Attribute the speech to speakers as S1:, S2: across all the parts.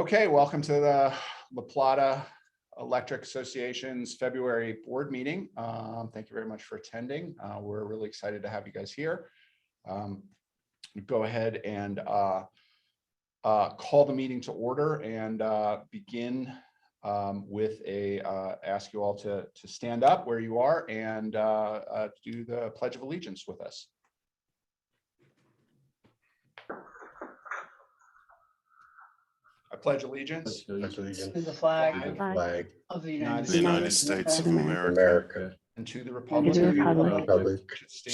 S1: Okay, welcome to the La Plata Electric Association's February board meeting. Thank you very much for attending. We're really excited to have you guys here. Go ahead and call the meeting to order and begin with ask you all to stand up where you are and do the Pledge of Allegiance with us. I pledge allegiance
S2: to the
S3: flag
S2: of the
S3: United States of America
S1: and to the
S2: and
S1: republic
S2: to the republic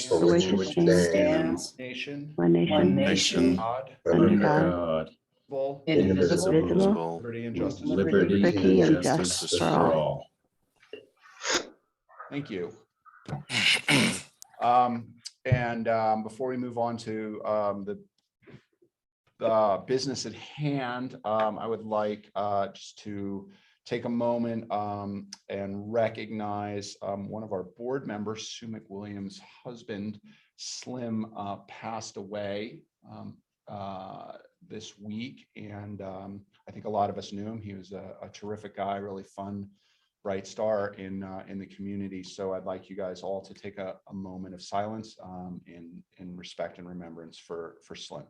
S1: for
S2: which it stands,
S1: nation,
S2: one nation,
S1: God,
S2: under
S3: God,
S2: God,
S3: indivisible,
S2: indivisible,
S1: liberty and
S3: with
S1: justice.
S3: liberty and justice for all.
S1: Thank you. Before we move on to the business at hand, I would like just to take a moment and recognize one of our board members, Sue McWilliams' husband, Slim, passed away this week. And I think a lot of us knew him. He was a terrific guy, really fun, bright star in the community. So I'd like you guys all to take a moment of silence in respect and remembrance for Slim.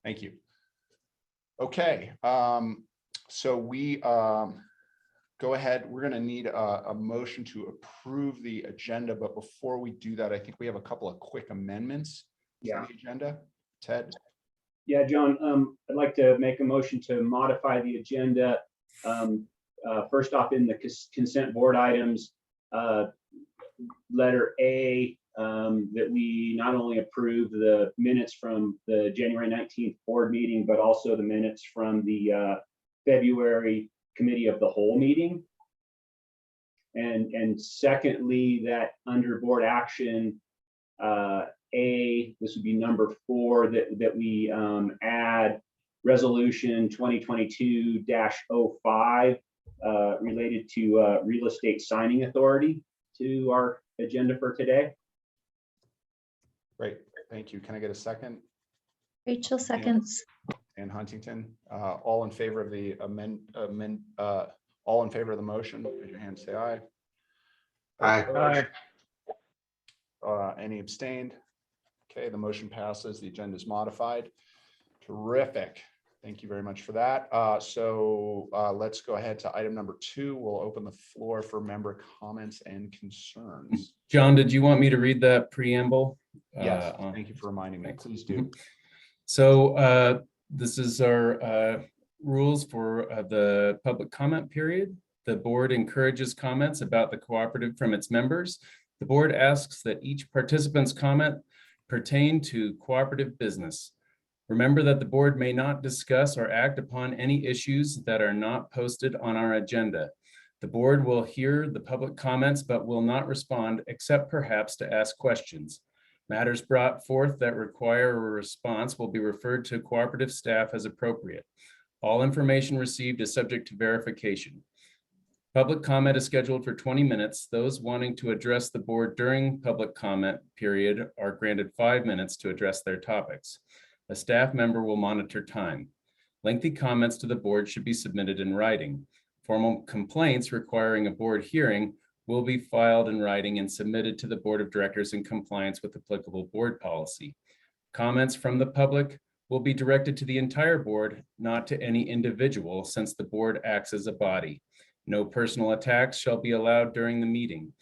S1: Thank you. Okay, so we go ahead. We're going to need a motion to approve the agenda, but before we do that, I think we have a couple of quick amendments to the agenda. Ted?
S4: Yeah, John, I'd like to make a motion to modify the agenda. First off, in the consent board items, letter A, that we not only approve the minutes from the January 19th board meeting, but also the minutes from the February committee of the whole meeting. And secondly, that under board action, A, this would be number 4, that we add resolution 2022-05 related to real estate signing authority to our agenda for today.
S1: Great, thank you. Can I get a second?
S5: Rachel seconds.
S1: And Huntington, all in favor of the all in favor of the motion, raise your hand, say aye.
S3: Aye.
S1: Any abstained? Okay, the motion passes. The agenda is modified. Terrific. Thank you very much for that. Let's go ahead to item number 2. We'll open the floor for member comments and concerns.
S6: John, did you want me to read that preamble?
S1: Yes, thank you for reminding me. Please do.
S6: So this is our rules for the public comment period. The board encourages comments about the cooperative from its members. The board asks that each participant's comment pertain to cooperative business. Remember that the board may not discuss or act upon any issues that are not posted on our agenda. The board will hear the public comments, but will not respond except perhaps to ask questions. Matters brought forth that require a response will be referred to cooperative staff as appropriate. All information received is subject to verification. Public comment is scheduled for 20 minutes. Those wanting to address the board during public comment period are granted 5 minutes to address their topics. A staff member will monitor time. Lengthy comments to the board should be submitted in writing. Formal complaints requiring a board hearing will be filed in writing and submitted to the board of directors in compliance with applicable board policy. Comments from the public will be directed to the entire board, not to any individual, since the board acts as a body. No personal attacks shall be allowed during the meeting.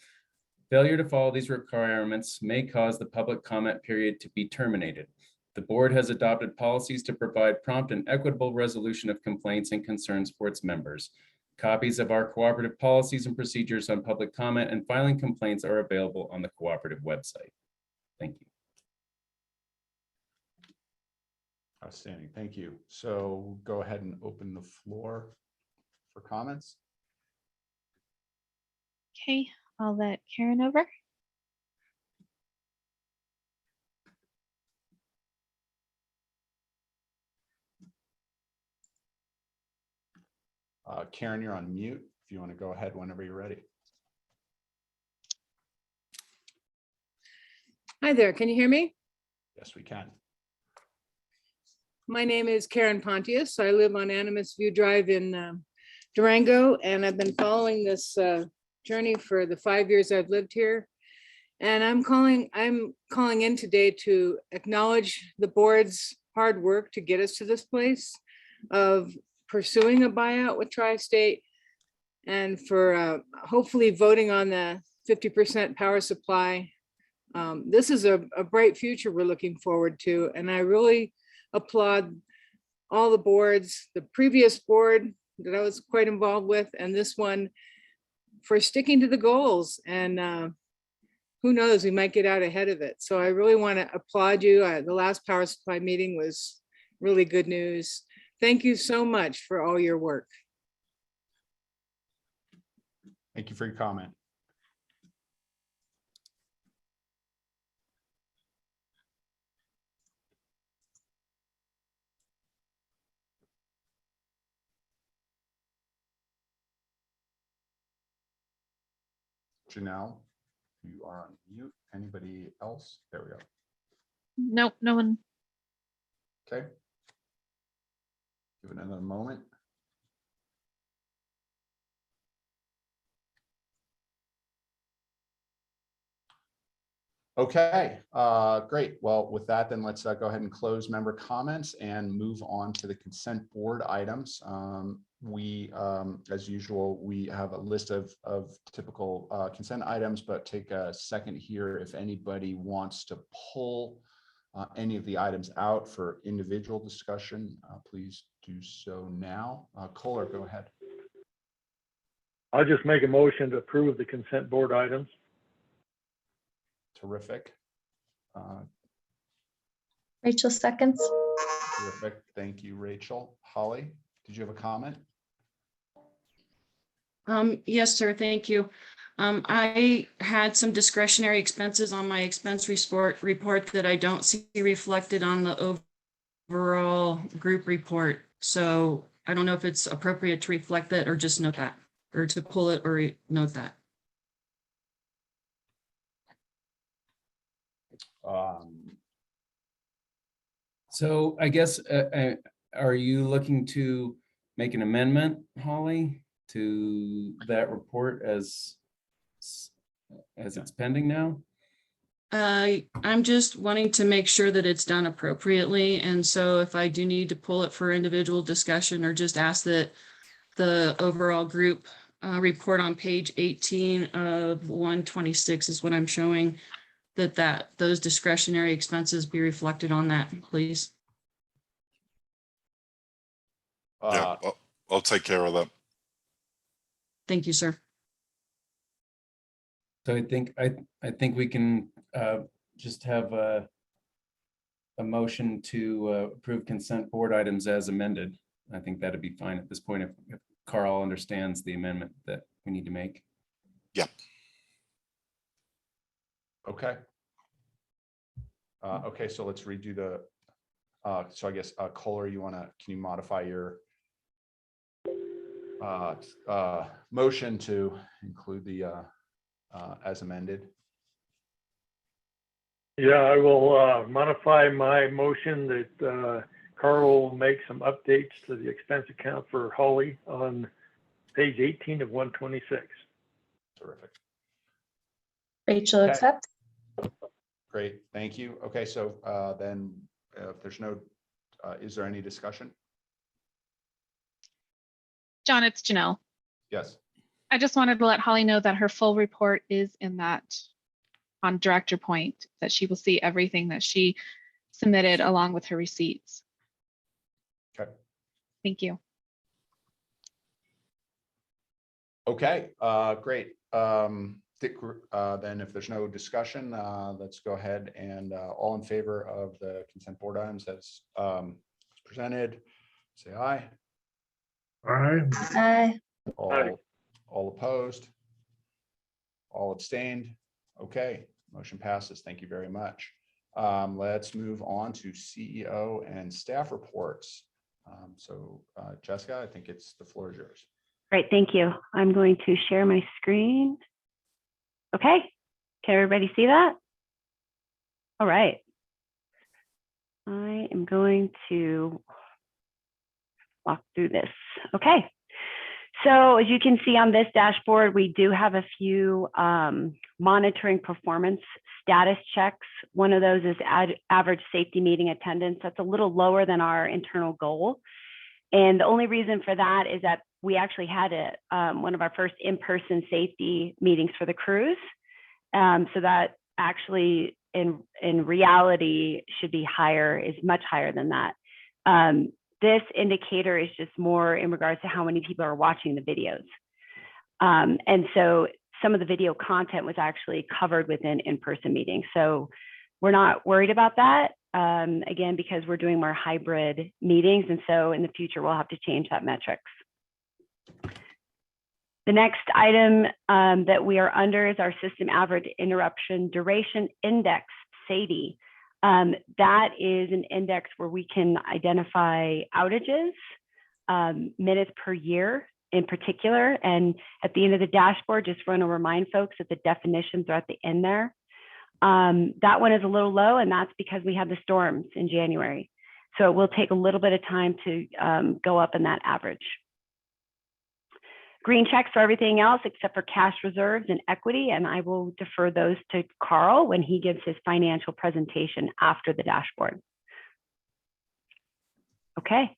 S6: Failure to follow these requirements may cause the public comment period to be terminated. The board has adopted policies to provide prompt and equitable resolution of complaints and concerns for its members. Copies of our cooperative policies and procedures on public comment and filing complaints are available on the cooperative website. Thank you.
S1: Outstanding, thank you. So go ahead and open the floor for comments.
S5: Okay, I'll let Karen over.
S1: Karen, you're on mute. If you want to go ahead whenever you're ready.
S7: Hi there, can you hear me?
S1: Yes, we can.
S7: My name is Karen Pontius. I live on Animas View Drive in Durango, and I've been following this journey for the 5 years I've lived here. And I'm calling in today to acknowledge the board's hard work to get us to this place of pursuing a buyout with Tri-State and for hopefully voting on the 50% power supply. This is a bright future we're looking forward to, and I really applaud all the boards, the previous board that I was quite involved with, and this one for sticking to the goals. And who knows, we might get out ahead of it. So I really want to applaud you. The last power supply meeting was really good news. Thank you so much for all your work.
S1: Thank you for your comment. Janelle, you are on mute. Anybody else? There we go.
S5: Nope, no one.
S1: Okay. Give it another moment. Okay, great. Well, with that, then let's go ahead and close member comments and move on to the consent board items. As usual, we have a list of typical consent items, but take a second here if anybody wants to pull any of the items out for individual discussion, please do so now. Kohler, go ahead.
S8: I'll just make a motion to approve the consent board items.
S1: Terrific.
S5: Rachel seconds.
S1: Terrific. Thank you, Rachel. Holly, did you have a comment?
S9: Yes, sir. Thank you. I had some discretionary expenses on my expense report that I don't see reflected on the overall group report. So I don't know if it's appropriate to reflect that or just note that, or to pull it or note that.
S6: So I guess, are you looking to make an amendment, Holly, to that report as it's pending now?
S9: I'm just wanting to make sure that it's done appropriately. And so if I do need to pull it for individual discussion or just ask that the overall group report on page 18 of 126 is what I'm showing, that those discretionary expenses be reflected on that, please.
S3: Yeah, I'll take care of that.
S9: Thank you, sir.
S6: So I think we can just have a motion to approve consent board items as amended. I think that'd be fine at this point if Carl understands the amendment that we need to make.
S3: Yeah.
S1: Okay. Okay, so let's redo the, so I guess Kohler, can you modify your motion to include the as amended?
S8: Yeah, I will modify my motion that Carl will make some updates to the expense account for Holly on page 18 of 126.
S1: Terrific.
S5: Rachel
S1: Okay.
S5: accept.
S1: Great, thank you. Okay, so then if there's no, is there any discussion?
S5: John, it's Janelle.
S1: Yes.
S5: I just wanted to let Holly know that her full report is in that on director point, that she will see everything that she submitted along with her receipts.
S1: Okay.
S5: Thank you.
S1: Okay, great. Then if there's no discussion, let's go ahead and all in favor of the consent board items as presented, say aye.
S5: Aye.
S1: All opposed? All abstained? Okay, motion passes. Thank you very much. Let's move on to CEO and staff reports. So Jessica, I think the floor is yours.
S10: Great, thank you. I'm going to share my screen. Okay, can everybody see that? All right. I am going to walk through this. Okay. So as you can see on this dashboard, we do have a few monitoring performance status checks. One of those is average safety meeting attendance. That's a little lower than our internal goal. And the only reason for that is that we actually had one of our first in-person safety meetings for the crews. So that actually in reality should be higher, is much higher than that. This indicator is just more in regards to how many people are watching the videos. And so some of the video content was actually covered within in-person meetings. So we're not worried about that, again, because we're doing more hybrid meetings. And so in the future, we'll have to change that metrics. The next item that we are under is our System Average Interruption Duration Index, SAIDI. That is an index where we can identify outages, minutes per year in particular. And at the end of the dashboard, just want to remind folks that the definitions are at the end there. That one is a little low, and that's because we had the storms in January. So it will take a little bit of time to go up in that average. Green checks for everything else except for cash reserves and equity, and I will defer those to Carl when he gives his financial presentation after the dashboard. Okay,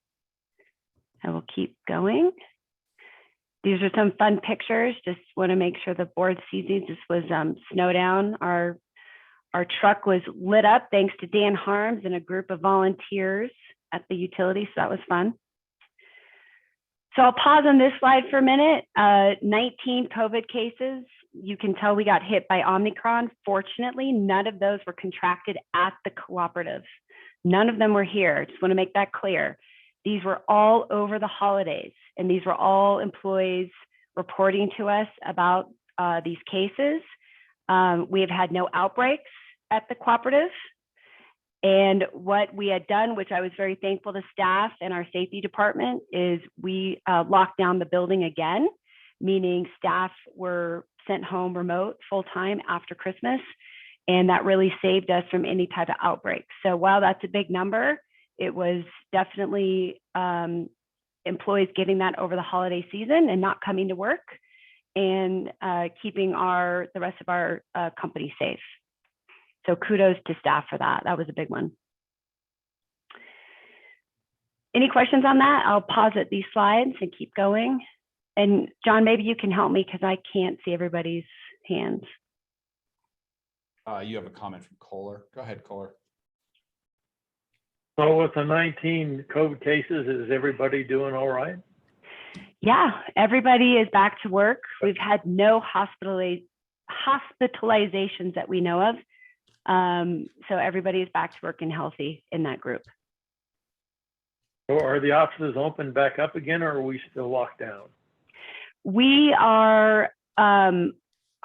S10: I will keep going. These are some fun pictures. Just want to make sure the board sees these. This was snow down. Our truck was lit up thanks to Dan Harms and a group of volunteers at the utility, so that was fun. So I'll pause on this slide for a minute. 19 COVID cases. You can tell we got hit by Omicron. Fortunately, none of those were contracted at the cooperative. None of them were here. Just want to make that clear. These were all over the holidays, and these were all employees reporting to us about these cases. We have had no outbreaks at the cooperative. And what we had done, which I was very thankful to staff and our safety department, is we locked down the building again, meaning staff were sent home remote full-time after Christmas. And that really saved us from any type of outbreak. So while that's a big number, it was definitely employees getting that over the holiday season and not coming to work, and keeping the rest of our company safe. So kudos to staff for that. That was a big one. Any questions on that? I'll pause at these slides and keep going. And John, maybe you can help me because I can't see everybody's hands.
S1: You have a comment from Kohler. Go ahead, Kohler.
S8: So with the 19 COVID cases, is everybody doing all right?
S10: Yeah, everybody is back to work. We've had no hospitalizations that we know of. So everybody is back to work and healthy in that group.
S8: So are the offices open back up again, or are we still locked down?
S10: We are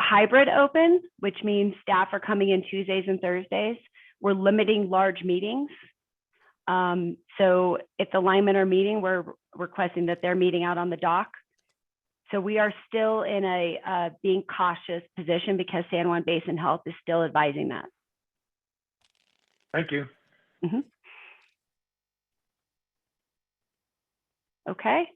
S10: hybrid open, which means staff are coming in Tuesdays and Thursdays. We're limiting large meetings. So if the linemen are meeting, we're requesting that they're meeting out on the dock. So we are still in a being cautious position because San Juan Basin Health is still advising that.
S8: Thank you.
S10: Mm-hmm. Okay.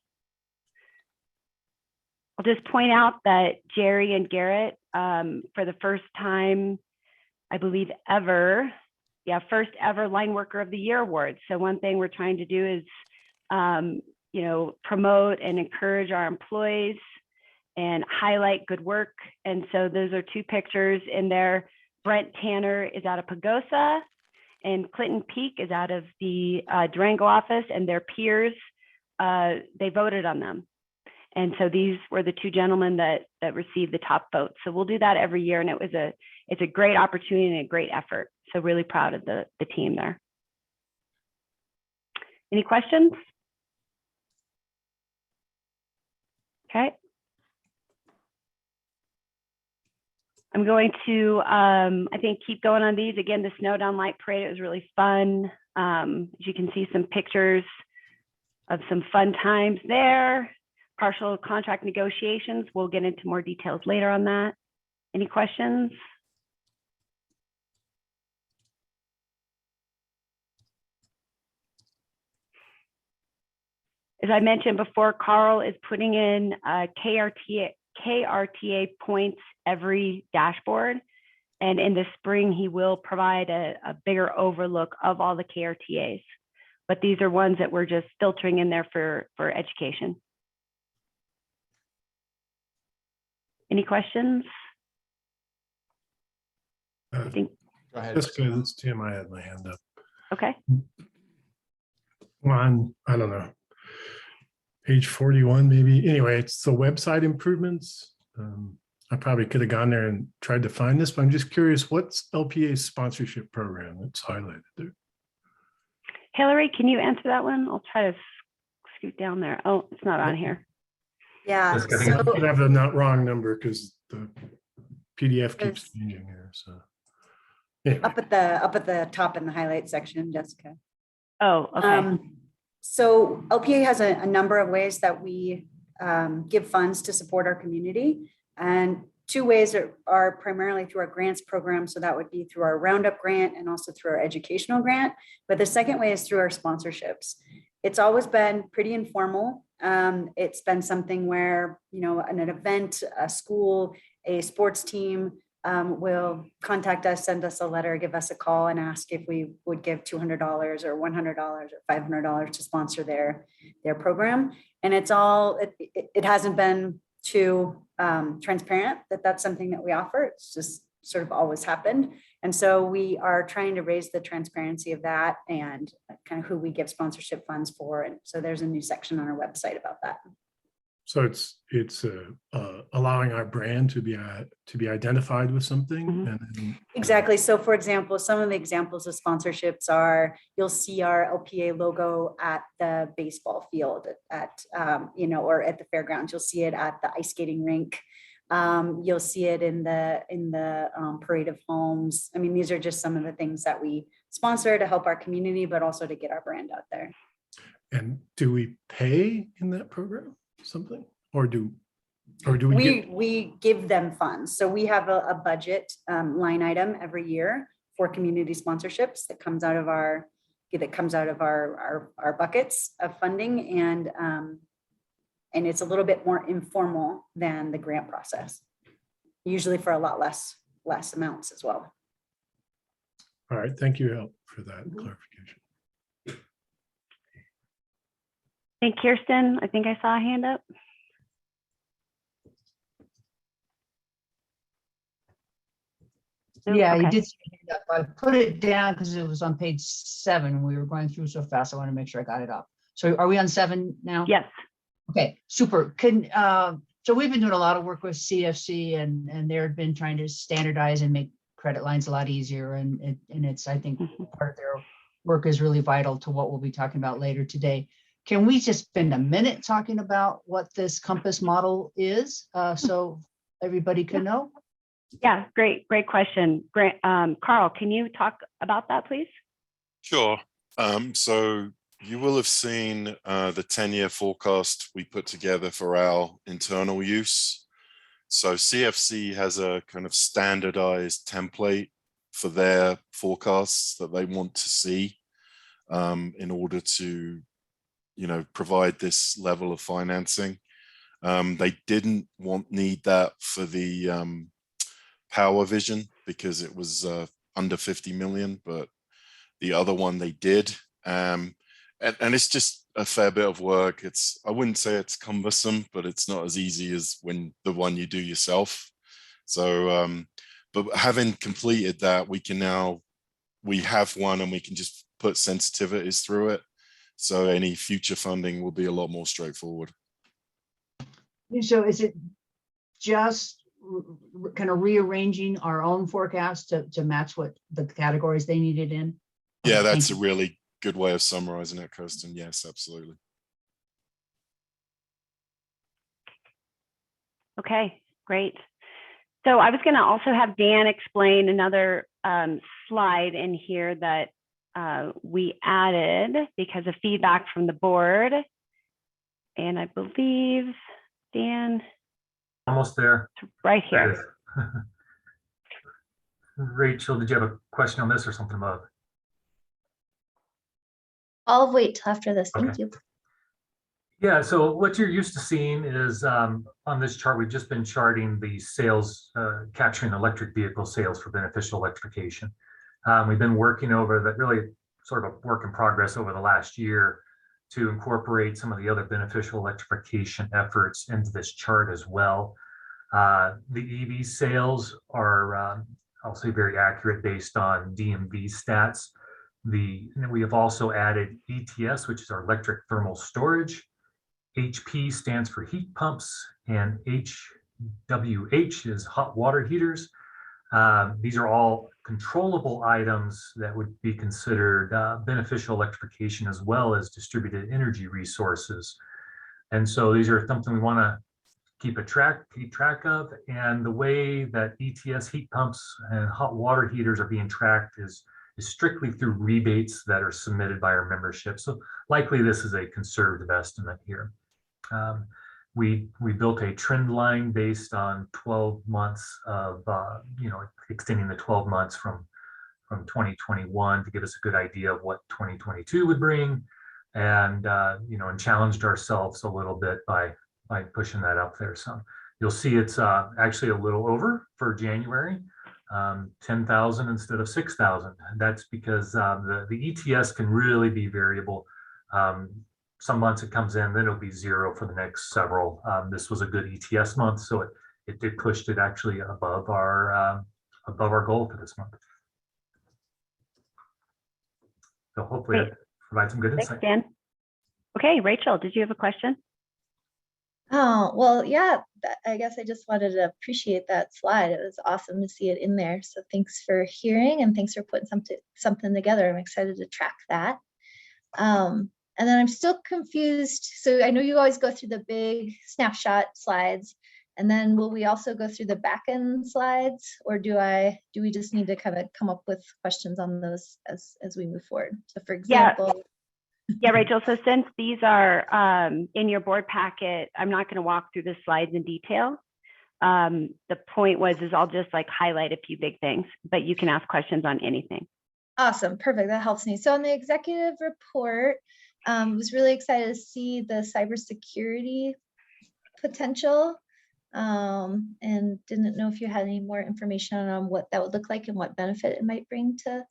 S10: I'll just point out that Jerry and Garrett, for the first time, I believe ever, first ever Lineworker of the Year award. So one thing we're trying to do is, promote and encourage our employees and highlight good work. And so those are two pictures in there. Brent Tanner is out of Pagosa, and Clinton Peak is out of the Durango office, and their peers, they voted on them. And so these were the two gentlemen that received the top vote. So we'll do that every year, and it's a great opportunity and a great effort. So really proud of the team there. Any questions? Okay. I'm going to, I think, keep going on these. Again, the Snow Down Light Parade, it was really fun. As you can see some pictures of some fun times there. partial contract negotiations. We'll get into more details later on that. Any questions? As I mentioned before, Carl is putting in KRTA points every dashboard. And in the spring, he will provide a bigger overlook of all the KRTAs. But these are ones that we're just filtering in there for education. Any questions? I think,
S1: Go ahead.
S11: Jessica, this is Tim. I had my hand up.
S10: okay.
S11: On, I don't know, page 41, maybe. Anyway, it's the website improvements. I probably could have gone there and tried to find this, but I'm just curious, what's LPEA's sponsorship program that's highlighted there?
S10: Hillary, can you answer that one? I'll try to scoot down there. Oh, it's not on here.
S2: Yeah,
S11: I could have the not wrong number because the PDF keeps changing here. So anyway.
S2: up at the top in the highlight section, Jessica.
S10: Oh, okay.
S2: So LPEA has a number of ways that we give funds to support our community. And two ways are primarily through our grants program. So that would be through our Roundup grant and also through our educational grant. But the second way is through our sponsorships. It's always been pretty informal. It's been something where, you know, an event, a school, a sports team will contact us, send us a letter, give us a call and ask if we would give $200 or $100 or $500 to sponsor their program. And it's all, it hasn't been too transparent that that's something that we offer. It's just sort of always happened. And so we are trying to raise the transparency of that and kind of who we give sponsorship funds for. And so there's a new section on our website about that.
S11: So it's allowing our brand to be identified with something.
S10: Mm-hmm.
S11: And then,
S2: Exactly. So for example, some of the examples of sponsorships are, you'll see our LPEA logo at the baseball field at or at the fairgrounds. You'll see it at the ice skating rink. You'll see it in the parade of homes. I mean, these are just some of the things that we sponsor to help our community, but also to get our brand out there.
S11: and do we pay in that program something, or do we
S2: give them funds? So we have a budget line item every year for community sponsorships that comes out of our buckets of funding, and it's a little bit more informal than the grant process, usually for a lot less amounts as well.
S11: All right, thank you, Help, for that clarification.
S10: Hey, Kirsten, I think I saw a hand up. No?
S12: Yeah,
S10: Okay.
S12: you did. I put it down because it was on page 7 and we were going through so fast. I want to make sure I got it up. So are we on 7 now?
S10: Yes.
S12: Okay, super. So we've been doing a lot of work with CFC and they've been trying to standardize and make credit lines a lot easier. And it's, I think, part of their work is really vital to what we'll be talking about later today. Can we just spend a minute talking about what this Compass model is so everybody can know?
S10: Yeah, great question. Great. Carl, can you talk about that, please?
S3: Sure. So you will have seen the 10-year forecast we put together for our internal use. So CFC has a kind of standardized template for their forecasts that they want to see in order to, provide this level of financing. They didn't need that for the Power Vision because it was under 50 million, but the other one they did. And it's just a fair bit of work. I wouldn't say it's cumbersome, but it's not as easy as when the one you do yourself. So, but having completed that, we have one and we can just put sensitivities through it. So any future funding will be a lot more straightforward.
S12: So is it just kind of rearranging our own forecast to match what the categories they needed in?
S3: Yeah, that's a really good way of summarizing it, Kirsten. Yes, absolutely.
S10: Okay, great. So I was going to also have Dan explain another slide in here that we added because of feedback from the board. And I believe, Dan,
S13: Almost there.
S10: it's right
S13: There it
S10: here.
S13: is. Rachel, did you have a question on this or something above?
S14: I'll wait till after this. Thank
S13: Okay.
S14: you.
S13: Yeah, so what you're used to seeing is on this chart, we've just been charting the sales, capturing electric vehicle sales for beneficial electrification. We've been working over that, really sort of a work in progress over the last year to incorporate some of the other beneficial electrification efforts into this chart as well. The EV sales are, I'll say, very accurate based on DMV stats. We have also added ETS, which is our electric thermal storage. HP stands for heat pumps, and HWH is hot water heaters. These are all controllable items that would be considered beneficial electrification, as well as distributed energy resources. And so these are something we want to keep track of. And the way that ETS heat pumps and hot water heaters are being tracked is strictly through rebates that are submitted by our membership. So likely this is a conservative estimate here. We built a trend line based on 12 months of, extending the 12 months from 2021 to give us a good idea of what 2022 would bring, and and challenged ourselves a little bit by pushing that up there. So you'll see it's actually a little over for January, 10,000 instead of 6,000. That's because the ETS can really be variable. Some months it comes in, then it'll be zero for the next several. This was a good ETS month, so it did push it actually above our goal for this month. So hopefully it provides some good insight.
S10: Thanks, Dan. Okay, Rachel, did you have a question?
S14: Oh, well, yeah, I guess I just wanted to appreciate that slide. It was awesome to see it in there. So thanks for hearing, and thanks for putting something together. I'm excited to track that. And then I'm still confused. So I know you always go through the big snapshot slides, and then will we also go through the back end slides, or do we just need to kind of come up with questions on those as we move forward? So for example,
S10: Yeah, Rachel, so since these are in your board packet, I'm not going to walk through the slides in detail. The point is I'll just highlight a few big things, but you can ask questions on anything.
S14: awesome, perfect, that helps me. So on the executive report, was really excited to see the cybersecurity potential, and didn't know if you had any more information on what that would look like and what benefit it might bring to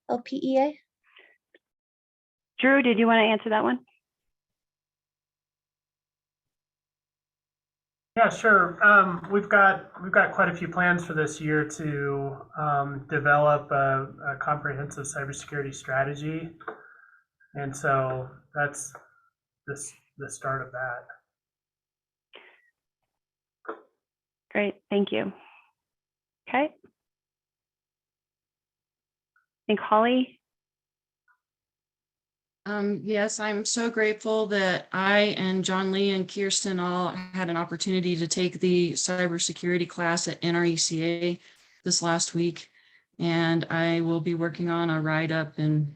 S14: LPEA.
S10: Drew, did you want to answer that one?
S15: Yeah, sure. We've got quite a few plans for this year to develop a comprehensive cybersecurity strategy, and so that's the start of that.
S10: Great, thank you. Okay. I think Holly.
S9: Yes, I'm so grateful that I and John Lee and Kirsten all had an opportunity to take the cybersecurity class at NRECA this last week. And I will be working on a write-up and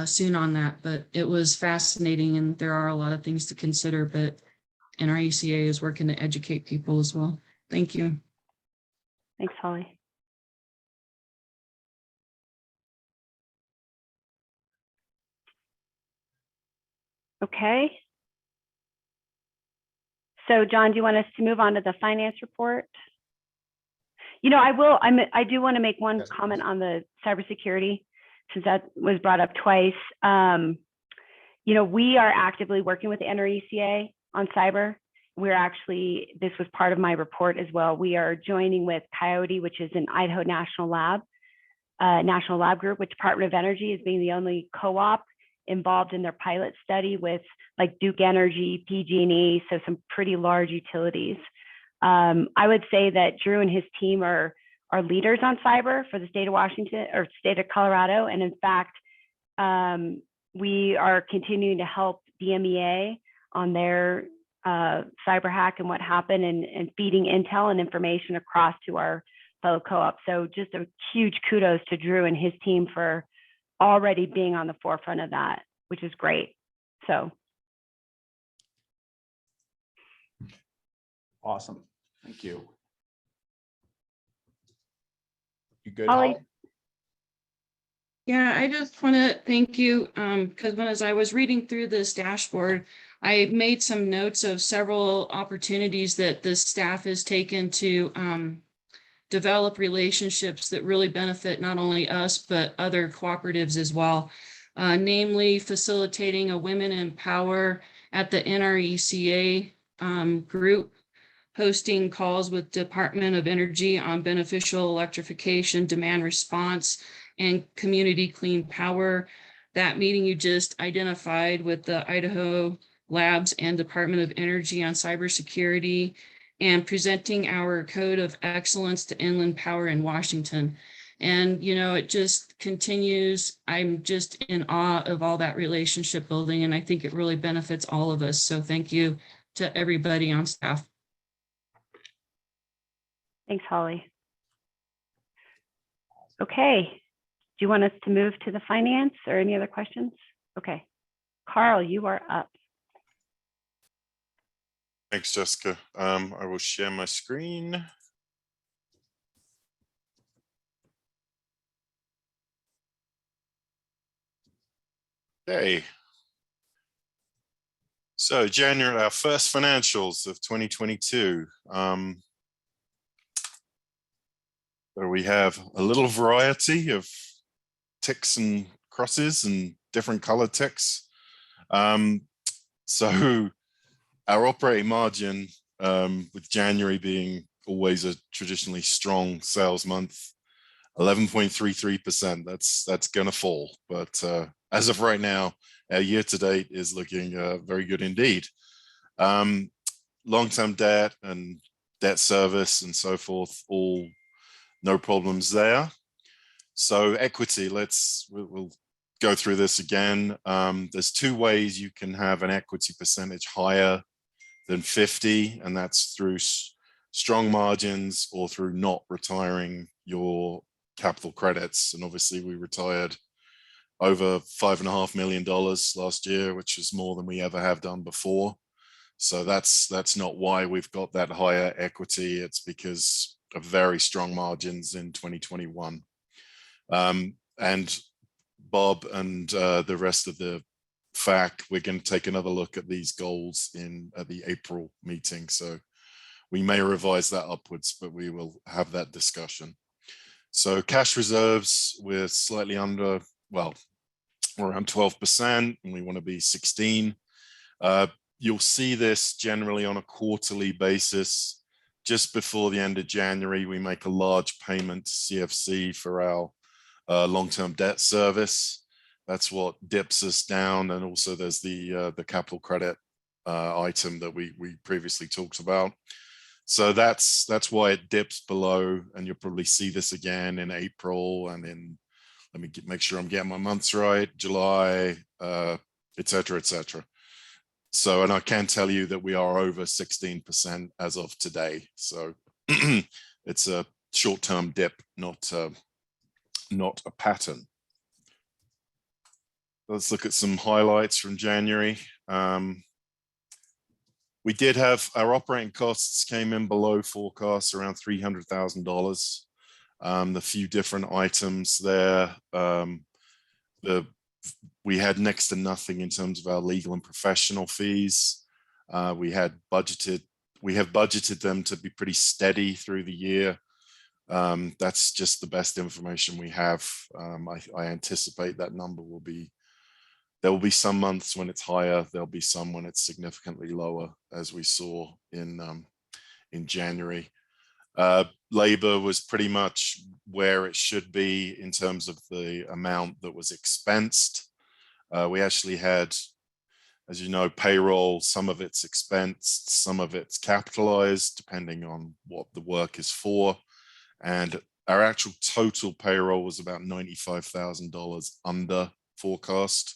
S9: soon on that, but it was fascinating and there are a lot of things to consider, but NRECA is working to educate people as well. Thank you.
S10: Thanks, Holly. Okay. So John, do you want us to move on to the finance report? I do want to make one comment on the cybersecurity, since that was brought up twice. We are actively working with the NRECA on cyber. This was part of my report as well. We are joining with Coyote, which is an Idaho National Lab group, which Department of Energy is being the only co-op involved in their pilot study with Duke Energy, PG&E, so some pretty large utilities. I would say that Drew and his team are leaders on cyber for the state of Washington or state of Colorado. And in fact, we are continuing to help DMEA on their cyber hack and what happened, and feeding intel and information across to our fellow co-ops. So just a huge kudos to Drew and his team for already being on the forefront of that, which is great. So
S1: Awesome. Thank you. You good,
S10: Holly?
S1: Holly?
S9: Yeah, I just want to thank you, because as I was reading through this dashboard, I made some notes of several opportunities that the staff has taken to develop relationships that really benefit not only us, but other cooperatives as well. Namely, facilitating a Women in Power at the NRECA group, hosting calls with Department of Energy on beneficial electrification, demand response, and community clean power. That meeting you just identified with the Idaho Labs and Department of Energy on cybersecurity, and presenting our Code of Excellence to Inland Power in Washington. And, you know, it just continues. I'm just in awe of all that relationship building, and I think it really benefits all of us. So thank you to everybody on staff.
S10: Thanks, Holly. Okay. Do you want us to move to the finance or any other questions? Okay. Carl, you are up.
S3: Thanks, Jessica. I will share my screen. Okay. So January, our first financials of 2022. Where we have a little variety of ticks and crosses and different colored ticks. So our operating margin, with January being always a traditionally strong sales month, 11.33%. That's gonna fall, but as of right now, our year to date is looking very good indeed. Long-term debt and debt service and so forth, all no problems there. So equity, we'll go through this again. There's two ways you can have an equity percentage higher than 50, and that's through strong margins or through not retiring your capital credits. And obviously we retired over $5.5 million last year, which is more than we ever have done before. So that's not why we've got that higher equity. It's because of very strong margins in 2021. And Bob and the rest of the FAC, we're going to take another look at these goals at the April meeting. So we may revise that upwards, but we will have that discussion. So cash reserves, we're slightly under, well, we're around 12%, and we want to be 16. You'll see this generally on a quarterly basis. Just before the end of January, we make a large payment to CFC for our long-term debt service. That's what dips us down. And also there's the capital credit item that we previously talked about. So that's why it dips below, and you'll probably see this again in April and in, let me make sure I'm getting my months right, July, et cetera, et cetera. So, and I can tell you that we are over 16% as of today. So it's a short-term dip, not a pattern. Let's look at some highlights from January. We did have our operating costs came in below forecast, around $300,000. The few different items there, we had next to nothing in terms of our legal and professional fees. We have budgeted them to be pretty steady through the year. That's just the best information we have. I anticipate that number will be, there will be some months when it's higher, there'll be some when it's significantly lower, as we saw in January. Labor was pretty much where it should be in terms of the amount that was expensed. We actually had, as you know, payroll, some of it's expensed, some of it's capitalized, depending on what the work is for. And our actual total payroll was about $95,000 under forecast.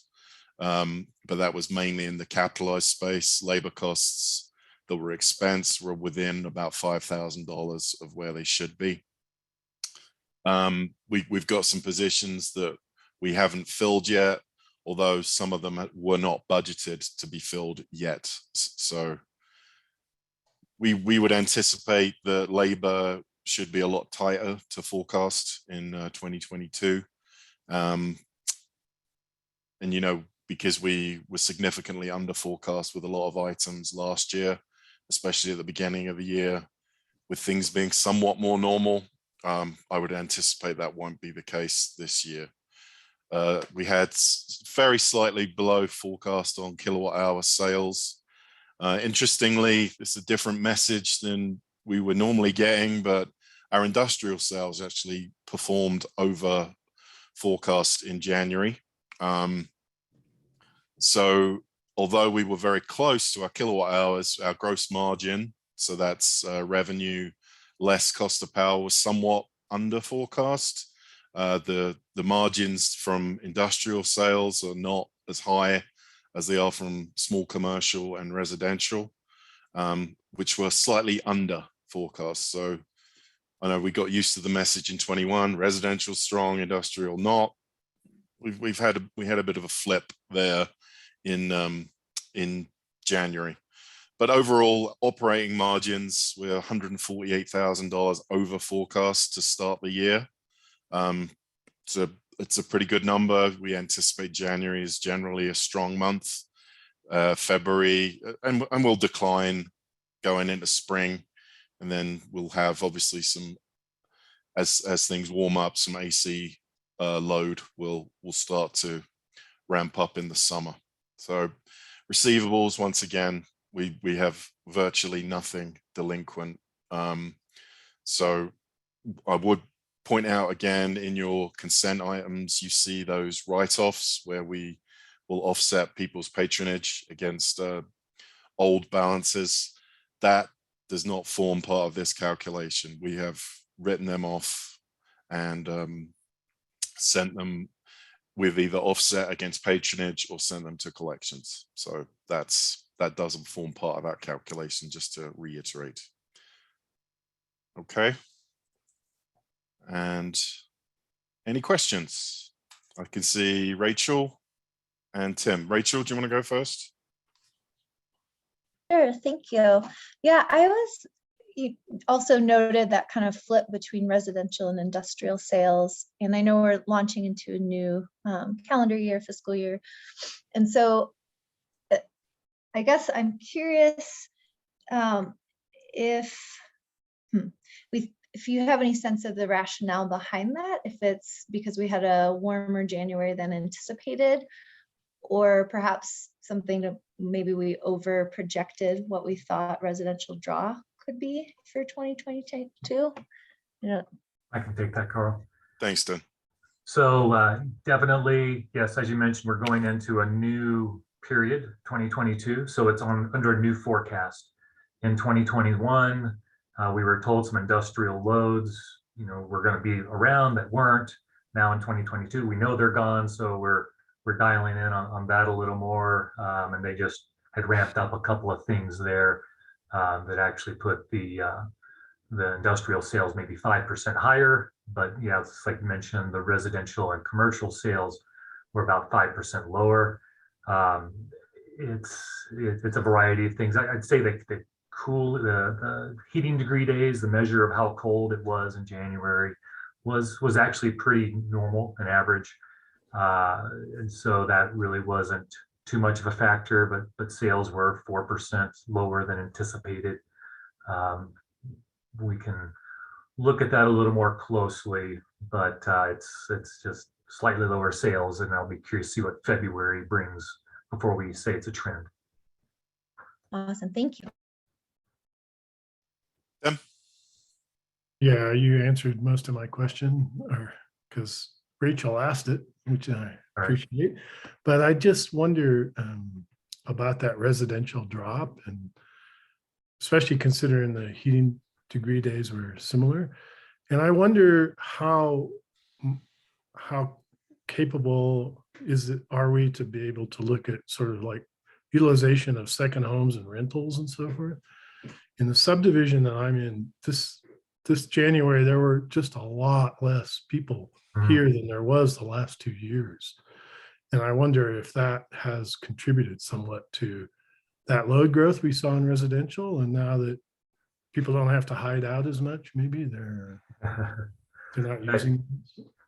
S3: But that was mainly in the capitalized space. Labor costs that were expensed were within about $5,000 of where they should be. We've got some positions that we haven't filled yet, although some of them were not budgeted to be filled yet. So we would anticipate that labor should be a lot tighter to forecast in 2022. And, you know, because we were significantly under forecast with a lot of items last year, especially at the beginning of the year, with things being somewhat more normal, I would anticipate that won't be the case this year. We had very slightly below forecast on kilowatt hour sales. Interestingly, it's a different message than we were normally getting, but our industrial sales actually performed over forecast in January. So although we were very close to our kilowatt hours, our gross margin, so that's revenue less cost of power, was somewhat under forecast. The margins from industrial sales are not as high as they are from small commercial and residential, which were slightly under forecast. So I know we got used to the message in 21, residential strong, industrial not. We had a bit of a flip there in January. But overall, operating margins were $148,000 over forecast to start the year. So it's a pretty good number. We anticipate January is generally a strong month. February, and will decline going into spring. And then we'll have obviously some, as things warm up, some AC load will start to ramp up in the summer. So receivables, once again, we have virtually nothing delinquent. So I would point out again, in your consent items, you see those write-offs where we will offset people's patronage against old balances. That does not form part of this calculation. We have written them off and sent them with either offset against patronage or send them to collections. So that doesn't form part of that calculation, just to reiterate. Okay. And any questions? I can see Rachel and Tim. Rachel, do you want to go first?
S14: Sure, thank you. Yeah, you also noted that kind of flip between residential and industrial sales. And I know we're launching into a new calendar year, fiscal year. And so I guess I'm curious if you have any sense of the rationale behind that, if it's because we had a warmer January than anticipated, or perhaps something to maybe we over projected what we thought residential draw could be for 2022.
S13: I can take that, Carl.
S3: Thanks, Tim.
S13: So definitely, yes, as you mentioned, we're going into a new period, 2022. So it's under a new forecast. In 2021, we were told some industrial loads, were going to be around that weren't. Now in 2022, we know they're gone. So we're dialing in on that a little more. And they just had ramped up a couple of things there that actually put the industrial sales maybe 5% higher. But yeah, it's like you mentioned, the residential and commercial sales were about 5% lower. It's a variety of things. I'd say that the heating degree days, the measure of how cold it was in January was actually pretty normal and average. And so that really wasn't too much of a factor, but sales were 4% lower than anticipated. We can look at that a little more closely, but it's just slightly lower sales, and I'll be curious to see what February brings before we say it's a trend.
S14: Awesome, thank you.
S3: Tim?
S11: Yeah, you answered most of my question, because Rachel asked it, which I appreciate. But I just wonder about that residential drop, and especially considering the heating degree days were similar. And I wonder how capable are we to be able to look at sort of like utilization of second homes and rentals and so forth. In the subdivision that I'm in, this January, there were just a lot less people here than there was the last 2 years. And I wonder if that has contributed somewhat to that load growth we saw in residential. And now that people don't have to hide out as much, maybe they're not using.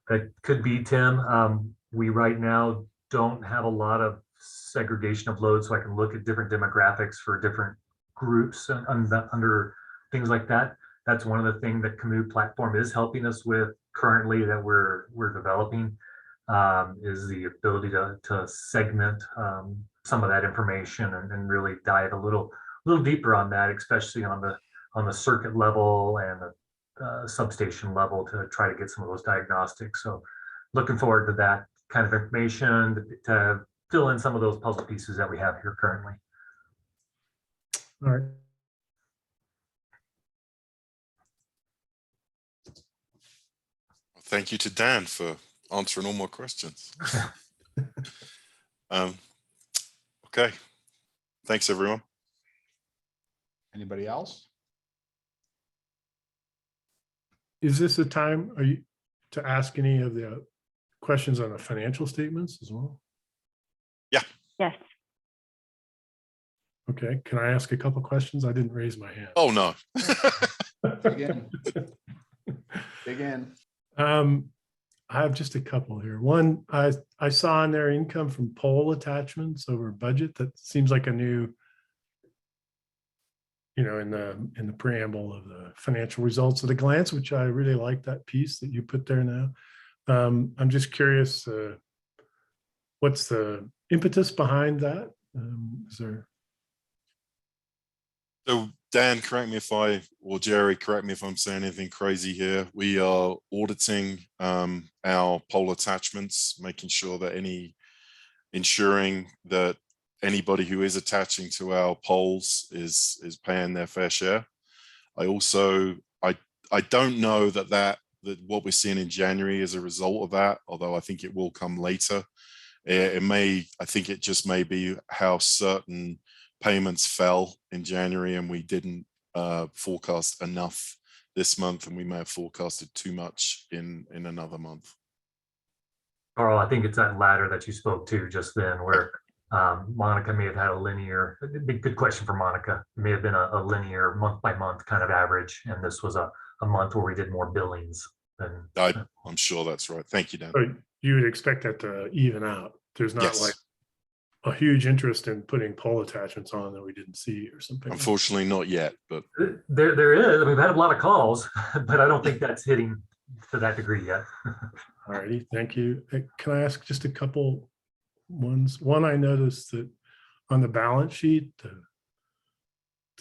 S13: That could be, Tim. We right now don't have a lot of segregation of load, so I can look at different demographics for different groups under things like that. That's one of the things that COMU platform is helping us with currently that we're developing, is the ability to segment some of that information and really dive a little deeper on that, especially on the circuit level and the substation level to try to get some of those diagnostics. So looking forward to that kind of information to fill in some of those puzzle pieces that we have here currently.
S11: All right.
S3: Thank you to Dan for answering all my questions. Okay. Thanks, everyone.
S1: Anybody else?
S11: Is this a time to ask any of the questions on the financial statements as well?
S3: Yeah.
S10: Yes.
S11: Okay, can I ask a couple questions? I didn't raise my hand.
S3: Oh, no.
S1: Dig in. Dig in.
S11: I have just a couple here. One, I saw in their income from poll attachments over budget. That seems like a new, in the preamble of the financial results at a glance, which I really like that piece that you put there now. I'm just curious, what's the impetus behind that? Is there?
S3: So Dan, correct me or Jerry, correct me if I'm saying anything crazy here. We are auditing our poll attachments, making sure that ensuring that anybody who is attaching to our polls is paying their fair share. I also, I don't know that what we're seeing in January is a result of that, although I think it will come later. I think it just may be how certain payments fell in January and we didn't forecast enough this month, and we may have forecasted too much in another month.
S13: Carl, I think it's that latter that you spoke to just then, where Monica may have had a linear, good question for Monica. It may have been a linear month by month kind of average, and this was a month where we did more billings than.
S3: I'm sure that's right. Thank you, Dan.
S11: But you would expect that to even out. There's not like a huge interest in putting poll attachments on that we didn't see or something.
S3: Unfortunately, not yet, but
S13: there is. I mean, we've had a lot of calls, but I don't think that's hitting to that degree yet.
S11: All righty, thank you. Can I ask just a couple ones? One, I noticed that on the balance sheet,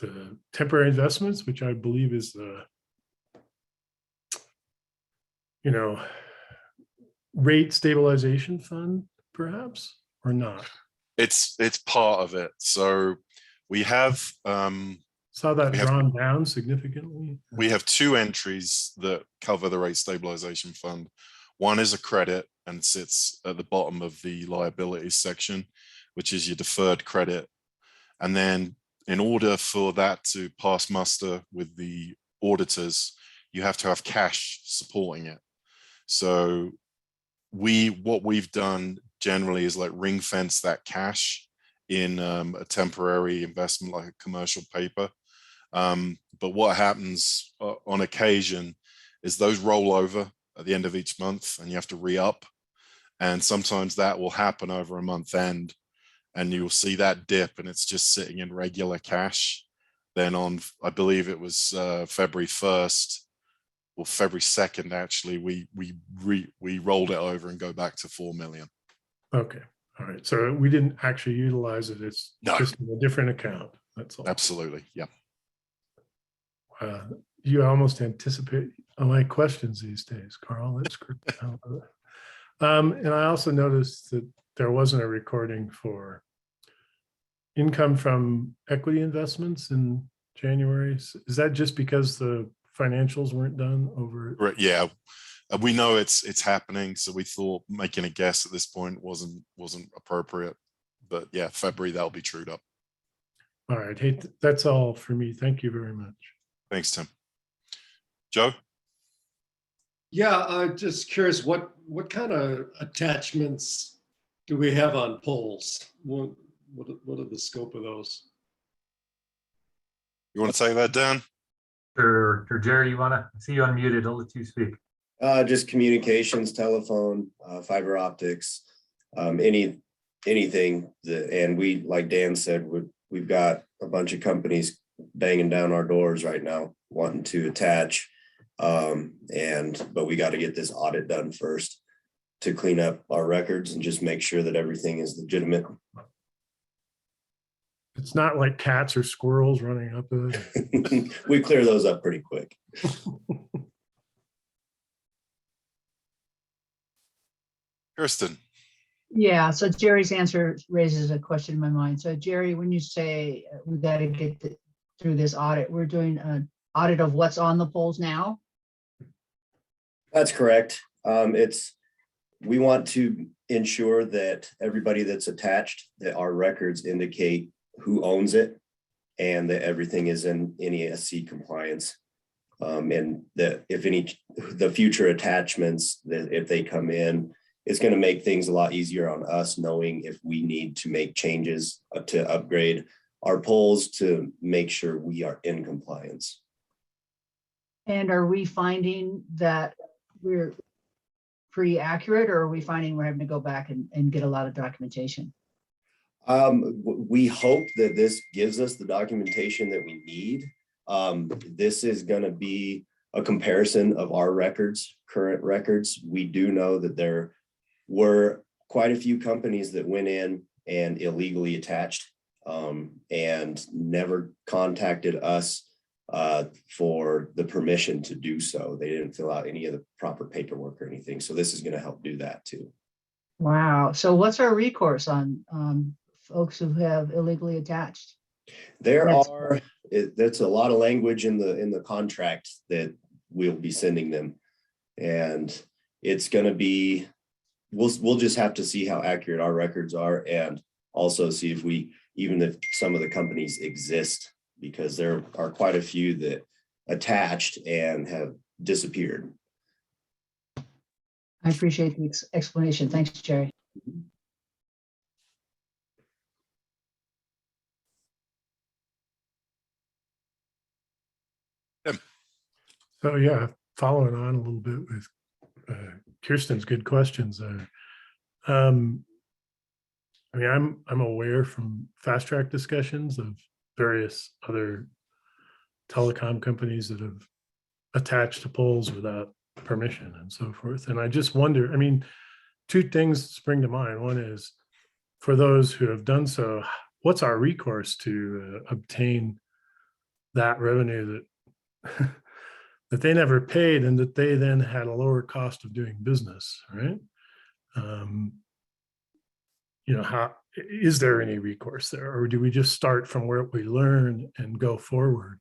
S11: the temporary investments, which I believe is the, rate stabilization fund, perhaps, or not?
S3: it's part of it. So we have
S11: saw that drawn down significantly.
S3: We have two entries that cover the rate stabilization fund. One is a credit and sits at the bottom of the liabilities section, which is your deferred credit. And then in order for that to pass muster with the auditors, you have to have cash supporting it. So what we've done generally is like ring fence that cash in a temporary investment like a commercial paper. But what happens on occasion is those roll over at the end of each month and you have to re-up. And sometimes that will happen over a month end and you'll see that dip and it's just sitting in regular cash. Then on, I believe it was February 1st or February 2nd, actually, we rolled it over and go back to 4 million.
S11: Okay. All right. So we didn't actually utilize it. It's just in a different account. That's all.
S3: Absolutely. Yeah.
S11: You almost anticipate my questions these days, Carl. That's great. And I also noticed that there wasn't a recording for income from equity investments in January. Is that just because the financials weren't done over?
S3: Right. Yeah. We know it's happening. So we thought making a guess at this point wasn't appropriate. But yeah, February, that'll be trued up.
S11: All right. Hey, that's all for me. Thank you very much.
S3: Thanks, Tim. Joe?
S16: Yeah, just curious, what kind of attachments do we have on polls? What are the scope of those?
S3: You want to say that, Dan?
S13: Or Jerry, you want to see you unmuted? I'll let you speak.
S17: Just communications, telephone, fiber optics, anything that, and we, like Dan said, we've got a bunch of companies banging down our doors right now, wanting to attach. But we got to get this audit done first to clean up our records and just make sure that everything is legitimate.
S11: It's not like cats or squirrels running up it.
S17: We clear those up pretty quick.
S3: Kirsten.
S12: Yeah, so Jerry's answer raises a question in my mind. So Jerry, when you say we got to get through this audit, we're doing an audit of what's on the polls now?
S17: That's correct. We want to ensure that everybody that's attached, that our records indicate who owns it and that everything is in NESC compliance. And that if the future attachments, that if they come in, it's going to make things a lot easier on us knowing if we need to make changes to upgrade our polls to make sure we are in compliance.
S12: And are we finding that we're pretty accurate, or are we finding we're having to go back and get a lot of documentation?
S17: We hope that this gives us the documentation that we need. This is going to be a comparison of our records, current records. We do know that there were quite a few companies that went in and illegally attached and never contacted us for the permission to do so. They didn't fill out any of the proper paperwork or anything. So this is going to help do that too.
S12: Wow. So what's our recourse on folks who have illegally attached?
S17: That's a lot of language in the contract that we'll be sending them. And it's going to be, we'll just have to see how accurate our records are, and also see if some of the companies exist, because there are quite a few that attached and have disappeared.
S12: I appreciate the explanation. Thanks, Jerry.
S11: So yeah, following on a little bit with Kirsten's good questions there. I mean, I'm aware from fast track discussions of various other telecom companies that have attached to poles without permission and so forth. And I just wonder, I mean, two things spring to mind. One is, for those who have done so, what's our recourse to obtain that revenue that that they never paid and that they then had a lower cost of doing business, right? How is there any recourse there, or do we just start from where we learn and go forward?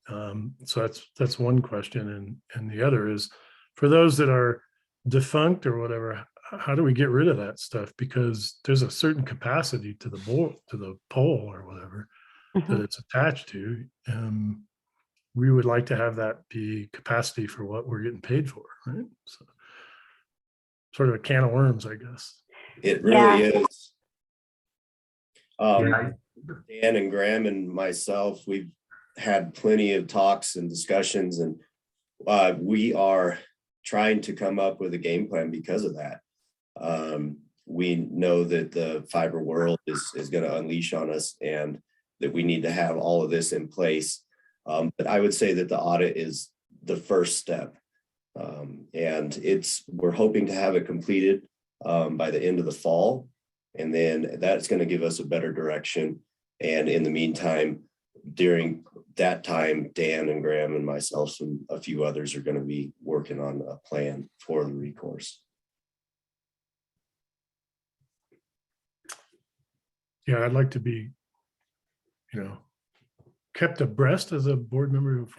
S11: So that's one question, and the other is, for those that are defunct or whatever, how do we get rid of that stuff? Because there's a certain capacity to the pole or whatever that it's attached to. We would like to have that be capacity for what we're getting paid for, right? So, sort of a can of worms, I guess.
S17: It really is.
S13: Yeah.
S17: Dan and Graham and myself, we've had plenty of talks and discussions, and we are trying to come up with a game plan because of that. We know that the fiber world is going to unleash on us, and that we need to have all of this in place. But I would say that the audit is the first step. And we're hoping to have it completed by the end of the fall. And then that's going to give us a better direction. And in the meantime, during that time, Dan and Graham and myself and a few others are going to be working on a plan for the recourse.
S11: Yeah, I'd like to be, kept abreast as a board member of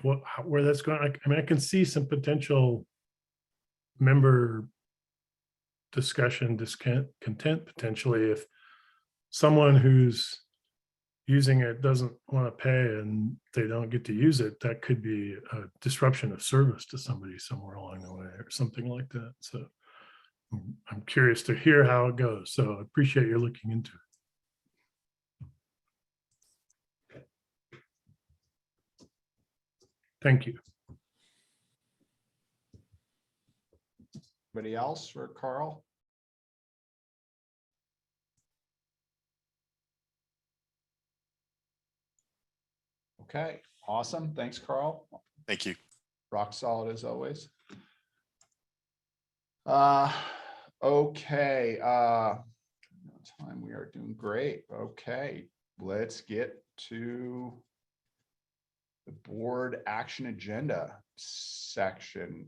S11: where that's going. I mean, I can see some potential member discussion, discontent potentially, if someone who's using it doesn't want to pay and they don't get to use it. That could be a disruption of service to somebody somewhere along the way or something like that. So I'm curious to hear how it goes. So I appreciate you looking into it. Thank you.
S1: Anybody else for Carl? Okay, awesome. Thanks, Carl.
S3: Thank you.
S1: Rock solid as always. Okay. Time we are doing great. Okay, let's get to the board action agenda section.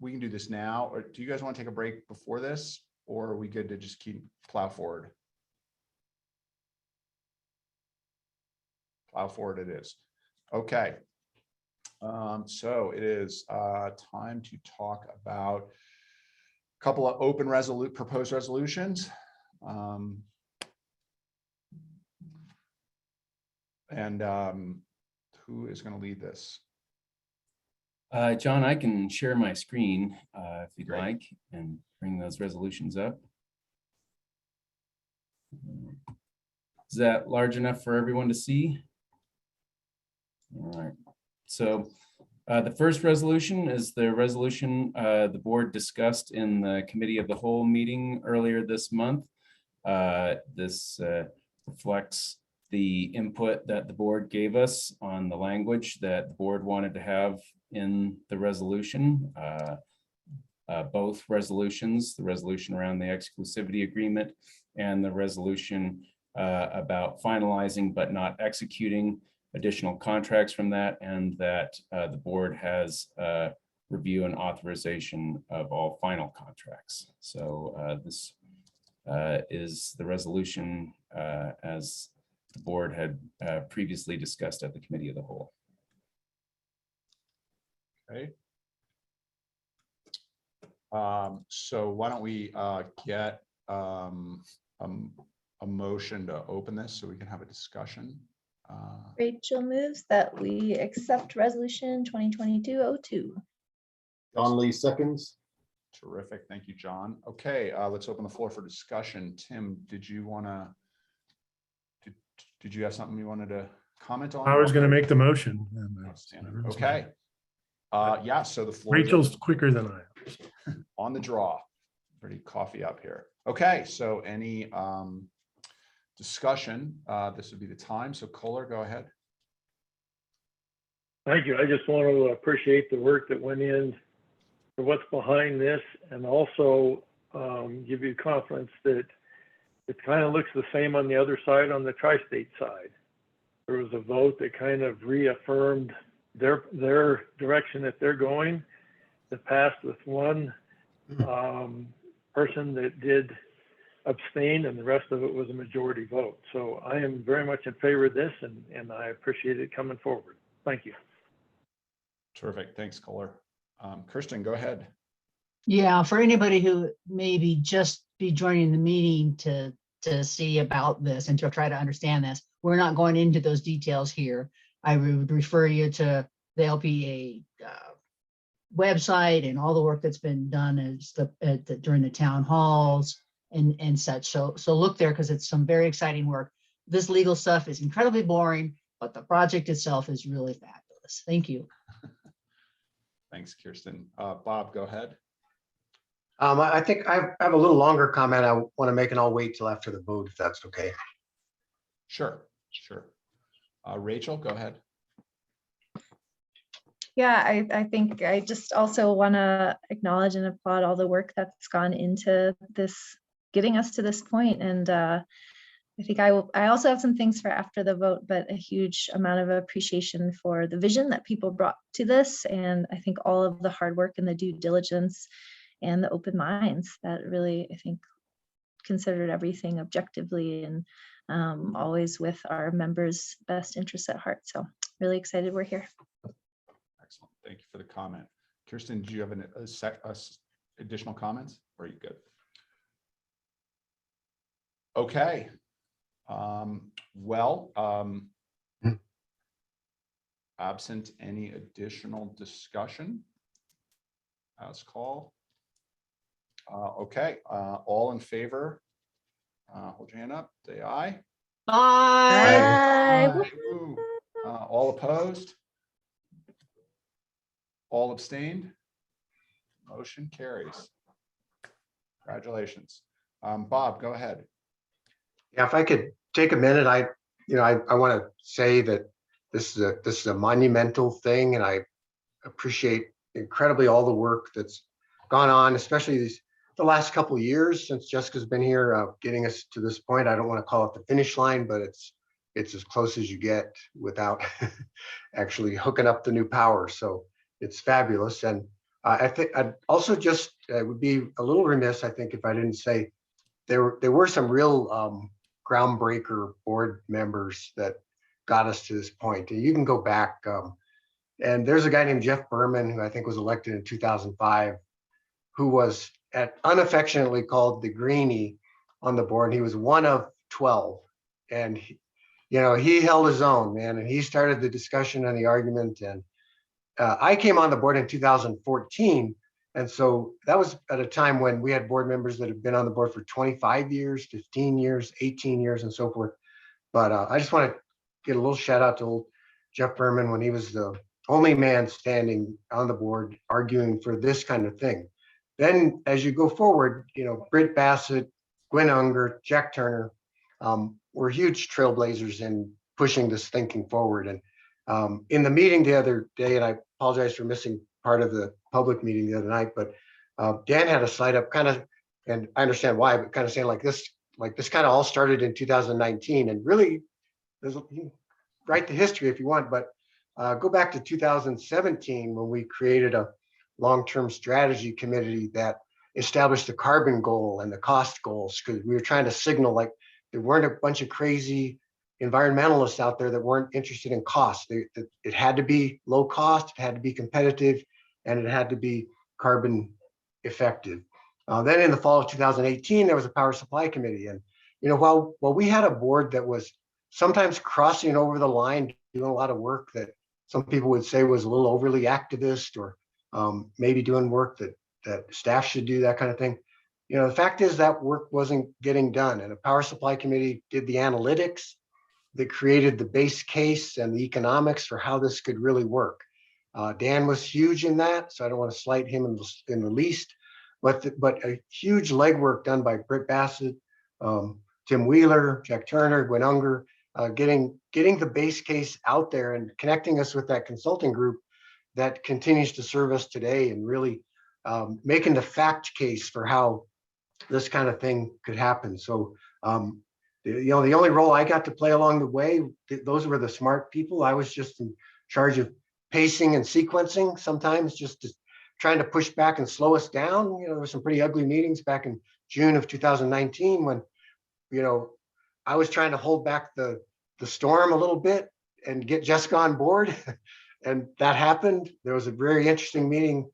S1: We can do this now, or do you guys want to take a break before this, or are we good to just keep plow forward? Plow forward it is. Okay. So it is time to talk about a couple of open proposed resolutions. Who is going to lead this?
S6: John, I can share my screen if you'd
S1: Great.
S6: like and bring those resolutions up. Is that large enough for everyone to see? All right. So the first resolution is the resolution the board discussed in the committee of the whole meeting earlier this month. This reflects the input that the board gave us on the language that the board wanted to have in the resolution. Both resolutions, the resolution around the exclusivity agreement and the resolution about finalizing but not executing additional contracts from that, and that the board has review and authorization of all final contracts. So this is the resolution as the board had previously discussed at the committee of the whole.
S1: Okay. So why don't we get a motion to open this so we can have a discussion.
S14: Rachel moves that we accept resolution 2022-02.
S18: John Lee seconds.
S1: Terrific. Thank you, John. Okay, let's open the floor for discussion. Tim, did you want to, did you have something you wanted to comment on?
S11: I was going to make the motion.
S1: Outstanding. Okay. Yeah, so the floor is
S11: Rachel's quicker than I am.
S1: on the draw. Pretty coffee up here. Okay, so any discussion, this would be the time. So Kohler, go ahead.
S8: Thank you. I just want to appreciate the work that went in for what's behind this, and also give you confidence that it kind of looks the same on the other side, on the tri-state side. There was a vote that kind of reaffirmed their direction that they're going. That passed with one person that did abstain, and the rest of it was a majority vote. So I am very much in favor of this, and I appreciate it coming forward. Thank you.
S1: Terrific. Thanks, Kohler. Kirsten, go ahead.
S12: Yeah, for anybody who maybe just be joining the meeting to see about this and to try to understand this, we're not going into those details here. I would refer you to the LPEA website and all the work that's been done during the town halls and such. So look there, because it's some very exciting work. This legal stuff is incredibly boring, but the project itself is really fabulous. Thank you.
S1: Thanks, Kirsten. Bob, go ahead.
S18: I think I have a little longer comment I want to make, and I'll wait till after the vote if that's okay.
S1: Sure, sure. Rachel, go ahead.
S14: Yeah, I think I just also want to acknowledge and applaud all the work that's gone into this, getting us to this point. And I think I also have some things for after the vote, but a huge amount of appreciation for the vision that people brought to this. And I think all of the hard work and the due diligence and the open minds that really, I think, considered everything objectively and always with our members' best interests at heart. So really excited we're here.
S1: Excellent. Thank you for the comment. Kirsten, do you have additional comments, or are you good? Okay. Absent any additional discussion, as call. Okay, all in favor, hold your hand up, say aye.
S12: Aye.
S1: All opposed? All abstained? Motion carries. Congratulations. Bob, go ahead.
S18: Yeah, if I could take a minute, I want to say that this is a monumental thing, and I appreciate incredibly all the work that's gone on, especially the last couple of years since Jessica's been here, getting us to this point. I don't want to call it the finish line, but it's as close as you get without actually hooking up the new power. So it's fabulous. And I think I'd also just would be a little remiss, I think, if I didn't say there were some real groundbreaker board members that got us to this point. And you can go back, and there's a guy named Jeff Berman, who I think was elected in 2005, who was unaffectionately called the Greenie on the board. He was one of 12, and he held his own, man, and he started the discussion and the argument. And I came on the board in 2014, and so that was at a time when we had board members that have been on the board for 25 years, 15 years, 18 years, and so forth. But I just want to get a little shout out to old Jeff Berman when he was the only man standing on the board arguing for this kind of thing. Then as you go forward, Britt Bassett, Gwen Unger, Jack Turner were huge trailblazers in pushing this thinking forward. And in the meeting the other day, and I apologize for missing part of the public meeting the other night, but Dan had a slide up and I understand why, but kind of saying like this kind of all started in 2019. And really, you can write the history if you want, but go back to 2017 when we created a long-term strategy committee that established the carbon goal and the cost goals, because we were trying to signal like there weren't a bunch of crazy environmentalists out there that weren't interested in cost. It had to be low cost, it had to be competitive, and it had to be carbon effective. Then in the fall of 2018, there was a power supply committee. And while we had a board that was sometimes crossing over the line, doing a lot of work that some people would say was a little overly activist, or maybe doing work that staff should do, that kind of thing. The fact is that work wasn't getting done, and a power supply committee did the analytics that created the base case and the economics for how this could really work. Dan was huge in that, so I don't want to slight him in the least, but a huge legwork done by Britt Bassett, Tim Wheeler, Jack Turner, Gwen Unger, getting the base case out there and connecting us with that consulting group that continues to serve us today, and really making the fact case for how this kind of thing could happen. So the only role I got to play along the way, those were the smart people. I was just in charge of pacing and sequencing, sometimes just trying to push back and slow us down. There were some pretty ugly meetings back in June of 2019 when I was trying to hold back the storm a little bit and get Jessica on board. And that happened. There was a very interesting meeting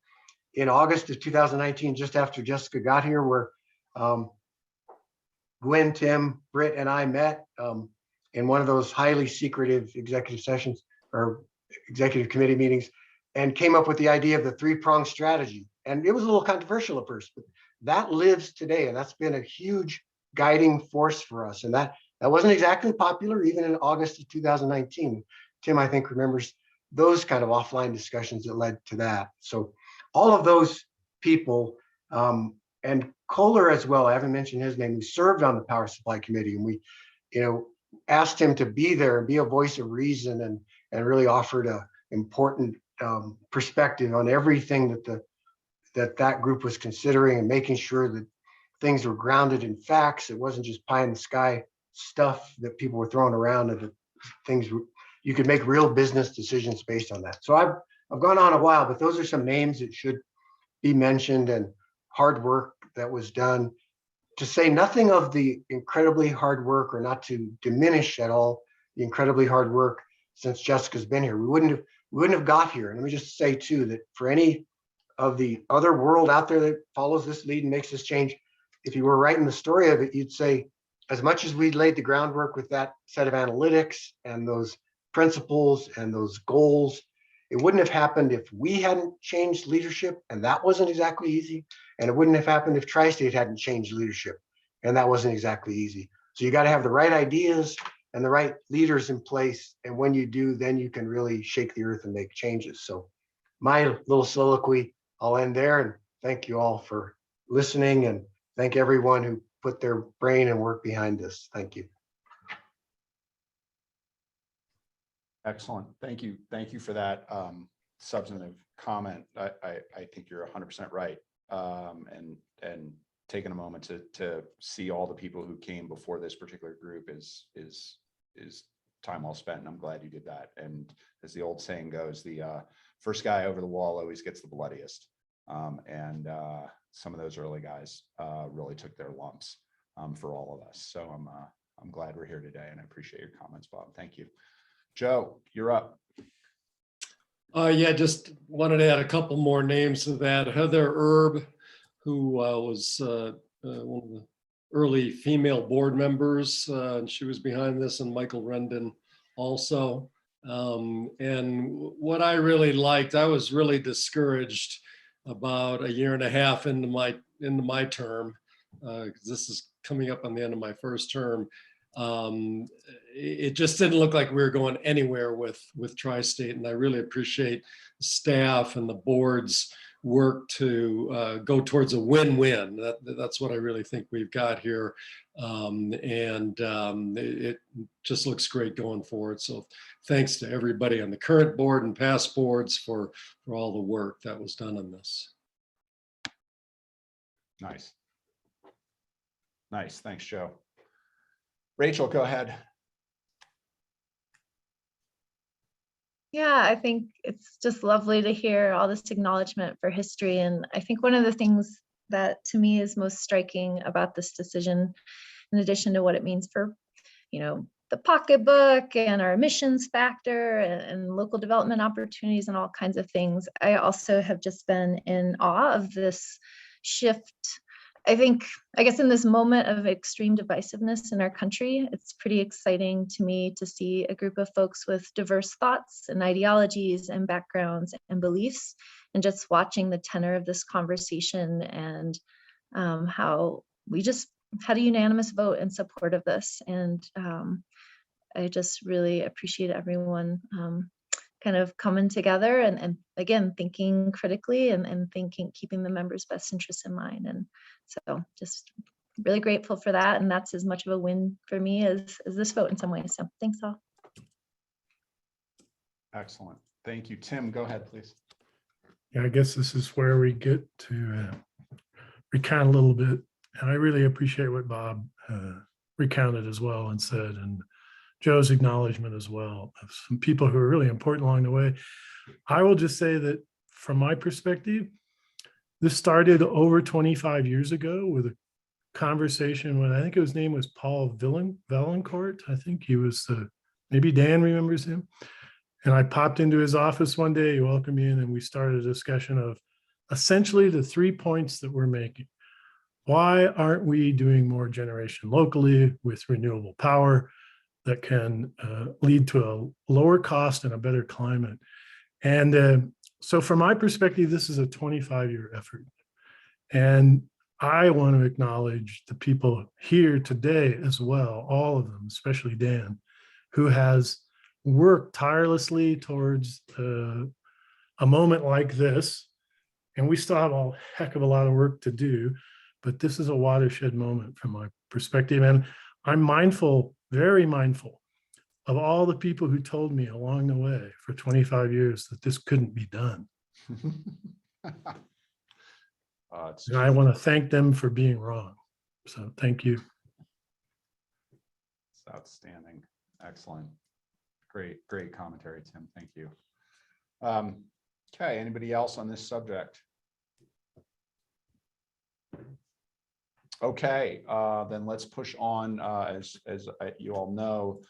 S18: in August of 2019, just after Jessica got here, where Gwen, Tim, Britt, and I met in one of those highly secretive executive sessions or executive committee meetings, and came up with the idea of the three-prong strategy. And it was a little controversial at first, but that lives today, and that's been a huge guiding force for us. And that wasn't exactly popular even in August of 2019. Tim, I think, remembers those kind of offline discussions that led to that. So all of those people, and Kohler as well, I haven't mentioned his name, who served on the power supply committee, and we asked him to be there and be a voice of reason, and really offered a important perspective on everything that group was considering, and making sure that things were grounded in facts. It wasn't just pie in the sky stuff that people were throwing around, and that things you could make real business decisions based on that. So I've gone on a while, but those are some names that should be mentioned, and hard work that was done, to say nothing of the incredibly hard work, or not to diminish at all the incredibly hard work since Jessica's been here. We wouldn't have got here. And let me just say too, that for any of the other world out there that follows this lead and makes this change, if you were writing the story of it, you'd say, as much as we laid the groundwork with that set of analytics and those principles and those goals, it wouldn't have happened if we hadn't changed leadership, and that wasn't exactly easy. And it wouldn't have happened if Tri-State hadn't changed leadership, and that wasn't exactly easy. So you got to have the right ideas and the right leaders in place. And when you do, then you can really shake the earth and make changes. So my little soliloquy, I'll end there and thank you all for listening and thank everyone who put their brain and work behind this. Thank you.
S1: Excellent. Thank you. Thank you for that substantive comment. I think you're 100% right. And taking a moment to see all the people who came before this particular group is time well spent. And I'm glad you did that. And as the old saying goes, the first guy over the wall always gets the bloodiest. And some of those early guys really took their lumps for all of us. So I'm glad we're here today, and I appreciate your comments, Bob. Thank you. Joe, you're up.
S16: Yeah, just wanted to add a couple more names to that. Heather Erb, who was one of the early female board members, and she was behind this, and Michael Rendon also. And what I really liked, I was really discouraged about a year and a half into my term, because this is coming up on the end of my first term. It just didn't look like we were going anywhere with Tri-State, and I really appreciate the staff and the board's work to go towards a win-win. That's what I really think we've got here, and it just looks great going forward. So thanks to everybody on the current board and past boards for all the work that was done on this.
S1: Nice. Nice. Thanks, Joe. Rachel, go ahead.
S14: Yeah, I think it's just lovely to hear all this acknowledgement for history. And I think one of the things that to me is most striking about this decision, in addition to what it means for, the pocketbook and our emissions factor and local development opportunities and all kinds of things, I also have just been in awe of this shift. I guess in this moment of extreme divisiveness in our country, it's pretty exciting to me to see a group of folks with diverse thoughts and ideologies and backgrounds and beliefs, and just watching the tenor of this conversation and how we just had a unanimous vote in support of this. And I just really appreciate everyone kind of coming together and again, thinking critically and keeping the members' best interests in mind. And so just really grateful for that. And that's as much of a win for me as this vote in some ways. So thanks all.
S1: Excellent. Thank you. Tim, go ahead, please.
S11: Yeah, I guess this is where we get to recount a little bit. And I really appreciate what Bob recounted as well and said, and Joe's acknowledgement as well of some people who are really important along the way. I will just say that from my perspective, this started over 25 years ago with a conversation when I think his name was Paul Valancourt. I think he was maybe Dan remembers him. And I popped into his office one day, he welcomed me in, and we started a discussion of essentially the 3 points that we're making. Why aren't we doing more generation locally with renewable power that can lead to a lower cost and a better climate? And so from my perspective, this is a 25-year effort. And I want to acknowledge the people here today as well, all of them, especially Dan, who has worked tirelessly towards a moment like this. And we still have a heck of a lot of work to do, but this is a watershed moment from my perspective. And I'm mindful, very mindful, of all the people who told me along the way for 25 years that this couldn't be done. And I want to thank them for being wrong. So thank you.
S1: It's outstanding. Excellent. Great commentary, Tim. Thank you. Okay, anybody else on this subject? Okay, then let's push on. As you all know,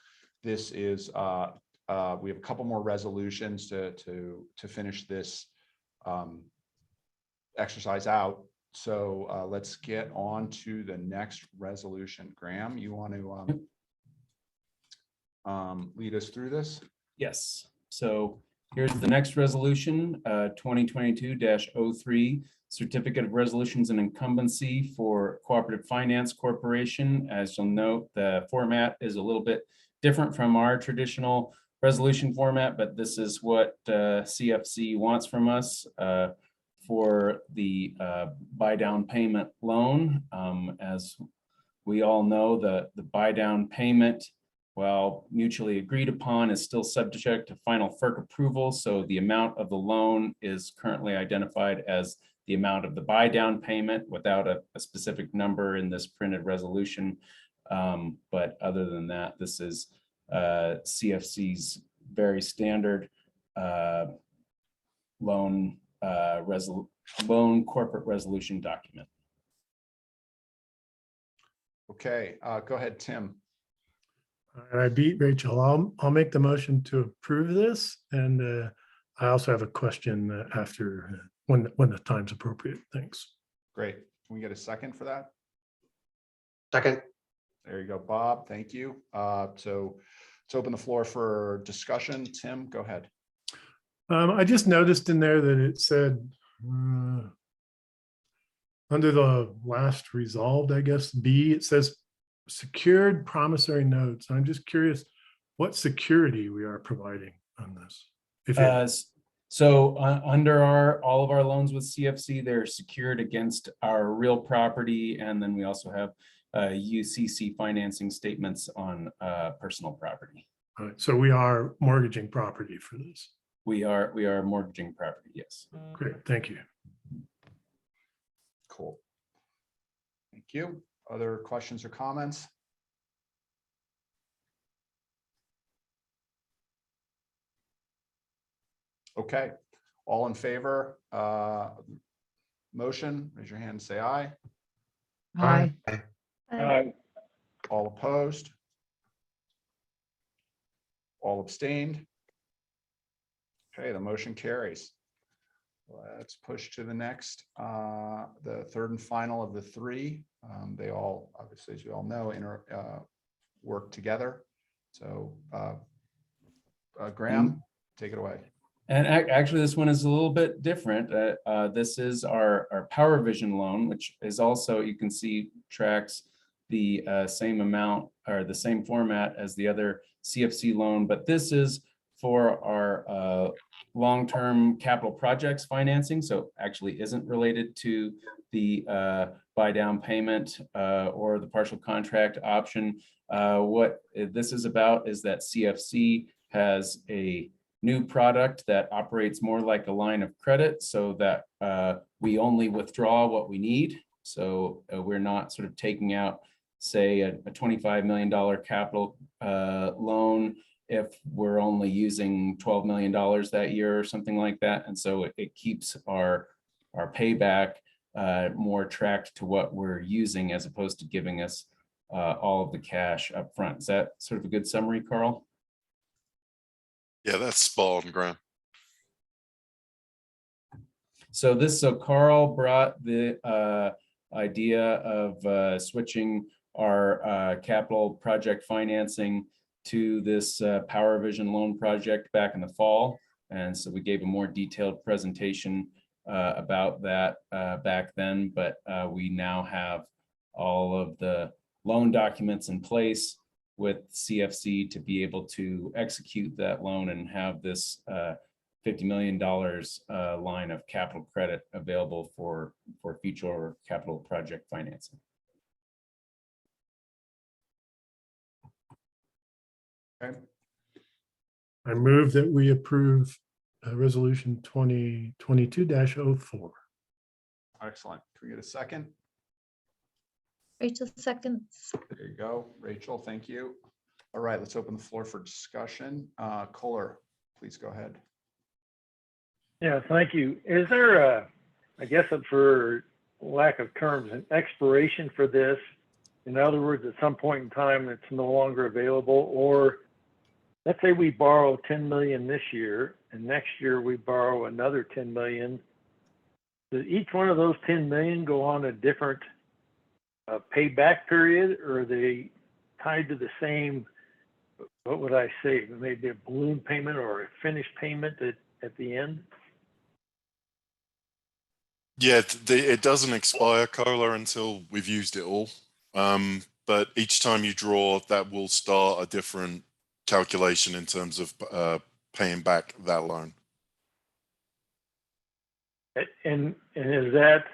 S1: this is we have a couple more resolutions to finish this exercise out. So let's get on to the next resolution. Graham, you want to lead us through this?
S6: Yes. So here's the next resolution, 2022-03, Certificate of Resolutions and Incumbency for Cooperative Finance Corporation. As you'll note, the format is a little bit different from our traditional resolution format, but this is what CFC wants from us for the buy down payment loan. As we all know, the buy down payment, while mutually agreed upon, is still subject to final FERC approval. So the amount of the loan is currently identified as the amount of the buy down payment without a specific number in this printed resolution. But other than that, this is CFC's very standard loan corporate resolution document.
S1: Okay, go ahead, Tim.
S11: I beat Rachel. I'll make the motion to approve this, and I also have a question after when the time's appropriate. Thanks.
S1: Great. Can we get a second for that?
S18: Second.
S1: There you go, Bob. Thank you. So let's open the floor for discussion. Tim, go ahead.
S11: I just noticed in there that it said under the last resolved, I guess, B, it says secured promissory notes. I'm just curious what security we are providing on this.
S6: So under all of our loans with CFC, they're secured against our real property. And then we also have UCC financing statements on personal property.
S11: All right, so we are mortgaging property for this.
S6: We are mortgaging property, yes.
S11: Great, thank you.
S1: Cool. Thank you. Other questions or comments? Okay, all in favor? Motion, raise your hand and say aye.
S12: Aye.
S1: All opposed? All abstained? Okay, the motion carries. Let's push to the next, the third and final of the three. They all, obviously, as you all know, work together. So Graham, take it away.
S6: And actually, this one is a little bit different. This is our Power Vision loan, which is also, you can see, tracks the same amount or the same format as the other CFC loan, but this is for our long-term capital projects financing. So actually isn't related to the buy down payment or the partial contract option. What this is about is that CFC has a new product that operates more like a line of credit, so that we only withdraw what we need. So we're not sort of taking out, say, a $25 million capital loan if we're only using $12 million that year or something like that. And so it keeps our payback more tracked to what we're using, as opposed to giving us all of the cash up front. Is that sort of a good summary, Carl?
S3: Yeah, that's spot on, Graham.
S6: So Carl brought the idea of switching our capital project financing to this Power Vision loan project back in the fall. And so we gave a more detailed presentation about that back then, but we now have all of the loan documents in place with CFC to be able to execute that loan and have this $50 million line of capital credit available for future capital project financing.
S1: Okay.
S11: I move that we approve resolution 2022-04.
S1: Excellent. Can we get a second?
S14: Rachel seconds.
S1: There you go, Rachel. Thank you. All right, let's open the floor for discussion. Kohler, please go ahead.
S8: Yeah, thank you. Is there I guess for lack of terms, an expiration for this? In other words, at some point in time, it's no longer available, or let's say we borrow 10 million this year and next year we borrow another 10 million. Does each one of those 10 million go on a different payback period, or are they tied to the same, what would I say, maybe a balloon payment or a finished payment at the end?
S3: Yeah, it doesn't expire, Kohler, until we've used it all. But each time you draw, that will start a different calculation in terms of paying back that loan.
S8: And is that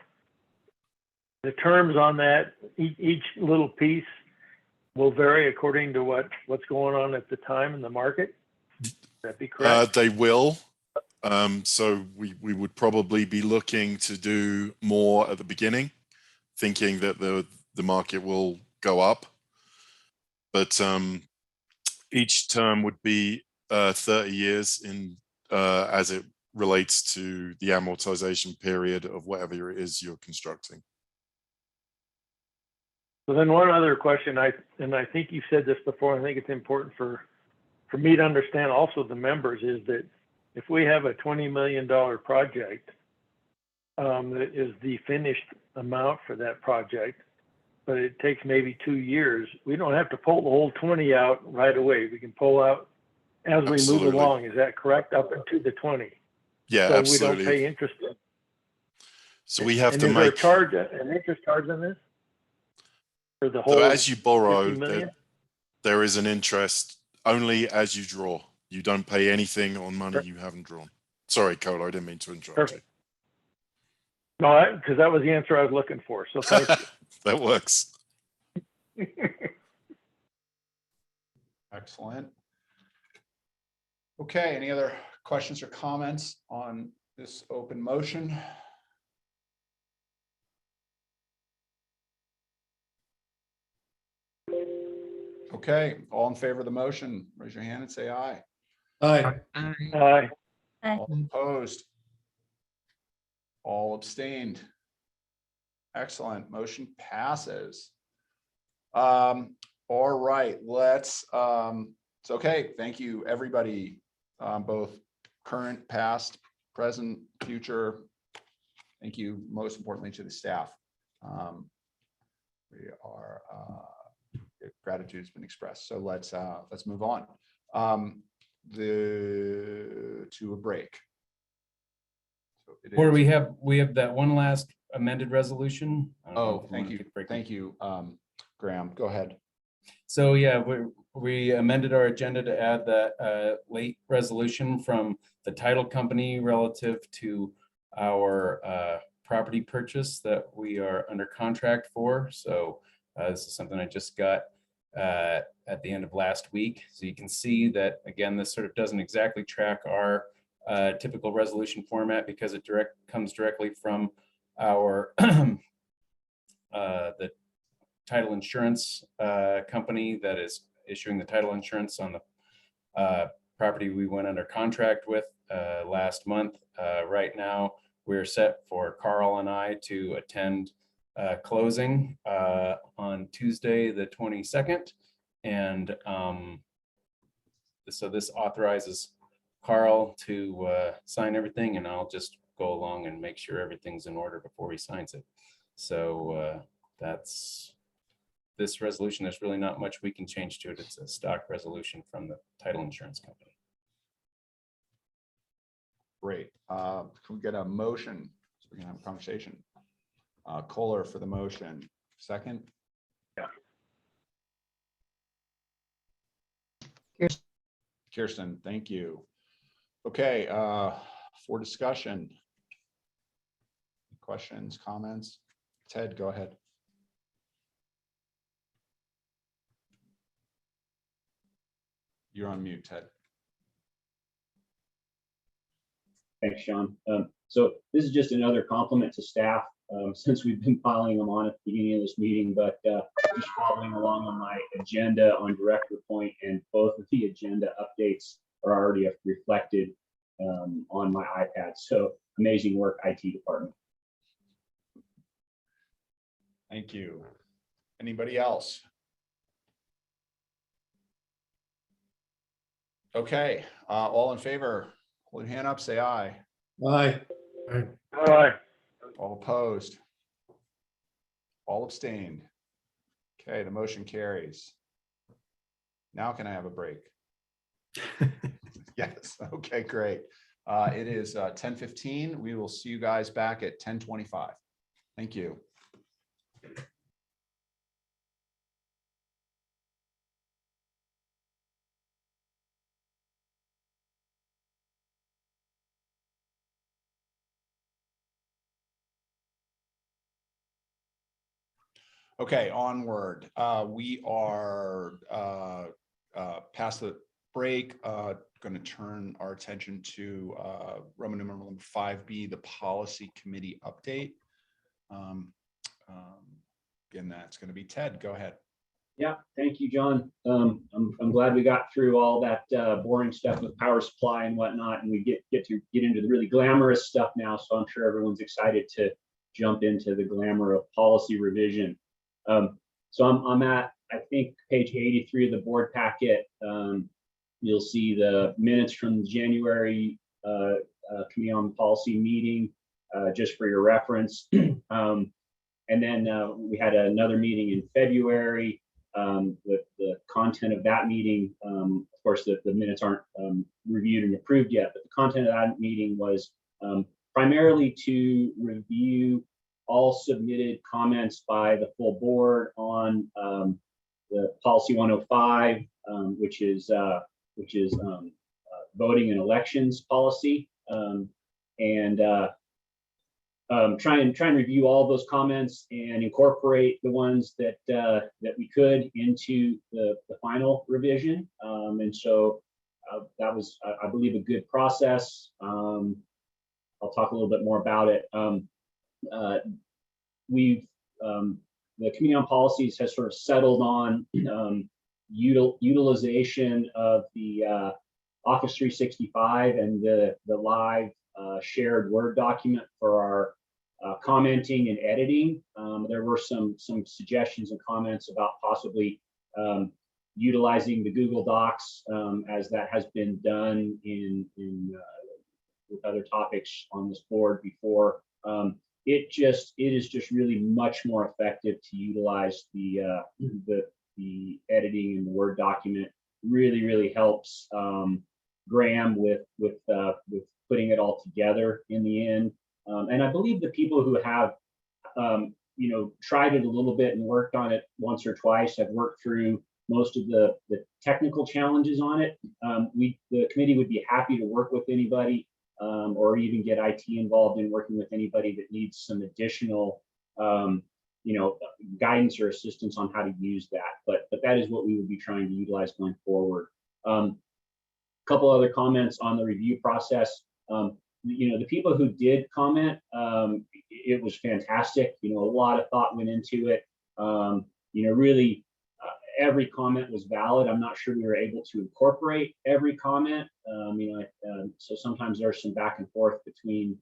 S8: the terms on that, each little piece will vary according to what's going on at the time in the market? Would that be correct?
S3: They will. So we would probably be looking to do more at the beginning, thinking that the market will go up. But each term would be 30 years in as it relates to the amortization period of whatever it is you're constructing.
S8: So then one other question, I think you've said this before, I think it's important for me to understand also the members, is that if we have a $20 million project that is the finished amount for that project, but it takes maybe 2 years, we don't have to pull the whole 20 out right away. We can pull out as we
S3: Absolutely.
S8: move along. Is that correct? Up into the 20?
S3: Yeah,
S8: So
S3: absolutely.
S8: we don't pay interest.
S3: So we have
S8: And
S3: to
S8: is there a
S3: make
S8: charge, an interest charge on this? For the whole
S3: so as you borrow,
S8: 50 million?
S3: there is an interest only as you draw. You don't pay anything on money you haven't drawn. Sorry, Cole, I didn't mean to interrupt you.
S8: No, because that was the answer I was looking for. So thank you.
S3: That works.
S1: Excellent. Okay, any other questions or comments on this open motion? Okay, all in favor of the motion, raise your hand and say aye.
S16: Aye.
S8: Aye.
S1: All opposed? All abstained? Excellent, motion passes. All right, let's, it's okay. Thank you, everybody, both current, past, present, future. Thank you, most importantly, to the staff. We are, gratitude has been expressed. So let's move on to a break. So
S6: Or we have that one last amended resolution.
S1: Oh, thank you. Thank you, Graham. Go ahead.
S6: So yeah, we amended our agenda to add that late resolution from the title company relative to our property purchase that we are under contract for. So this is something I just got at the end of last week. So you can see that, again, this sort of doesn't exactly track our typical resolution format because it comes directly from our the title insurance company that is issuing the title insurance on the property we went under contract with last month. Right now, we're set for Carl and I to attend closing on Tuesday, the 22nd. And so this authorizes Carl to sign everything, and I'll just go along and make sure everything's in order before he signs it. So that's this resolution. There's really not much we can change to it. It's a stock resolution from the title insurance company.
S1: Great. Can we get a motion so we can have a conversation? Kohler for the motion. Second?
S12: Yeah.
S1: Kirsten, thank you. Okay, for discussion. Questions, comments? Ted, go ahead. You're on mute, Ted.
S4: Thanks, Sean. So this is just another compliment to staff since we've been piling them on at the beginning of this meeting, but just following along on my agenda on Director Point, and both of the agenda updates are already reflected on my iPad. So amazing work, IT department.
S1: Thank you. Anybody else? Okay, all in favor, hold your hand up, say aye.
S16: Aye.
S8: Aye.
S1: All opposed? All abstained? Okay, the motion carries. Now can I have a break? Yes, okay, great. It is 10:15. We will see you guys back at 10:25. Thank you. Okay, onward. We are past the break. Going to turn our attention to Roman numeral number 5B, the policy committee update. Again, that's going to be Ted. Go ahead.
S4: Yeah, thank you, John. I'm glad we got through all that boring stuff with power supply and whatnot, and we get into the really glamorous stuff now. So I'm sure everyone's excited to jump into the glamour of policy revision. So I'm at, I think, page 83 of the board packet. You'll see the minutes from the January Committee on Policy meeting, just for your reference. And then we had another meeting in February. The content of that meeting, of course, the minutes aren't reviewed and approved yet, but the content of that meeting was primarily to review all submitted comments by the full board on the policy 105, which is voting and elections policy, and try and review all those comments and incorporate the ones that we could into the final revision. And so that was, I believe, a good process. I'll talk a little bit more about it. The Committee on Policies has sort of settled on utilization of the Office 365 and the live shared Word document for our commenting and editing. There were some suggestions and comments about possibly utilizing the Google Docs as that has been done with other topics on this board before. It is just really much more effective to utilize the editing in the Word document. Really helps Graham with putting it all together in the end. And I believe the people who have tried it a little bit and worked on it once or twice have worked through most of the technical challenges on it. The committee would be happy to work with anybody, or even get IT involved in working with anybody that needs some additional guidance or assistance on how to use that. But that is what we would be trying to utilize going forward. A couple other comments on the review process. The people who did comment, it was fantastic. A lot of thought went into it. Really, every comment was valid. I'm not sure we were able to incorporate every comment. So sometimes there's some back and forth between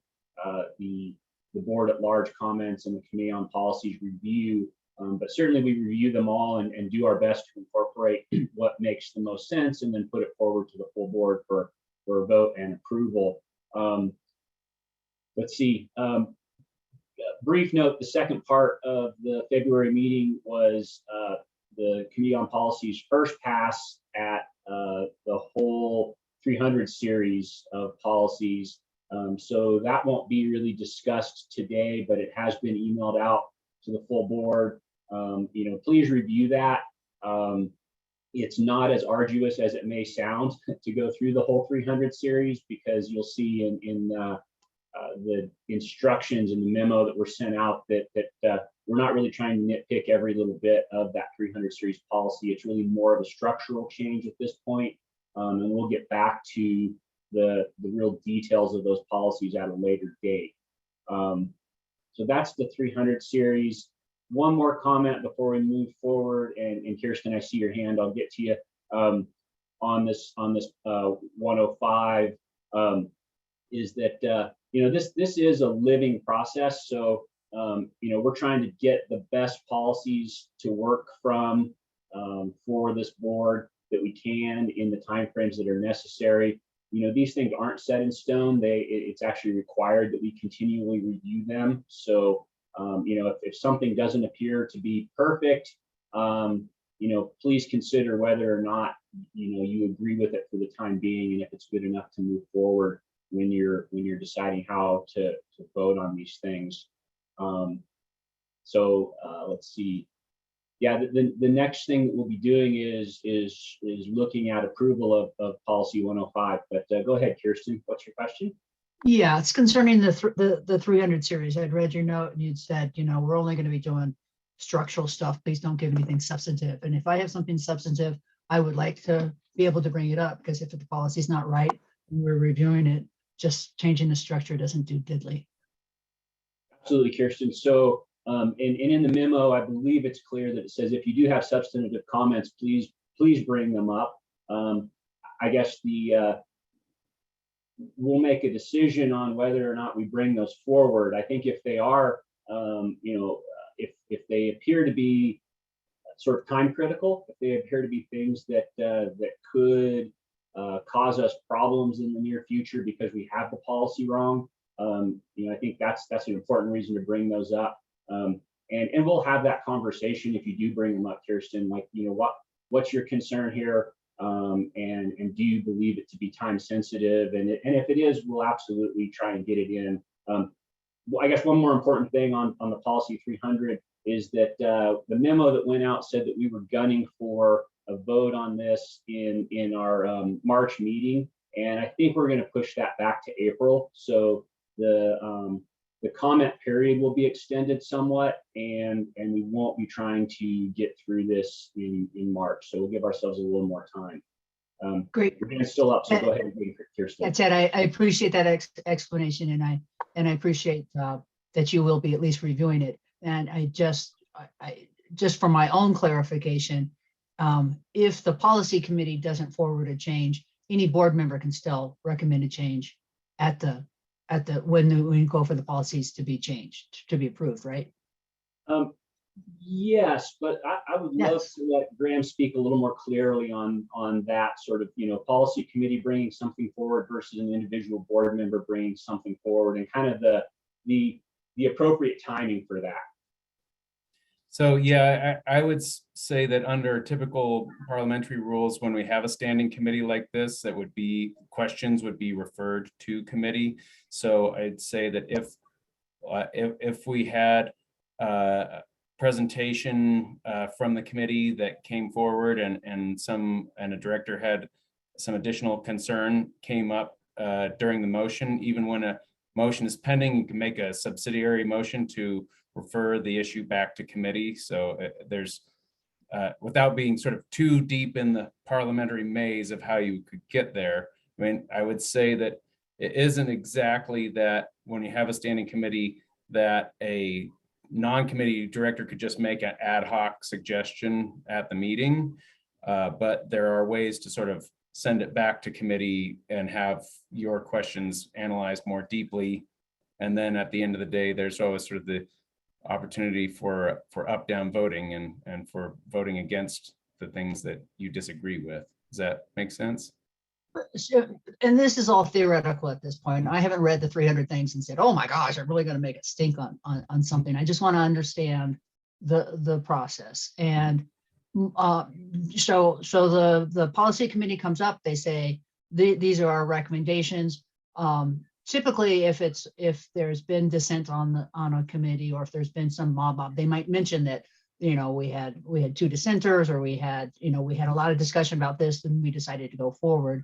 S4: the board at large comments and the Committee on Policies review. But certainly we review them all and do our best to incorporate what makes the most sense and then put it forward to the full board for a vote and approval. Let's see. Brief note, the second part of the February meeting was the Committee on Policy's first pass at the whole 300 series of policies. So that won't be really discussed today, but it has been emailed out to the full board. Please review that. It's not as arduous as it may sound to go through the whole 300 series, because you'll see in the instructions in the memo that were sent out that we're not really trying to nitpick every little bit of that 300 series policy. It's really more of a structural change at this point. And we'll get back to the real details of those policies at a later date. So that's the 300 series. One more comment before we move forward, and Kirsten, I see your hand. I'll get to you on this 105. Is that this is a living process. So we're trying to get the best policies to work from for this board that we can in the timeframes that are necessary. These things aren't set in stone. It's actually required that we continually review them. So if something doesn't appear to be perfect, please consider whether or not you agree with it for the time being, and if it's good enough to move forward when you're deciding how to vote on these things. Let's see. Yeah, the next thing that we'll be doing is looking at approval of policy 105. But go ahead, Kirsten. What's your question?
S12: Yeah, it's concerning the 300 series. I'd read your note and you'd said, we're only going to be doing structural stuff. Please don't give anything substantive. And if I have something substantive, I would like to be able to bring it up, because if the policy is not right and we're reviewing it, just changing the structure doesn't do diddly.
S4: Absolutely, Kirsten. So, and in the memo, I believe it's clear that it says if you do have substantive comments, please bring them up. I guess we'll make a decision on whether or not we bring those forward. I think if they are, if they appear to be sort of time critical, if they appear to be things that could cause us problems in the near future because we have the policy wrong, I think that's an important reason to bring those up. And we'll have that conversation if you do bring them up, Kirsten. Like, what's your concern here? And do you believe it to be time sensitive? And if it is, we'll absolutely try and get it in. I guess one more important thing on the policy 300 is that the memo that went out said that we were gunning for a vote on this in our March meeting, and I think we're going to push that back to April. So the comment period will be extended somewhat, and we won't be trying to get through this in March. So we'll give ourselves a little more time.
S12: Great.
S4: Your hand's still up, so go ahead and wait for Kirsten.
S12: That's it. I appreciate that explanation, and I appreciate that you will be at least reviewing it. And I just for my own clarification, if the policy committee doesn't forward a change, any board member can still recommend a change when we go for the policies to be changed, to be approved, right?
S4: Yes, but I would love to let Graham speak a little more clearly on that sort of, policy committee bringing something forward versus an individual board member bringing something forward, and kind of the appropriate timing for that.
S6: So yeah, I would say that under typical parliamentary rules, when we have a standing committee like this, that would be questions would be referred to committee. So I'd say that if we had a presentation from the committee that came forward and a director had some additional concern came up during the motion, even when a motion is pending, you can make a subsidiary motion to refer the issue back to committee. So there's, without being sort of too deep in the parliamentary maze of how you could get there, I mean, I would say that it isn't exactly that when you have a standing committee that a non-committee director could just make an ad hoc suggestion at the meeting, but there are ways to sort of send it back to committee and have your questions analyzed more deeply. And then at the end of the day, there's always sort of the opportunity for up-down voting and for voting against the things that you disagree with. Does that make sense?
S12: So, and this is all theoretical at this point. I haven't read the 300 things and said, oh my gosh, I'm really going to make it stink on something. I just want to understand the process. And so the policy committee comes up, they say, these are our recommendations. Typically, if there's been dissent on a committee, or if there's been some mob, they might mention that, we had two dissenters, or we had a lot of discussion about this, and we decided to go forward.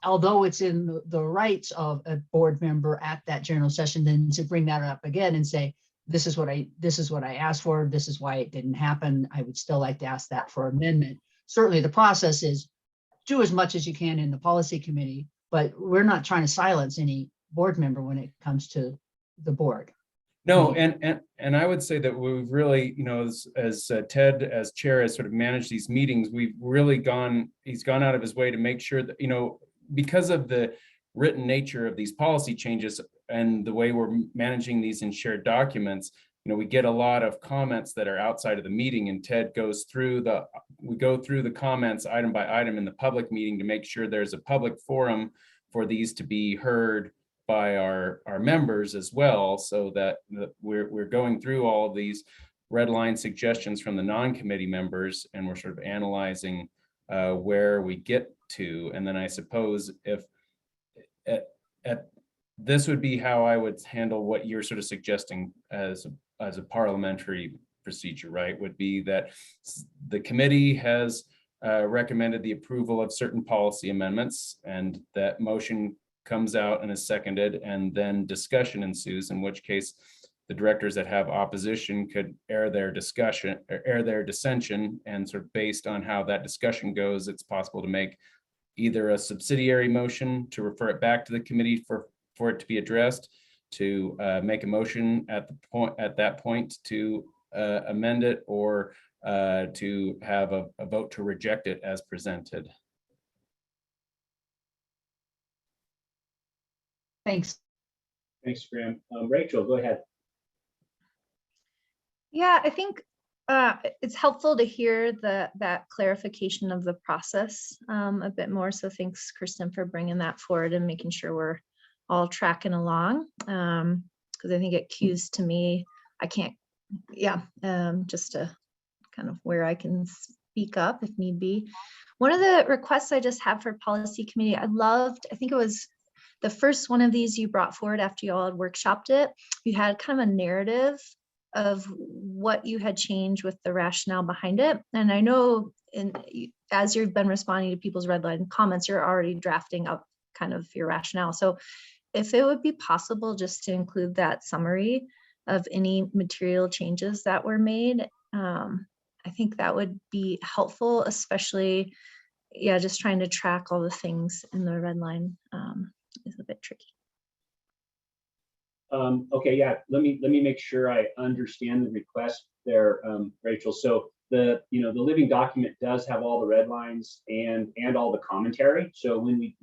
S12: Although it's in the rights of a board member at that general session, then to bring that up again and say, this is what I asked for, this is why it didn't happen, I would still like to ask that for amendment. Certainly the process is do as much as you can in the policy committee, but we're not trying to silence any board member when it comes to the board.
S6: No, and I would say that we've really, as Ted, as chair, has sort of managed these meetings, we've really he's gone out of his way to make sure that, because of the written nature of these policy changes and the way we're managing these in shared documents, we get a lot of comments that are outside of the meeting, and Ted goes through we go through the comments item by item in the public meeting to make sure there's a public forum for these to be heard by our members as well, so that we're going through all of these red line suggestions from the non-committee members, and we're sort of analyzing where we get to. And then I suppose if this would be how I would handle what you're sort of suggesting as a parliamentary procedure, right? Would be that the committee has recommended the approval of certain policy amendments, and that motion comes out and is seconded, and then discussion ensues, in which case the directors that have opposition could air their discussion, or air their dissension, and sort of based on how that discussion goes, it's possible to make either a subsidiary motion to refer it back to the committee for it to be addressed, to make a motion at that point to amend it, or to have a vote to reject it as presented.
S12: Thanks.
S4: Thanks, Graham. Rachel, go ahead.
S14: Yeah, I think it's helpful to hear that clarification of the process a bit more. So thanks, Kristen, for bringing that forward and making sure we're all tracking along. Because I think it cues to me, I can't, just to kind of where I can speak up if need be. One of the requests I just have for policy committee, I think it was the first one of these you brought forward after you all had workshopped it. You had kind of a narrative of what you had changed with the rationale behind it. And I know as you've been responding to people's red line comments, you're already drafting up kind of your rationale. So if it would be possible just to include that summary of any material changes that were made, I think that would be helpful, especially, just trying to track all the things in the red line is a bit tricky.
S4: Okay, let me make sure I understand the request there, Rachel. So the living document does have all the red lines and all the commentary. So when we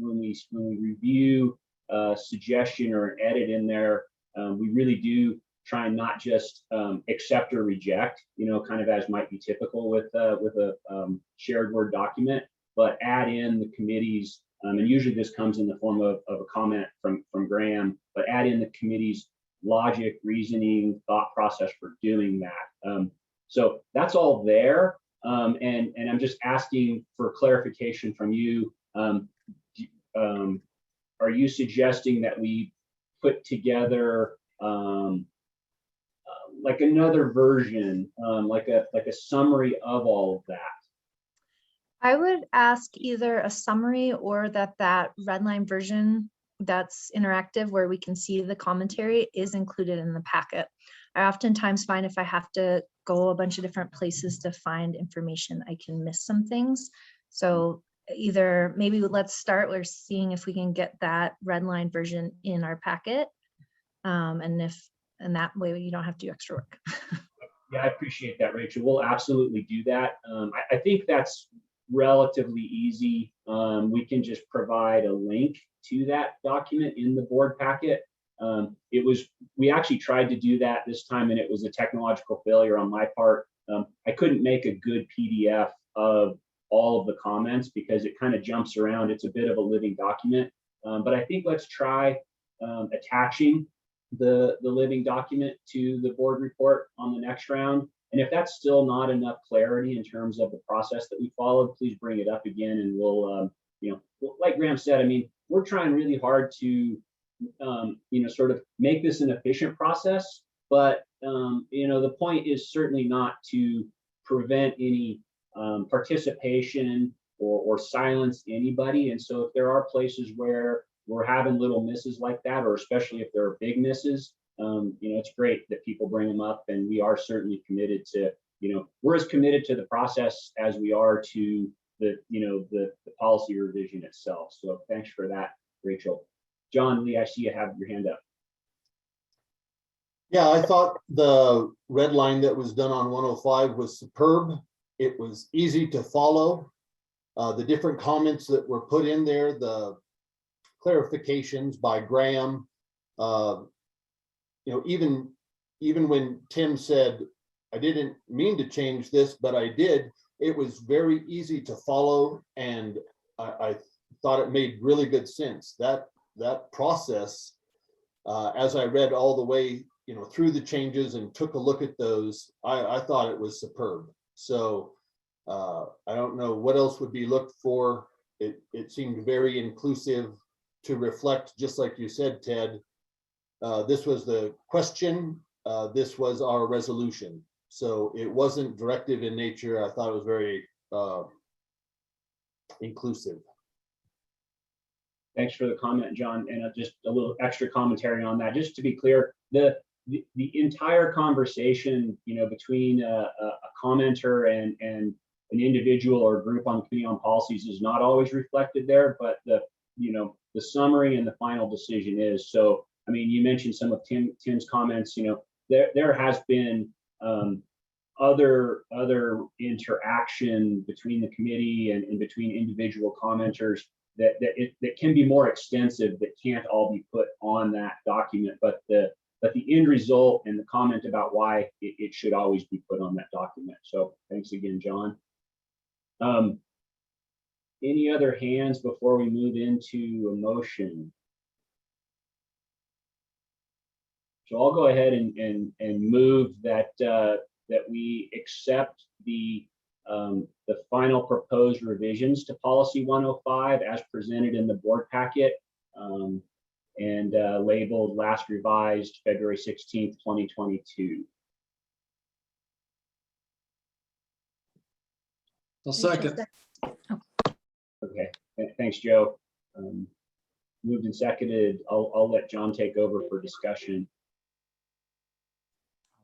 S4: review a suggestion or an edit in there, we really do try and not just accept or reject, kind of as might be typical with a shared Word document, but add in the committee's, and usually this comes in the form of a comment from Graham, but add in the committee's logic, reasoning, thought process for doing that. So that's all there. And I'm just asking for clarification from you. Are you suggesting that we put together like another version, like a summary of all of that?
S14: I would ask either a summary or that red line version that's interactive where we can see the commentary is included in the packet. I oftentimes find if I have to go a bunch of different places to find information, I can miss some things. So either maybe let's start with seeing if we can get that red line version in our packet. And that way you don't have to do extra work.
S4: Yeah, I appreciate that, Rachel. We'll absolutely do that. I think that's relatively easy. We can just provide a link to that document in the board packet. We actually tried to do that this time and it was a technological failure on my part. I couldn't make a good PDF of all of the comments because it kind of jumps around. It's a bit of a living document, but I think let's try attaching the living document to the board report on the next round. And if that's still not enough clarity in terms of the process that we followed, please bring it up again and we'll, like Graham said, I mean, we're trying really hard to, sort of make this an efficient process, but, the point is certainly not to prevent any participation or silence anybody. And so if there are places where we're having little misses like that, or especially if there are big misses, it's great that people bring them up, and we are certainly committed to, we're as committed to the process as we are to the policy revision itself. So thanks for that, Rachel. John Lee, I see you have your hand up.
S19: Yeah, I thought the red line that was done on 105 was superb. It was easy to follow. The different comments that were put in there, the clarifications by Graham, even when Tim said, I didn't mean to change this, but I did, it was very easy to follow. And I thought it made really good sense. That process, as I read all the way, through the changes and took a look at those, I thought it was superb. So I don't know what else would be looked for. It seemed very inclusive to reflect, just like you said, Ted, this was the question, this was our resolution. So it wasn't directive in nature. I thought it was very inclusive.
S4: Thanks for the comment, John. And just a little extra commentary on that. Just to be clear, the the entire conversation, between a commenter and an individual or group on committee on policies is not always reflected there, but the summary and the final decision is. So, I mean, you mentioned some of Tim's comments. There has been other interaction between the committee and between individual commenters that can be more extensive, that can't all be put on that document, but the end result and the comment about why it should always be put on that document. So thanks again, John. Any other hands before we move into a motion? So I'll go ahead and move that that we accept the final proposed revisions to policy 105 as presented in the board packet, and labeled last revised February 16th, 2022.
S16: I'll second.
S4: Okay, thanks, Joe. Moved and seconded. I'll let John take over for discussion.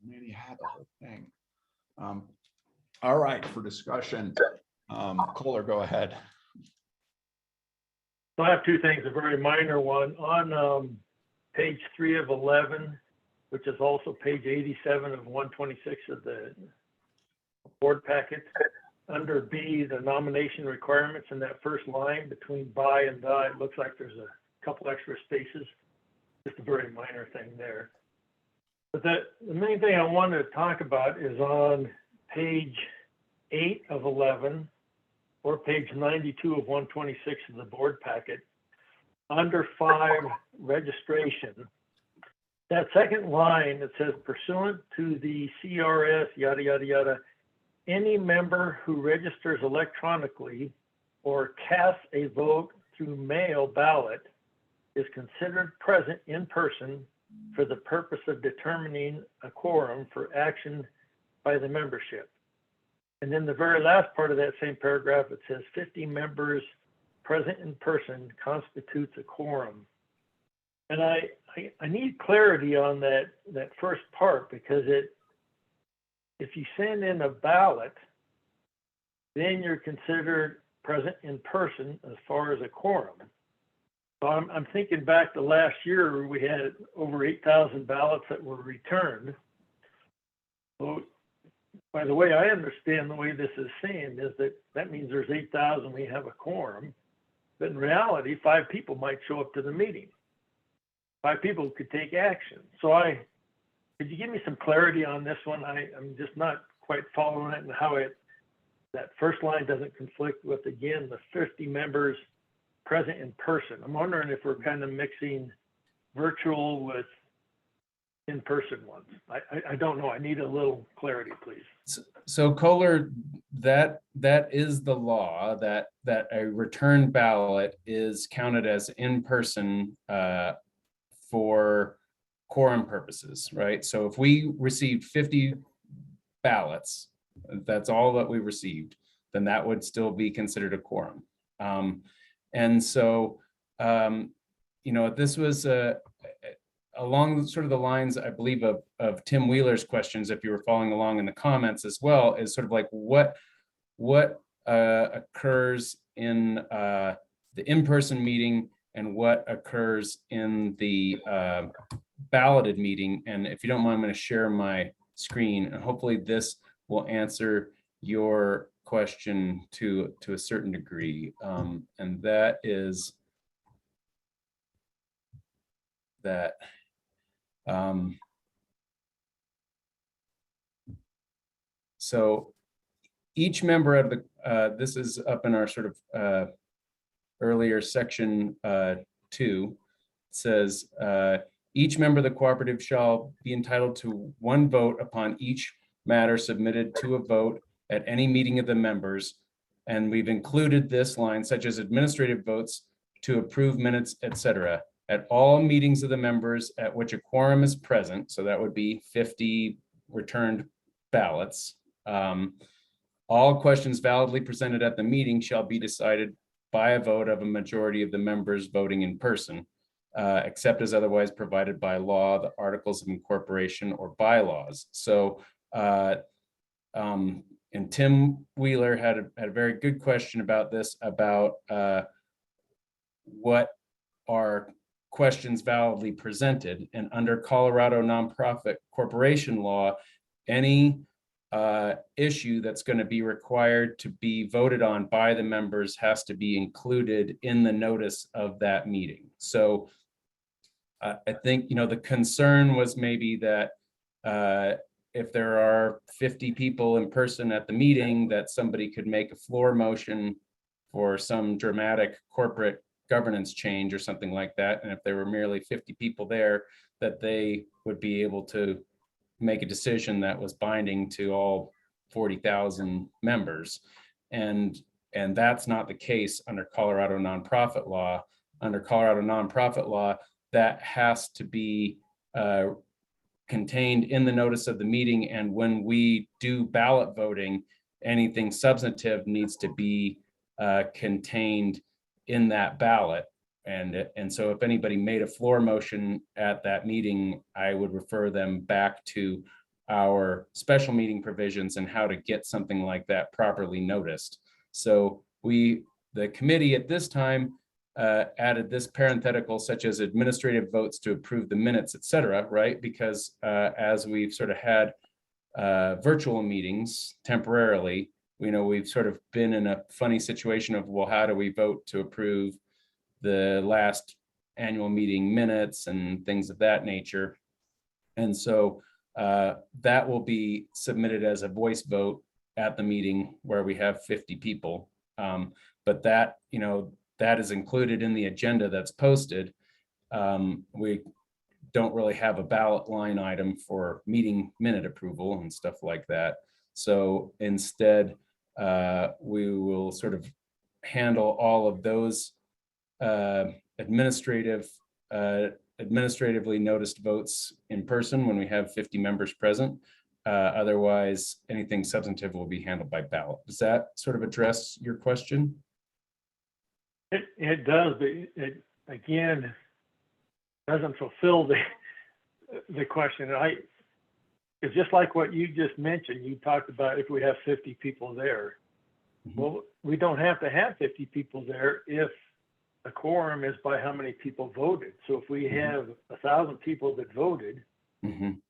S1: Man, you had the whole thing. All right, for discussion, Kohler, go ahead.
S8: So I have two things, a very minor one. On page 3 of 11, which is also page 87 of 126 of the board packet, under B, the nomination requirements in that first line between by and the, it looks like there's a couple extra spaces. Just a very minor thing there. But the main thing I wanted to talk about is on page 8 of 11, or page 92 of 126 of the board packet, under 5 registration. That second line, it says pursuant to the CRS, yada, yada, yada, any member who registers electronically or casts a vote through mail ballot is considered present in person for the purpose of determining a quorum for action by the membership. And then the very last part of that same paragraph, it says 50 members present in person constitutes a quorum. And I need clarity on that first part, because if you send in a ballot, then you're considered present in person as far as a quorum. So I'm thinking back to last year, we had over 8,000 ballots that were returned. So by the way, I understand the way this is saying is that means there's 8,000, we have a quorum. But in reality, 5 people might show up to the meeting. 5 people could take action. So could you give me some clarity on this one? I'm just not quite following it, and how that first line doesn't conflict with, again, the 50 members present in person. I'm wondering if we're kind of mixing virtual with in-person ones. I don't know. I need a little clarity, please.
S6: So Kohler, that is the law, that a return ballot is counted as in-person for quorum purposes, right? So if we received 50 ballots, that's all that we received, then that would still be considered a quorum. And so, this was along sort of the lines, I believe, of Tim Wheeler's questions, if you were following along in the comments as well, is sort of like what occurs in the in-person meeting and what occurs in the balloted meeting. And if you don't mind, I'm going to share my screen, and hopefully this will answer your question to a certain degree. And that is that so each member of the, this is up in our sort of earlier section 2, says each member of the cooperative shall be entitled to 1 vote upon each matter submitted to a vote at any meeting of the members. And we've included this line, such as administrative votes to approve minutes, etc., at all meetings of the members at which a quorum is present. So that would be 50 returned ballots. All questions validly presented at the meeting shall be decided by a vote of a majority of the members voting in person. except as otherwise provided by law, the articles of incorporation or bylaws. So, and Tim Wheeler had a very good question about this, about what are questions validly presented. And under Colorado nonprofit corporation law, any issue that's going to be required to be voted on by the members has to be included in the notice of that meeting. So I think, the concern was maybe that if there are 50 people in person at the meeting, that somebody could make a floor motion for some dramatic corporate governance change or something like that. And if there were merely 50 people there, that they would be able to make a decision that was binding to all 40,000 members. And that's not the case under Colorado nonprofit law. Under Colorado nonprofit law, that has to be contained in the notice of the meeting. And when we do ballot voting, anything substantive needs to be contained in that ballot. And so if anybody made a floor motion at that meeting, I would refer them back to our special meeting provisions and how to get something like that properly noticed. So the committee at this time added this parenthetical, such as administrative votes to approve the minutes, et cetera, right? Because as we've sort of had virtual meetings temporarily, we've sort of been in a funny situation of, well, how do we vote to approve the last annual meeting minutes and things of that nature? And so that will be submitted as a voice vote at the meeting where we have 50 people. But that, that is included in the agenda that's posted. We don't really have a ballot line item for meeting minute approval and stuff like that. So instead, we will sort of handle all of those administratively noticed votes in person when we have 50 members present. Otherwise, anything substantive will be handled by ballot. Does that sort of address your question?
S8: It does, but it again doesn't fulfill the question. It's just like what you just mentioned. You talked about if we have 50 people there. Mm-hmm. Well, we don't have to have 50 people there if a quorum is by how many people voted. So if we have 1,000 people that voted, 10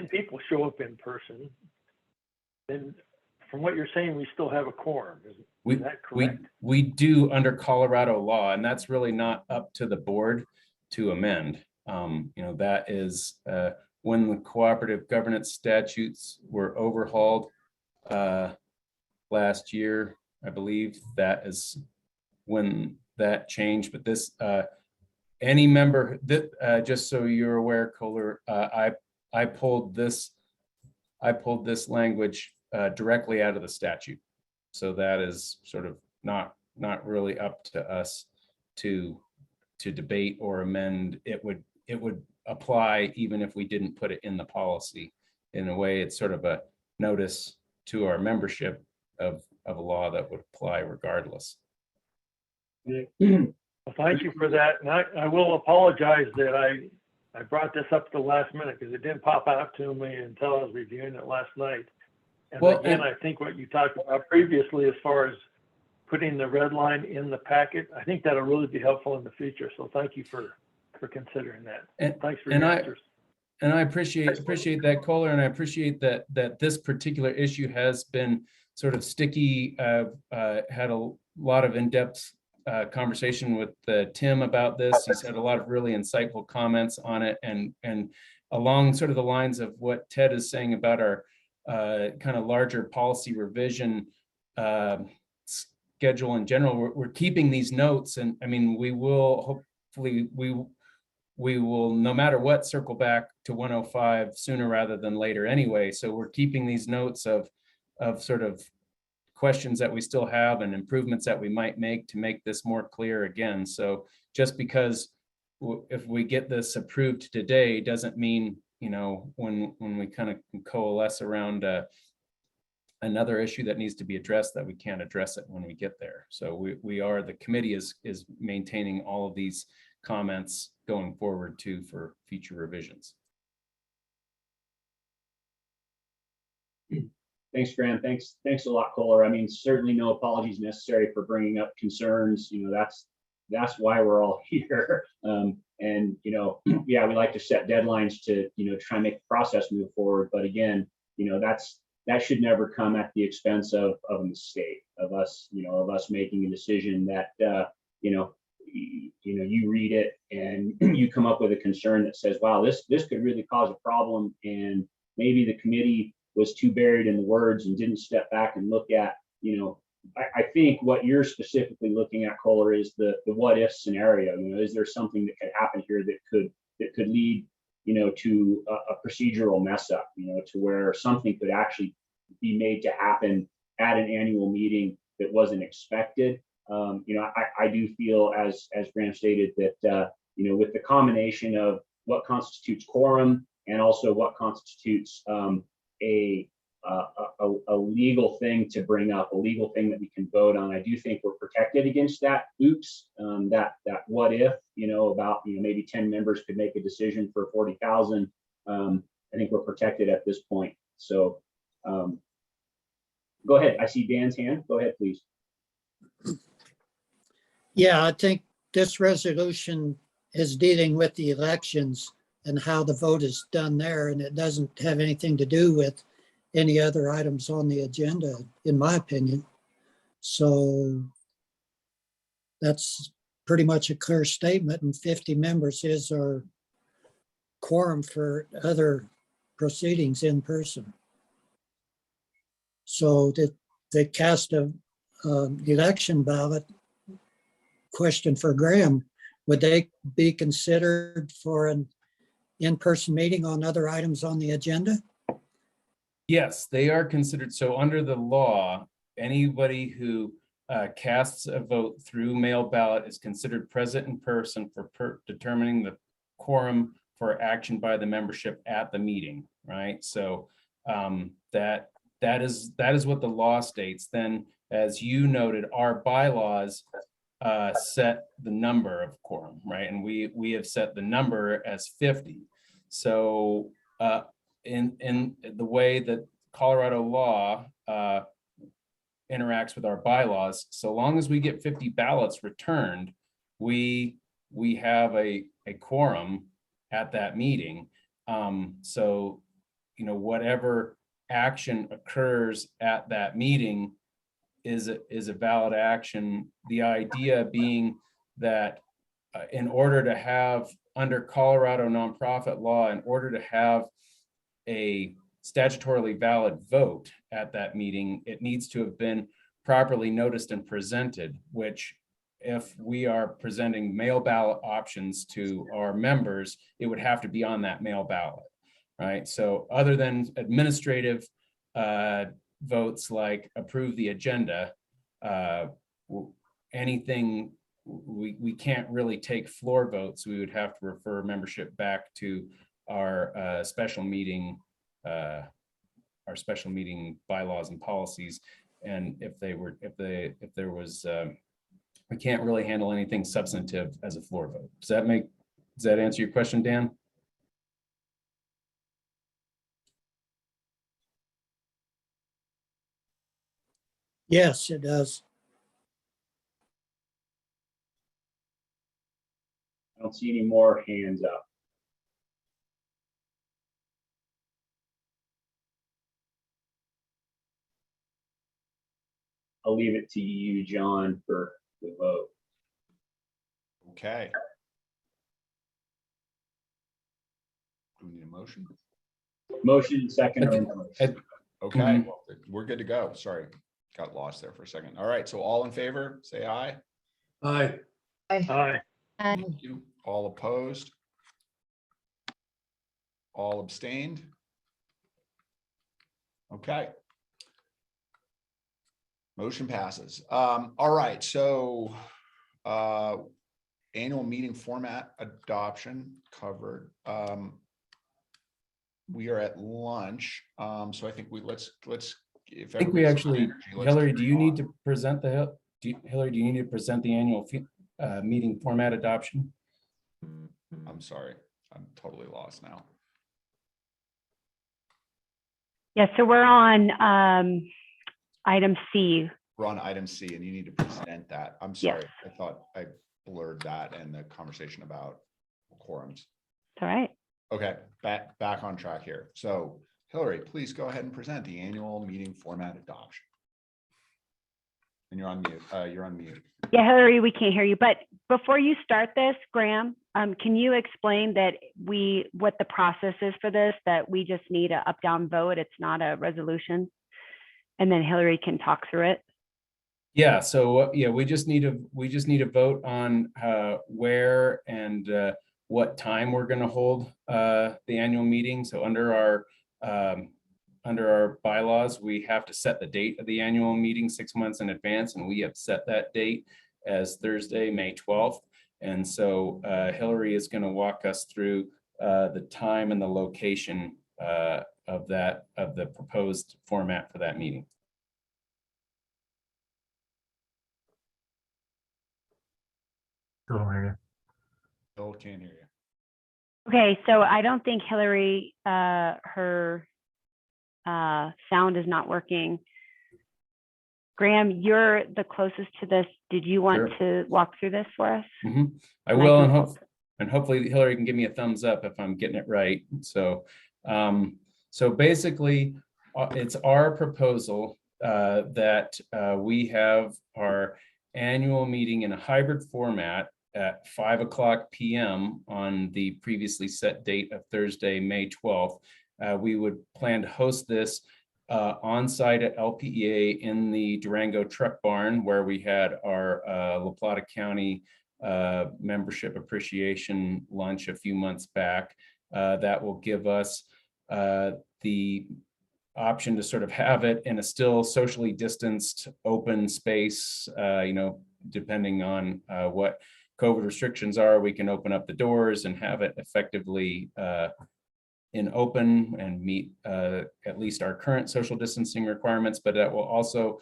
S8: people show up in person, then from what you're saying, we still have a quorum. Is that correct?
S6: We do under Colorado law, and that's really not up to the board to amend. That is when the cooperative governance statutes were overhauled last year, I believe. That is when that changed. But this, any member that, just so you're aware, Kohler, I pulled this language directly out of the statute. So that is sort of not really up to us to debate or amend. It would apply even if we didn't put it in the policy. In a way, it's sort of a notice to our membership of a law that would apply regardless.
S8: Well, thank you for that. And I will apologize that I brought this up at the last minute because it didn't pop out to me until I was reviewing it last night. And well, again, I think what you talked about previously as far as putting the red line in the packet, I think that'll really be helpful in the future. So thank you for considering that. And thanks for your answers.
S6: And I appreciate that, Kohler, and I appreciate that this particular issue has been sort of sticky. Had a lot of in-depth conversation with Tim about this. He's had a lot of really insightful comments on it, and along sort of the lines of what Ted is saying about our kind of larger policy revision schedule in general. We're keeping these notes, and I mean, we will hopefully we will no matter what circle back to 105 sooner rather than later anyway. So we're keeping these notes of sort of questions that we still have and improvements that we might make to make this more clear again. So just because if we get this approved today doesn't mean, when we kind of coalesce around another issue that needs to be addressed, that we can't address it when we get there. So the committee is maintaining all of these comments going forward too for future revisions.
S4: Thanks, Graham. Thanks a lot, Kohler. I mean, certainly no apologies necessary for bringing up concerns. You know, that's why we're all here. And you know, yeah, we like to set deadlines to, you know, try and make the process move forward. But again, you know, that should never come at the expense of a mistake, of us, you know, of us making a decision that you read it and you come up with a concern that says, wow, this could really cause a problem, and maybe the committee was too buried in the words and didn't step back and look at, you know, I think what you're specifically looking at, Kohler, is the what if scenario. You know, is there something that could happen here that could lead, you know, to a procedural mess up, you know, to where something could actually be made to happen at an annual meeting that wasn't expected. You know, I do feel, as Graham stated, that you know, with the combination of what constitutes quorum and also what constitutes a legal thing to bring up, a legal thing that we can vote on, I do think we're protected against that oops, that what if, you know, about, you know, maybe 10 members could make a decision for 40,000. I think we're protected at this point. So go ahead. I see Dan's hand. Go ahead, please.
S20: Yeah, I think this resolution is dealing with the elections and how the vote is done there, and it doesn't have anything to do with any other items on the agenda, in my opinion. So that's pretty much a clear statement, and 50 members is our quorum for other proceedings in person. So that they cast a election ballot. Question for Graham: would they be considered for an in-person meeting on other items on the agenda?
S6: Yes, they are considered. So under the law, anybody who casts a vote through mail ballot is considered present in person for determining the quorum for action by the membership at the meeting, right? So that is what the law states. Then, as you noted, our bylaws set the number of quorum, right? And we have set the number as 50. So in the way that Colorado law interacts with our bylaws, so long as we get 50 ballots returned, we have a quorum at that meeting. So, you know, whatever action occurs at that meeting is a valid action. The idea being that in order to have, under Colorado nonprofit law, in order to have a statutorily valid vote at that meeting, it needs to have been properly noticed and presented, which if we are presenting mail ballot options to our members, it would have to be on that mail ballot, right? So other than administrative votes like approve the agenda, anything, we can't really take floor votes. We would have to refer membership back to our special meeting bylaws and policies. And if there was, we can't really handle anything substantive as a floor vote. Does that answer your question, Dan?
S20: Yes, it does.
S4: I don't see any more hands up. I'll leave it to you, John, for the vote.
S1: Okay. Do we need a motion?
S4: Motion second.
S1: Okay, we're good to go. Sorry, got lost there for a second. All right, so all in favor, say aye.
S16: Aye.
S8: Aye.
S1: Thank you. All opposed? All abstained? Okay. Motion passes. All right, so annual meeting format adoption covered. We are at lunch, so I think let's.
S6: I think we actually, Hillary, do you need to present the Hillary? Do you need to present the annual meeting format adoption?
S1: I'm sorry, I'm totally lost now.
S10: Yeah, so we're on item C.
S1: We're on item C and you need to present that. I'm sorry. I thought I blurred that and the conversation about quorums.
S10: It's all right.
S1: Okay, back on track here. So Hillary, please go ahead and present the annual meeting format adoption. And you're on mute. You're on mute.
S10: Yeah, Hillary, we can't hear you. But before you start this, Graham, can you explain that what the process is for this, that we just need an up-down vote? It's not a resolution. And then Hillary can talk through it.
S6: Yeah, so yeah, we just need a vote on where and what time we're going to hold the annual meeting. So under our bylaws, we have to set the date of the annual meeting 6 months in advance, and we have set that date as Thursday, May 12th. And so Hillary is going to walk us through the time and the location of the proposed format for that meeting.
S13: Still don't hear you.
S1: Still can't hear you.
S10: Okay, so I don't think Hillary, her sound is not working. Graham, you're the closest to this. Did you want to walk through this for us?
S6: I will, and hopefully Hillary can give me a thumbs up if I'm getting it right. So, so basically, it's our proposal that we have our annual meeting in a hybrid format at 5:00 p.m. on the previously set date of Thursday, May 12th. We would plan to host this on site at LPEA in the Durango truck barn, where we had our La Plata County membership appreciation lunch a few months back. That will give us the option to sort of have it in a still socially distanced open space, depending on what COVID restrictions are. We can open up the doors and have it effectively in open and meet at least our current social distancing requirements, but that will also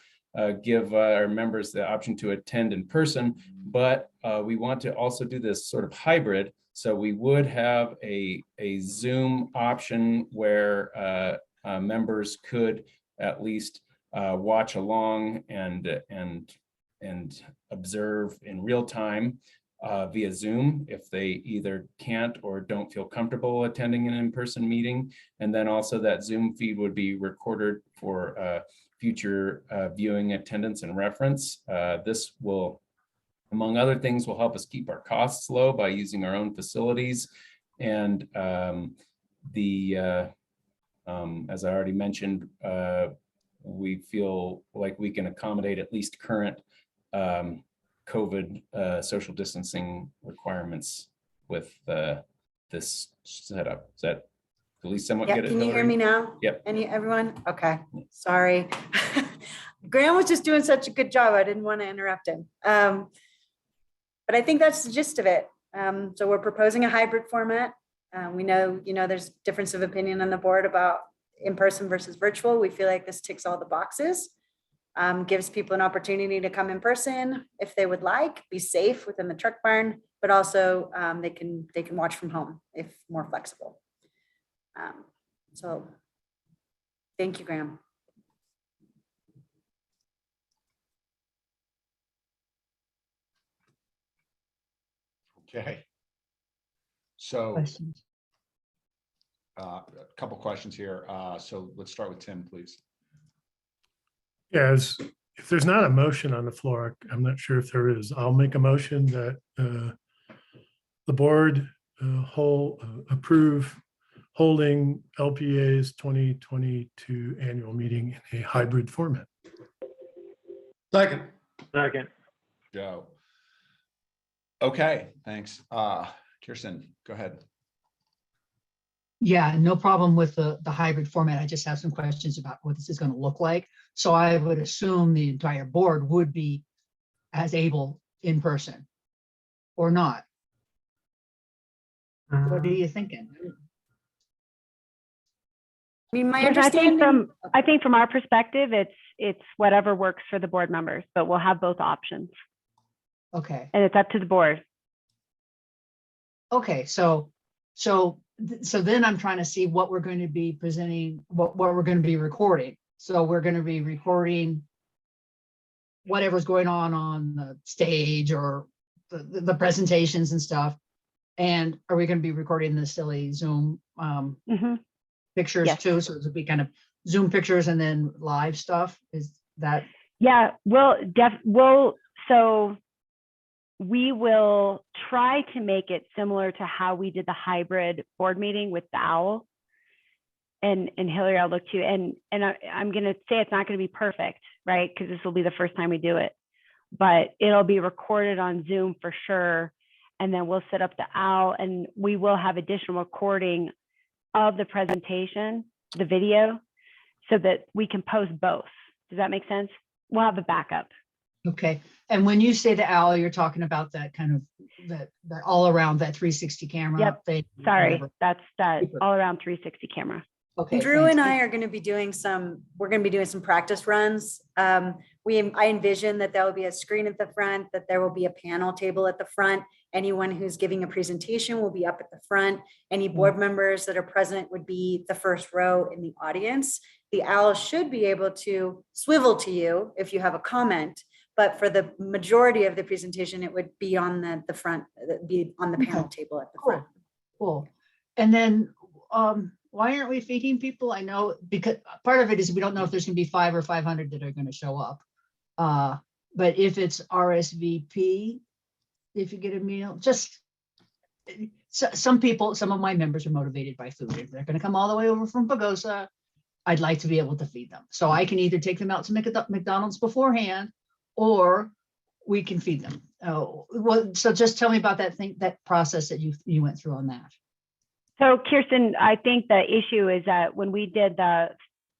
S6: give our members the option to attend in person. But we want to also do this sort of hybrid. So we would have a Zoom option where members could at least watch along and observe in real time via Zoom if they either can't or don't feel comfortable attending an in-person meeting. And then also that Zoom feed would be recorded for future viewing attendance and reference. This will, among other things, will help us keep our costs low by using our own facilities. And as I already mentioned, we feel like we can accommodate at least current COVID social distancing requirements with this setup. Is that at least somewhat good?
S2: Can you hear me now?
S6: Yep.
S2: Everyone? Okay, sorry. Graham was just doing such a good job. I didn't want to interrupt him. But I think that's the gist of it. So we're proposing a hybrid format. We know, there's difference of opinion on the board about in-person versus virtual. We feel like this ticks all the boxes. Gives people an opportunity to come in person if they would like, be safe within the truck barn, but also they can watch from home if more flexible. So thank you, Graham.
S1: Okay. So a couple questions here. So let's start with Tim, please.
S11: Yes, if there's not a motion on the floor, I'm not sure if there is. I'll make a motion that the board approve holding LPEA's 2022 annual meeting in a hybrid format.
S16: Second.
S1: Joe. Okay, thanks. Kirsten, go ahead.
S12: Yeah, no problem with the hybrid format. I just have some questions about what this is going to look like. So I would assume the entire board would be as able in person or not. What are you thinking?
S2: I mean, my
S10: Yes,
S2: understanding.
S10: I think from our perspective, it's whatever works for the board members, but we'll have both options.
S12: Okay.
S10: And it's up to the board.
S12: Okay, so then I'm trying to see what we're going to be presenting, what we're going to be recording. So we're going to be recording whatever's going on the stage or the presentations and stuff. And are we going to be recording the silly Zoom pictures
S10: Yes.
S12: too? So it would be kind of Zoom pictures and then live stuff. Is that?
S10: Yeah, so we will try to make it similar to how we did the hybrid board meeting with the OWL. And Hillary, I'll look to you. And I'm going to say it's not going to be perfect, right? Because this will be the first time we do it. But it'll be recorded on Zoom for sure. And then we'll set up the OWL and we will have additional recording of the presentation, the video, so that we can post both. Does that make sense? We'll have a backup.
S12: Okay. And when you say the OWL, you're talking about that kind of that all around that 360 camera.
S10: Yep.
S12: Thing.
S10: Sorry,
S12: Whatever.
S10: that's that all around 360 camera.
S12: Okay.
S2: Drew
S12: thanks.
S2: and I are going to be doing we're going to be doing some practice runs. I envision that there will be a screen at the front, that there will be a panel table at the front. Anyone who's giving a presentation will be up at the front. Any board members that are present would be the first row in the audience. The OWL should be able to swivel to you if you have a comment, but for the majority of the presentation, it would be on the front, be on the panel table at the front.
S12: Cool. And then, why aren't we feeding people? I know because part of it is we don't know if there's going to be 500 or 500 that are going to show up. But if it's RSVP, if you get a meal, just some of my members are motivated by food. If they're going to come all the way over from Pagosa, I'd like to be able to feed them. So I can either take them out to McDonald's beforehand, or we can feed them. So just tell me about that process that you went through on that.
S10: So Kirsten, I think the issue is that when we did the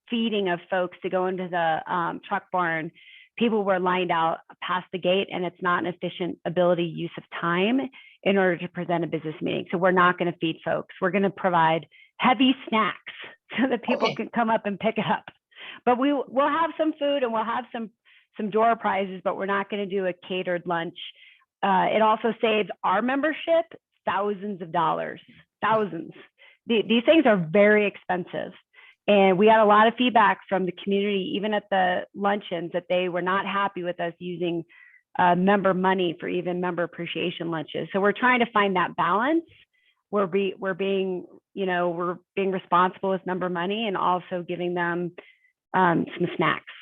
S10: feeding of folks to go into the truck barn, people were lined out past the gate, and it's not an efficient use of time in order to present a business meeting. So we're not going to feed folks. We're going to provide heavy snacks so that people can come up and pick it up. But we'll have some food and we'll have some door prizes, but we're not going to do a catered lunch. It also saves our membership thousands of dollars. Thousands. These things are very expensive. And we had a lot of feedback from the community, even at the luncheons, that they were not happy with us using member money for even member appreciation lunches. So we're trying to find that balance. We're being responsible with member money and also giving them some snacks.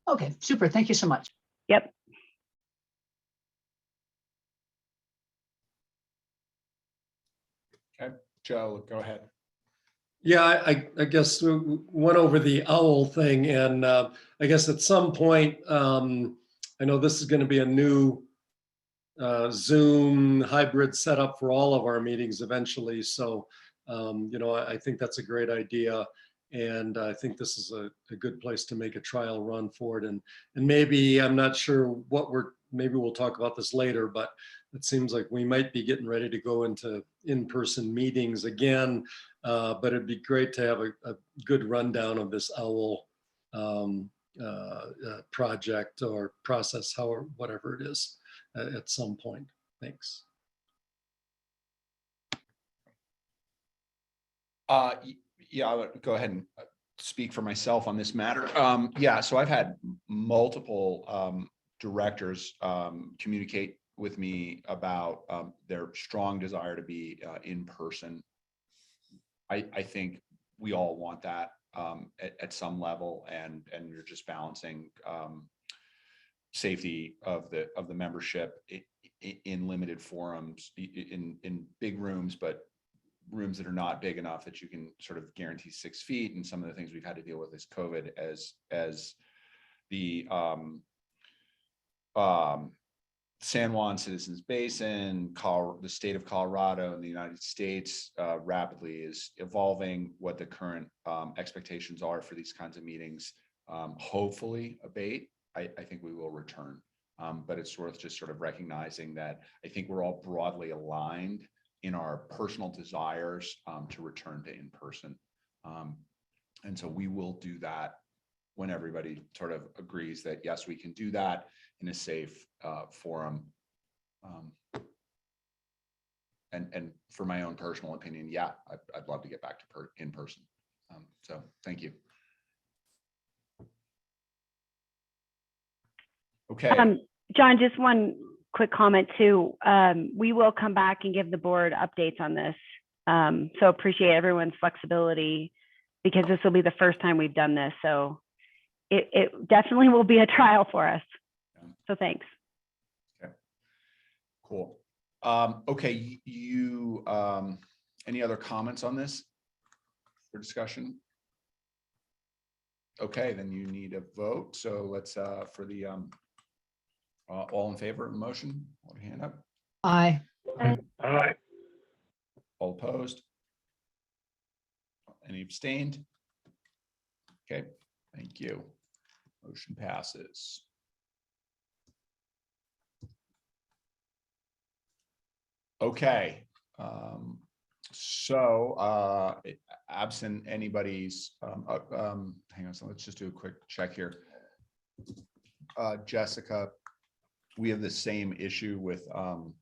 S12: Okay, super. Thank you so much.
S10: Yep.
S1: Okay, Joe, go ahead.
S16: Yeah, I guess we went over the OWL thing, and I guess at some point, I know this is going to be a new Zoom hybrid setup for all of our meetings eventually. So, I think that's a great idea. And I think this is a good place to make a trial run for it. And maybe, I'm not sure maybe we'll talk about this later, but it seems like we might be getting ready to go into in-person meetings again. But it'd be great to have a good rundown of this OWL project or process, whatever it is, at some point. Thanks.
S1: Yeah, I'll go ahead and speak for myself on this matter. Yeah, so I've had multiple directors communicate with me about their strong desire to be in person. I think we all want that at some level, and you're just balancing safety of the membership in limited forums, in big rooms, but rooms that are not big enough that you can sort of guarantee 6 feet. And some of the things we've had to deal with is COVID as the San Juan Citizens Basin, the state of Colorado and the United States rapidly is evolving. What the current expectations are for these kinds of meetings hopefully abate. I think we will return, but it's worth just sort of recognizing that I think we're all broadly aligned in our personal desires to return to in-person. And so we will do that when everybody sort of agrees that, yes, we can do that in a safe forum. and for my own personal opinion, yeah, I'd love to get back to in person. So thank you. Okay.
S10: John, just one quick comment too. We will come back and give the board updates on this. So appreciate everyone's flexibility because this will be the first time we've done this. So it definitely will be a trial for us. So thanks.
S1: Okay. Cool. Okay, you any other comments on this for discussion? Okay, then you need a vote. So let's for the all in favor of the motion, hold your hand up.
S12: Aye.
S8: Aye.
S1: All opposed? Any abstained? Okay, thank you. Motion passes. Okay, so absent anybody's, hang on, so let's just do a quick check here. Jessica, we have the same issue with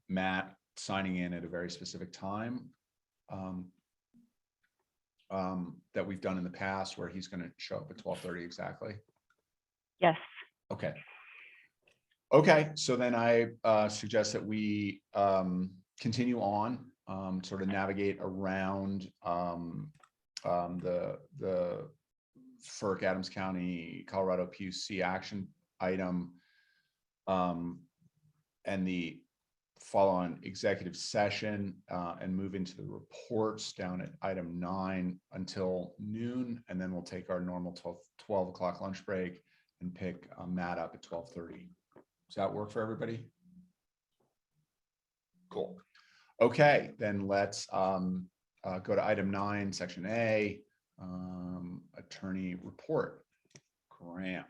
S1: Matt signing in at a very specific time that we've done in the past where he's going to show up at 12:30 exactly.
S10: Yes.
S1: Okay. Okay, so then I suggest that we continue on, sort of navigate around the FERC Adams County, Colorado PUC action item and the follow-on executive session and move into the reports down at item 9 until noon, and then we'll take our normal 12 o'clock lunch break and pick Matt up at 12:30. Does that work for everybody? Cool. Okay, then let's go to item 9, section A, attorney report. Graham.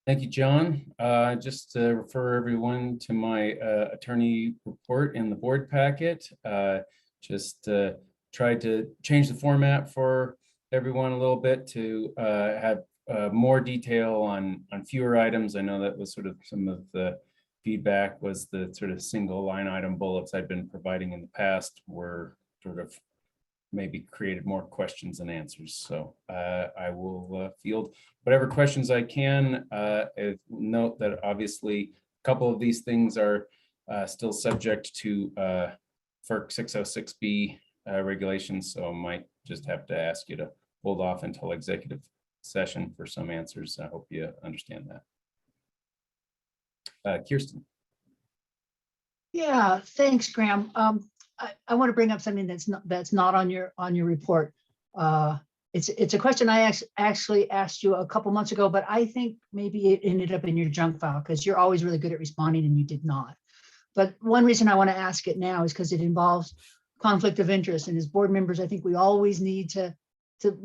S6: Thank you, John. Just to refer everyone to my attorney report in the board packet. Just tried to change the format for everyone a little bit to have more detail on fewer items. I know that was sort of some of the feedback was the sort of single line item bullets I've been providing in the past were sort of maybe created more questions than answers. So I will field whatever questions I can. Note that obviously a couple of these things are still subject to FERC 606B regulations. So I might just have to ask you to hold off until executive session for some answers. I hope you understand that. Kirsten.
S12: Yeah, thanks, Graham. I want to bring up something that's not on your report. It's a question I actually asked you a couple months ago, but I think maybe it ended up in your junk file because you're always really good at responding and you did not. But one reason I want to ask it now is because it involves conflict of interest, and as board members, I think we always need to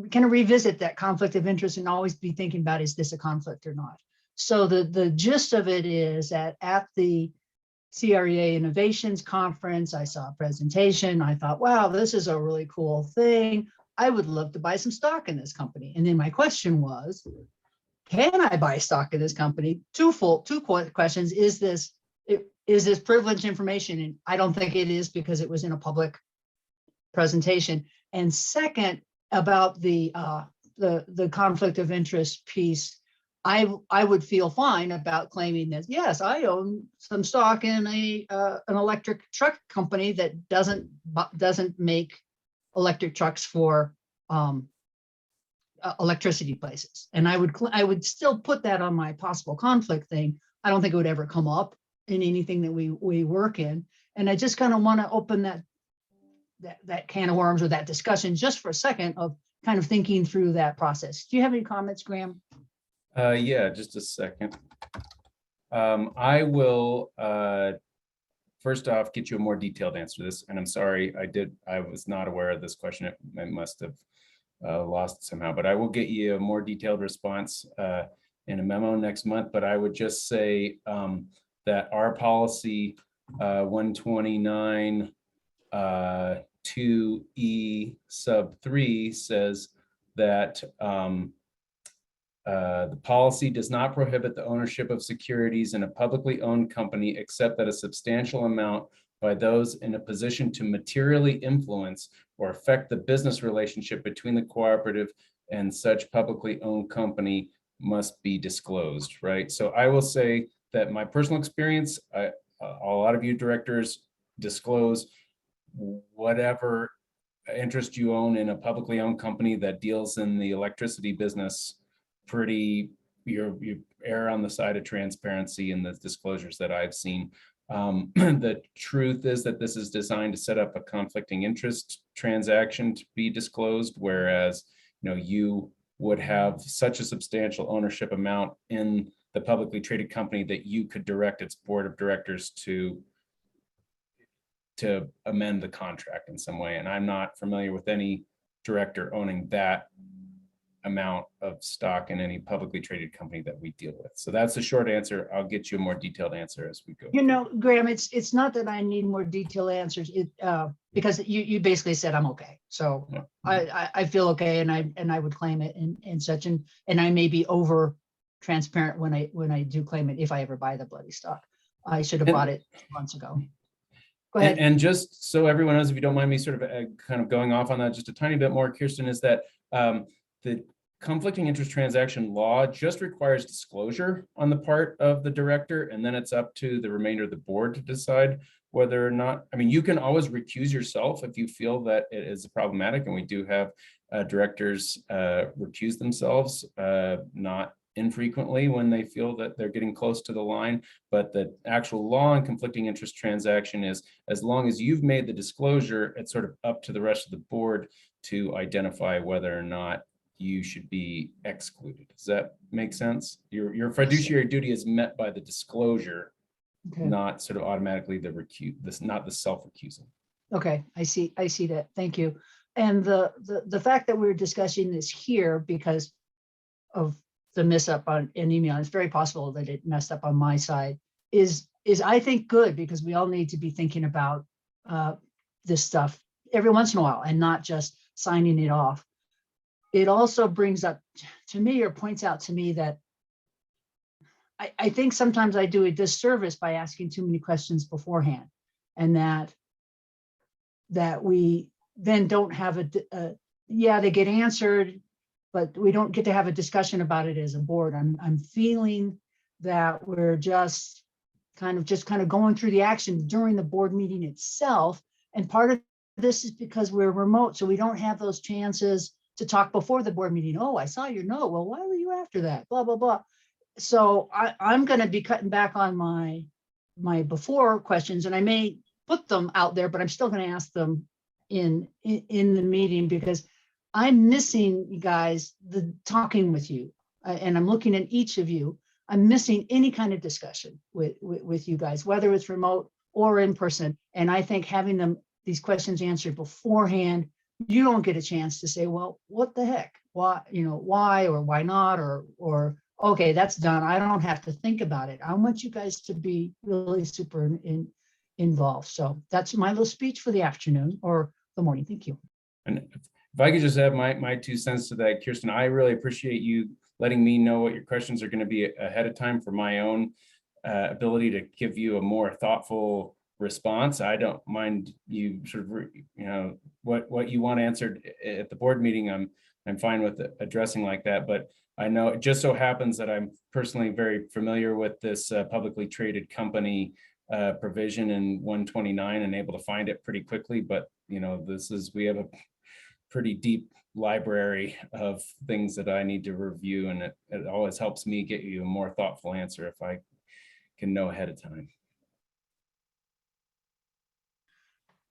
S12: kind of revisit that conflict of interest and always be thinking about, is this a conflict or not? So the gist of it is that at the CREA Innovations Conference, I saw a presentation. I thought, wow, this is a really cool thing. I would love to buy some stock in this company. And then my question was, can I buy stock in this company? Two questions. Is this privileged information? And I don't think it is because it was in a public presentation. And second, about the conflict of interest piece, I would feel fine about claiming that, yes, I own some stock in an electric truck company that doesn't make electric trucks for electricity places. And I would still put that on my possible conflict thing. I don't think it would ever come up in anything that we work in. And I just kind of want to open that can of worms or that discussion just for a second of kind of thinking through that process. Do you have any comments, Graham?
S6: Yeah, just a second. I will first off get you a more detailed answer to this. And I'm sorry, I was not aware of this question. I must have lost somehow, but I will get you a more detailed response in a memo next month. But I would just say that our policy 129 2E sub 3 says that the policy does not prohibit the ownership of securities in a publicly owned company except that a substantial amount by those in a position to materially influence or affect the business relationship between the cooperative and such publicly owned company must be disclosed, right? So I will say that my personal experience, a lot of you directors disclose whatever interest you own in a publicly owned company that deals in the electricity business. You err on the side of transparency in the disclosures that I've seen. The truth is that this is designed to set up a conflicting interest transaction to be disclosed, whereas you would have such a substantial ownership amount in the publicly traded company that you could direct its board of directors to amend the contract in some way. And I'm not familiar with any director owning that amount of stock in any publicly traded company that we deal with. So that's the short answer. I'll get you a more detailed answer as we go.
S12: Graham, it's not that I need more detailed answers, because you basically said I'm okay. So yeah. I feel okay, and I would claim it and such, and I may be over transparent when I do claim it, if I ever buy the bloody stock. I should have bought it months ago. Go ahead.
S6: And just so everyone knows, if you don't mind me sort of kind of going off on that just a tiny bit more, Kirsten, is that the conflicting interest transaction law just requires disclosure on the part of the director, and then it's up to the remainder of the board to decide whether or not, I mean, you can always recuse yourself if you feel that it is problematic, and we do have directors recuse themselves, not infrequently when they feel that they're getting close to the line. But the actual law on conflicting interest transaction is, as long as you've made the disclosure, it's sort of up to the rest of the board to identify whether or not you should be excluded. Does that make sense? Your fiduciary duty is met by the disclosure, okay, not sort of automatically not the self-recusal.
S12: Okay, I see that. Thank you. And the fact that we're discussing this here because of the mess up on an email, it's very possible that it messed up on my side, is I think good, because we all need to be thinking about this stuff every once in a while and not just signing it off. It also brings up to me, or points out to me, that I think sometimes I do a disservice by asking too many questions beforehand, and that we then don't have they get answered, but we don't get to have a discussion about it as a board. I'm feeling that we're just kind of going through the action during the board meeting itself. And part of this is because we're remote, so we don't have those chances to talk before the board meeting. Oh, I saw your note. Well, why were you after that? Blah, blah, blah. So I'm going to be cutting back on my before questions, and I may put them out there, but I'm still going to ask them in the meeting, because I'm missing, you guys, the talking with you, and I'm looking at each of you. I'm missing any kind of discussion with you guys, whether it's remote or in person. And I think having these questions answered beforehand, you don't get a chance to say, well, what the heck? Why, why or why not? Or okay, that's done. I don't have to think about it. I want you guys to be really super involved. So that's my little speech for the afternoon or the morning. Thank you.
S6: And if I could just add my 2 cents to that, Kirsten, I really appreciate you letting me know what your questions are going to be ahead of time for my own ability to give you a more thoughtful response. I don't mind you sort of, what you want answered at the board meeting. I'm fine with addressing like that, but I know it just so happens that I'm personally very familiar with this publicly traded company provision in 129 and able to find it pretty quickly. But we have a pretty deep library of things that I need to review, and it always helps me get you a more thoughtful answer if I can know ahead of time.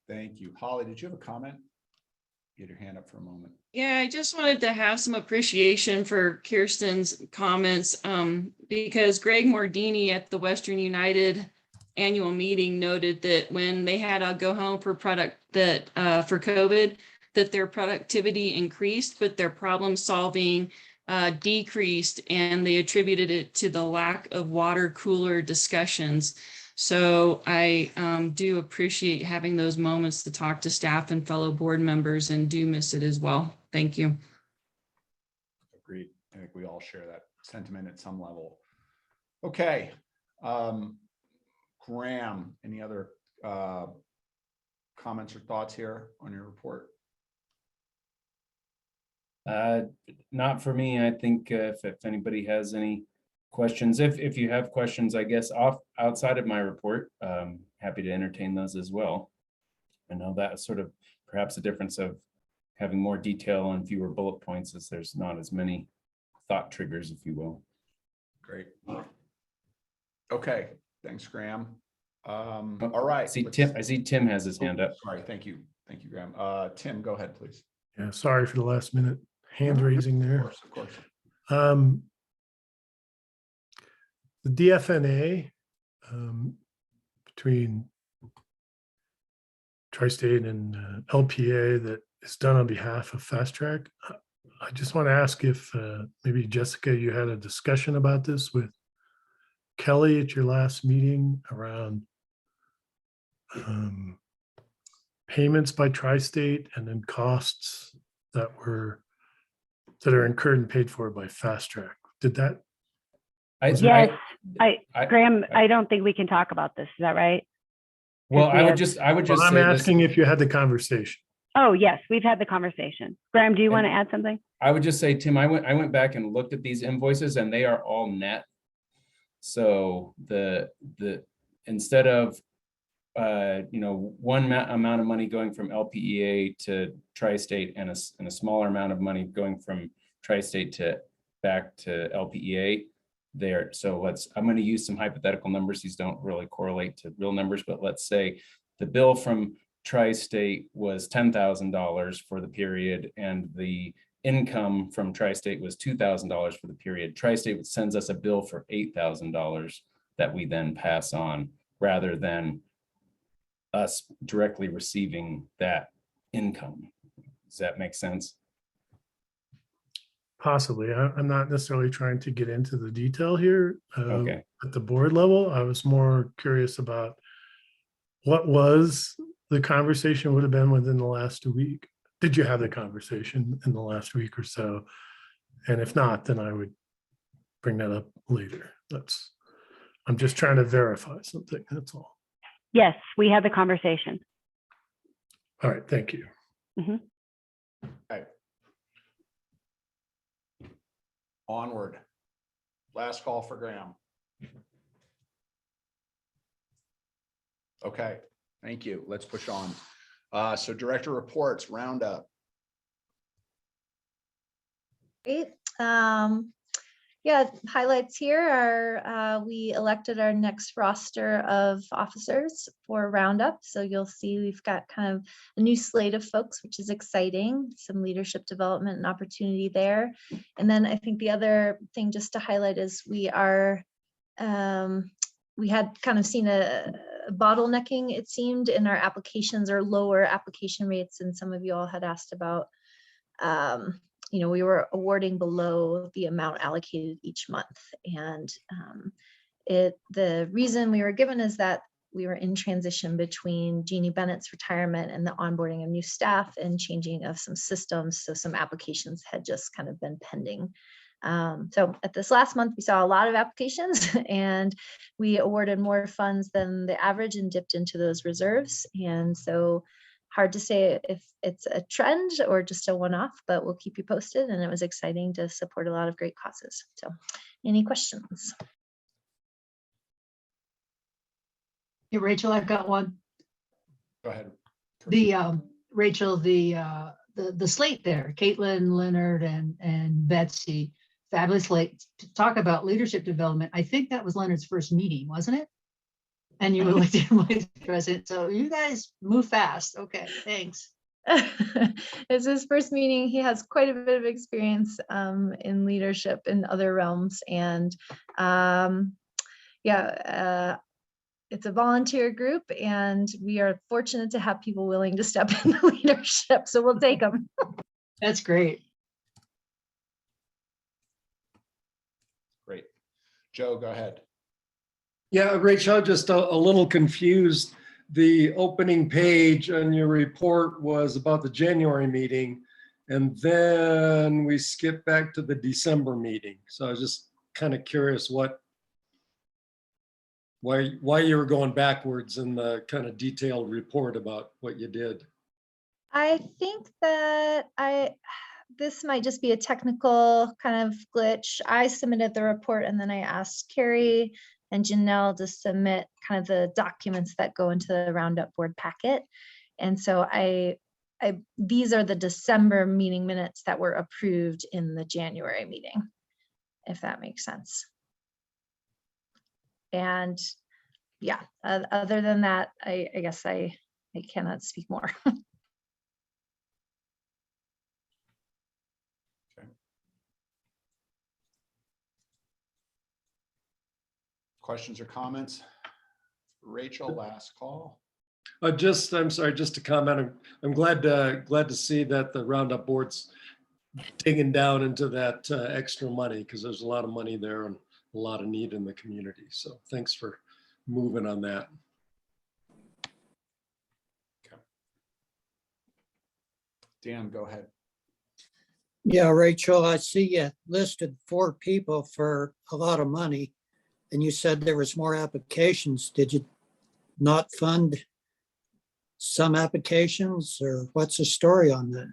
S1: Thank you. Holly, did you have a comment? Get your hand up for a moment.
S9: Yeah, I just wanted to have some appreciation for Kirsten's comments, because Greg Mordini at the Western United annual meeting noted that when they had a go home for product that for COVID, that their productivity increased, but their problem solving decreased, and they attributed it to the lack of water cooler discussions. So I do appreciate having those moments to talk to staff and fellow board members, and do miss it as well. Thank you.
S1: Agreed. I think we all share that sentiment at some level. Okay. Graham, any other comments or thoughts here on your report?
S6: Not for me. I think if anybody has any questions, if you have questions, I guess outside of my report, happy to entertain those as well. I know that's sort of perhaps a difference of having more detail and fewer bullet points, as there's not as many thought triggers, if you will.
S1: Great. Okay, thanks, Graham. All right.
S6: I see Tim has his hand up.
S1: Sorry, thank you, Graham. Tim, go ahead, please.
S11: Yeah, sorry for the last minute hand raising there.
S1: Of course.
S11: The DFNA between Tri-State and LPEA that is done on behalf of Fast Track. I just want to ask if maybe Jessica, you had a discussion about this with Kelly at your last meeting around payments by Tri-State and then costs that are incurred and paid for by Fast Track. Did that?
S10: Yes, Graham, I don't think we can talk about this. Is that right?
S6: Well, I would just
S11: Well, I'm asking if you had the conversation.
S10: Oh, yes, we've had the conversation. Graham, do you want to add something?
S6: I would just say, Tim, I went back and looked at these invoices and they are all net. So the instead of one amount of money going from LPEA to Tri-State and a smaller amount of money going from Tri-State to back to LPEA there. So I'm going to use some hypothetical numbers. These don't really correlate to real numbers, but let's say the bill from Tri-State was $10,000 for the period and the income from Tri-State was $2,000 for the period. Tri-State sends us a bill for $8,000 that we then pass on, rather than us directly receiving that income. Does that make sense?
S11: Possibly. I'm not necessarily trying to get into the detail here
S6: Okay.
S11: at the board level. I was more curious about what was the conversation would have been within the last week. Did you have the conversation in the last week or so? And if not, then I would bring that up later. I'm just trying to verify something, that's all.
S10: Yes, we had the conversation.
S11: All right, thank you.
S1: Okay. Onward. Last call for Graham. Okay, thank you. Let's push on. So director reports, Roundup.
S14: Great. Yeah, highlights here are we elected our next roster of officers for Roundup. So you'll see we've got kind of a new slate of folks, which is exciting, some leadership development and opportunity there. And then I think the other thing just to highlight is we had kind of seen a bottlenecking, it seemed, in our applications or lower application rates. And some of you all had asked about we were awarding below the amount allocated each month. And the reason we were given is that we were in transition between Jeannie Bennett's retirement and the onboarding of new staff and changing of some systems. So some applications had just kind of been pending. So at this last month, we saw a lot of applications and we awarded more funds than the average and dipped into those reserves. And so hard to say if it's a trend or just a one-off, but we'll keep you posted. And it was exciting to support a lot of great causes. So any questions?
S12: Yeah, Rachel, I've got one.
S1: Go ahead.
S12: Rachel, the slate there, Caitlin, Leonard, and Betsy, fabulous slate. To talk about leadership development, I think that was Leonard's first meeting, wasn't it? And you were elected vice president. So you guys move fast. Okay, thanks.
S14: It's his first meeting. He has quite a bit of experience in leadership in other realms. And it's a volunteer group and we are fortunate to have people willing to step into leadership. So we'll take them.
S12: That's great.
S1: Great. Joe, go ahead.
S16: Yeah, Rachel, I'm just a little confused. The opening page on your report was about the January meeting, and then we skipped back to the December meeting. So I was just kind of curious what why you were going backwards in the kind of detailed report about what you did.
S14: I think that this might just be a technical kind of glitch. I submitted the report and then I asked Carrie and Janelle to submit kind of the documents that go into the Roundup board packet. And so these are the December meeting minutes that were approved in the January meeting, if that makes sense. And yeah, other than that, I guess I cannot speak more.
S1: Questions or comments? Rachel, last call.
S16: I'm sorry, just to comment. I'm glad to see that the Roundup board's digging down into that extra money, because there's a lot of money there and a lot of need in the community. So thanks for moving on that.
S1: Okay. Dan, go ahead.
S20: Yeah, Rachel, I see you listed 4 people for a lot of money, and you said there was more applications. Did you not fund some applications, or what's the story on that?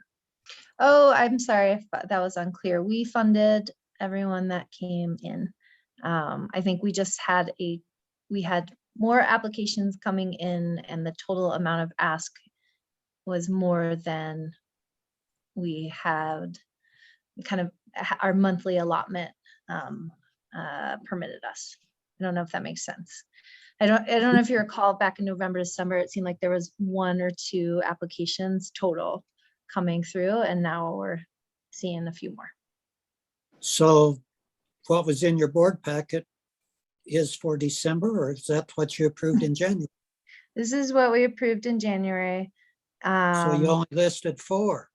S14: Oh, I'm sorry if that was unclear. We funded everyone that came in. I think we just had we had more applications coming in, and the total amount of ask was more than we had kind of our monthly allotment permitted us. I don't know if that makes sense. I don't know if you recall back in November, December, it seemed like there was 1 or 2 applications total coming through, and now we're seeing a few more.
S20: So what was in your board packet is for December, or is that what you approved in January?
S14: This is what we approved in January.
S20: So you only listed 4.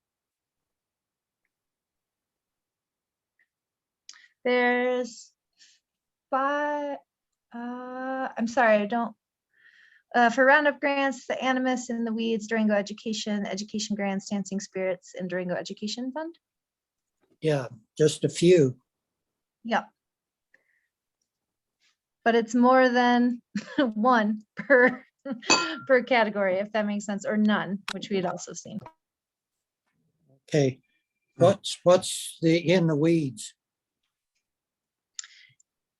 S14: There's 5. I'm sorry, I don't. For Roundup grants, the Animus in the Weeds, Durango Education Grants, Dancing Spirits, and Durango Education Fund.
S20: Yeah, just a few.
S14: Yep. But it's more than 1 per category, if that makes sense, or none, which we had also seen.
S20: Okay, what's the In the Weeds?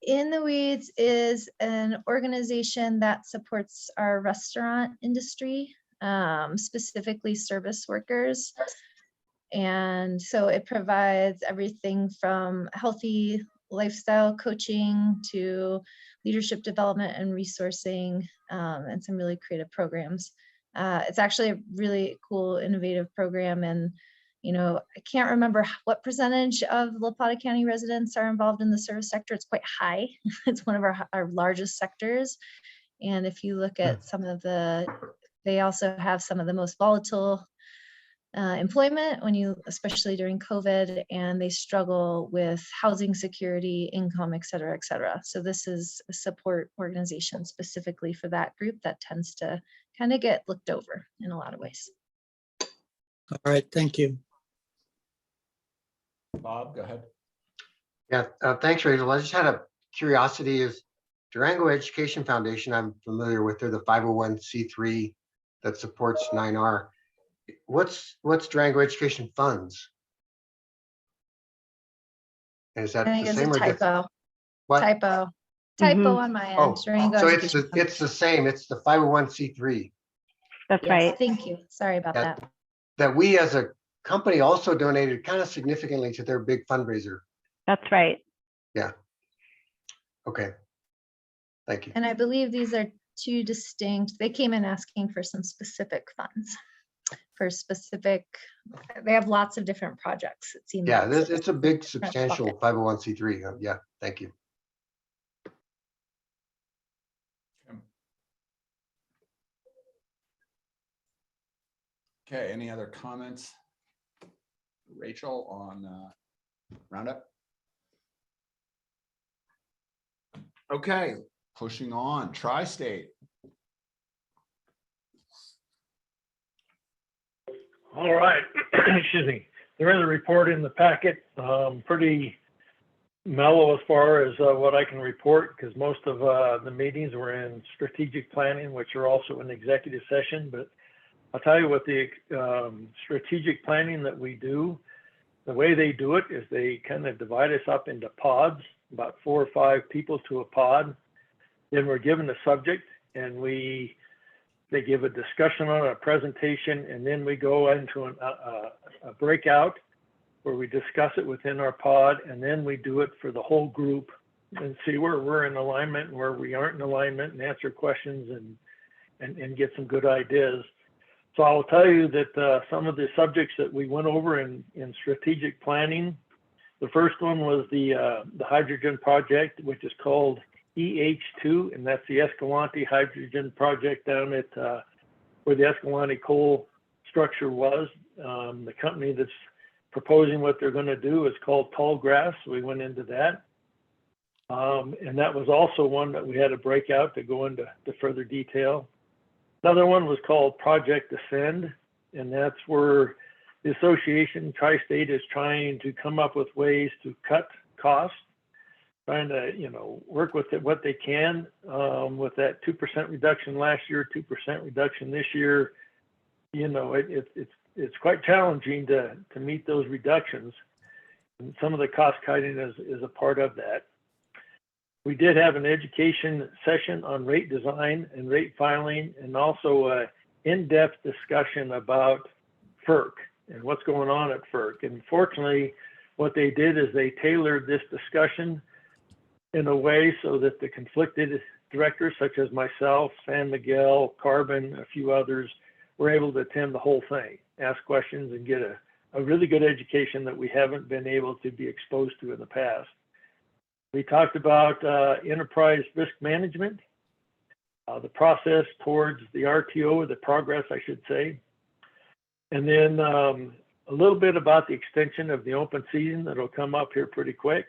S14: In the Weeds is an organization that supports our restaurant industry, specifically service workers. And so it provides everything from healthy lifestyle coaching to leadership development and resourcing, and some really creative programs. It's actually a really cool, innovative program. And I can't remember what percentage of La Plata County residents are involved in the service sector. It's quite high. It's one of our largest sectors. And if you look at some of they also have some of the most volatile employment especially during COVID, and they struggle with housing security, income, et cetera, et cetera. So this is a support organization specifically for that group that tends to kind of get looked over in a lot of ways.
S20: All right, thank you.
S1: Bob, go ahead.
S18: Yeah, thanks, Rachel. I just had a curiosity. Is Durango Education Foundation, I'm familiar with, they're the 501c3 that supports 9R. What's Durango Education Funds? And is that
S14: I think
S18: the
S14: it's
S18: same
S14: a
S18: or different?
S14: typo.
S18: What?
S14: Typo on my end. Durango
S18: so
S14: Education
S18: it's the same. It's the 501c3.
S10: That's
S14: Yes,
S10: right.
S14: thank you. Sorry about that.
S18: That we as a company also donated kind of significantly to their big fundraiser.
S10: That's right.
S18: Yeah. Okay. Thank you.
S14: And I believe these are 2 distinct, they came in asking for some specific funds for specific, they have lots of different projects. It seems.
S18: Yeah, it's a big substantial 501c3. Yeah, thank you.
S1: Okay, any other comments? Rachel on Roundup? Okay, pushing on, Tri-State.
S8: All right, excuse me. There is a report in the packet, pretty mellow as far as what I can report, because most of the meetings were in strategic planning, which are also in executive session. But I'll tell you what, the strategic planning that we do, the way they do it is they kind of divide us up into pods, about 4 or 5 people to a pod. Then we're given a subject, and they give a discussion on a presentation, and then we go into a breakout where we discuss it within our pod, and then we do it for the whole group and see where we're in alignment and where we aren't in alignment, and answer questions and get some good ideas. So I'll tell you that some of the subjects that we went over in strategic planning, the first one was the hydrogen project, which is called EH2, and that's the Escalante hydrogen project down at where the Escalante coal structure was. The company that's proposing what they're going to do is called Tallgrass. We went into that. And that was also one that we had a breakout to go into further detail. Another one was called Project Ascend, and that's where the association Tri-State is trying to come up with ways to cut costs, trying to, work with it, what they can with that 2% reduction last year, 2% reduction this year. It's quite challenging to meet those reductions. And some of the cost cutting is a part of that. We did have an education session on rate design and rate filing, and also an in-depth discussion about FERC and what's going on at FERC. And fortunately, what they did is they tailored this discussion in a way so that the conflicted directors, such as myself, San Miguel, Carbon, a few others, were able to attend the whole thing, ask questions, and get a really good education that we haven't been able to be exposed to in the past. We talked about enterprise risk management, the process towards the RTO, the progress, I should say. And then a little bit about the extension of the open season that'll come up here pretty quick.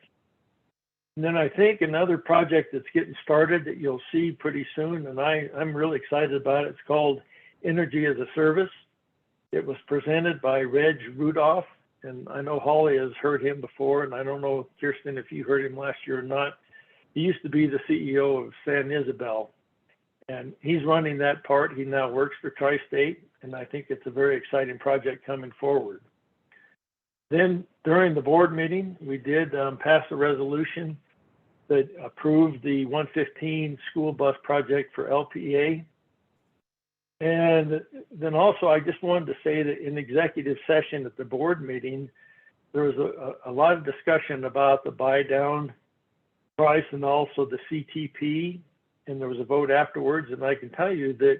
S8: And then I think another project that's getting started that you'll see pretty soon, and I'm really excited about it, it's called Energy as a Service. It was presented by Reg Rudolph, and I know Holly has heard him before, and I don't know, Kirsten, if you heard him last year or not. He used to be the CEO of San Isabel, and he's running that part. He now works for Tri-State, and I think it's a very exciting project coming forward. Then during the board meeting, we did pass a resolution that approved the 115 school bus project for LPEA. And then also, I just wanted to say that in executive session at the board meeting, there was a lot of discussion about the buy down price and also the CTP, and there was a vote afterwards. And I can tell you that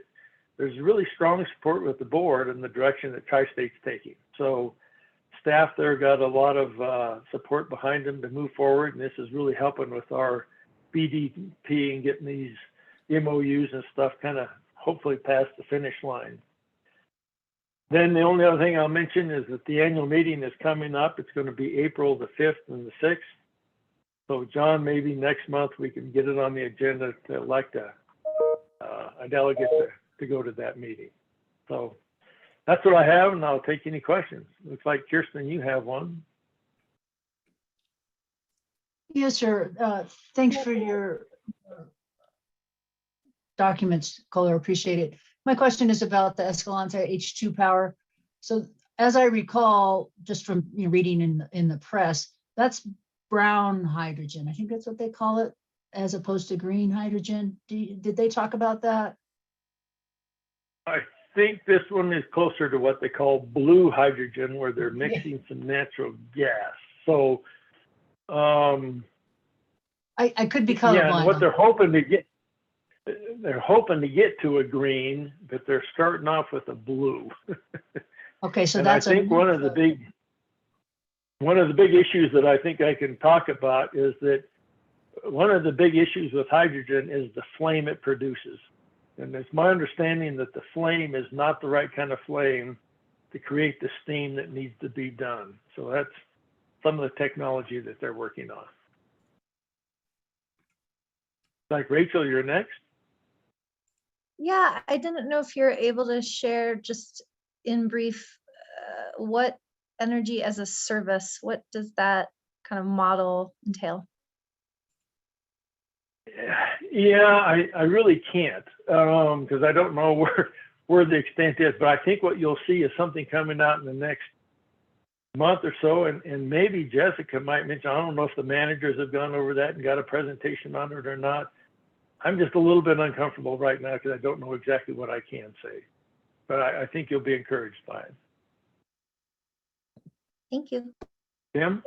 S8: there's really strong support with the board in the direction that Tri-State's taking. So staff there got a lot of support behind them to move forward, and this is really helping with our BDP and getting these MOUs and stuff kind of hopefully past the finish line. Then the only other thing I'll mention is that the annual meeting is coming up. It's going to be April the 5th and the 6th. So John, maybe next month we can get it on the agenda to elect a delegate to go to that meeting. So that's what I have, and I'll take any questions. Looks like Kirsten, you have one.
S12: Yes, sir. Thanks for your documents, Kohler, appreciate it. My question is about the Escalante H2 power. So as I recall, just from reading in the press, that's brown hydrogen. I think that's what they call it, as opposed to green hydrogen. Did they talk about that?
S8: I think this one is closer to what they call blue hydrogen, where they're mixing some natural gas. So
S12: I could be colorblind.
S8: Yeah, what they're hoping to get to a green, but they're starting off with a blue.
S12: Okay, so
S8: and
S12: that's
S8: I think one of the big issues that I think I can talk about is that one of the big issues with hydrogen is the flame it produces. And it's my understanding that the flame is not the right kind of flame to create the steam that needs to be done. So that's some of the technology that they're working on. Like Rachel, you're next.
S14: Yeah, I didn't know if you're able to share just in brief what energy as a service, what does that kind of model entail?
S8: Yeah, I really can't, because I don't know where the extent is, but I think what you'll see is something coming out in the next month or so, and maybe Jessica might mention, I don't know if the managers have gone over that and got a presentation on it or not. I'm just a little bit uncomfortable right now because I don't know exactly what I can say, but I think you'll be encouraged by it.
S14: Thank you.
S8: Tim?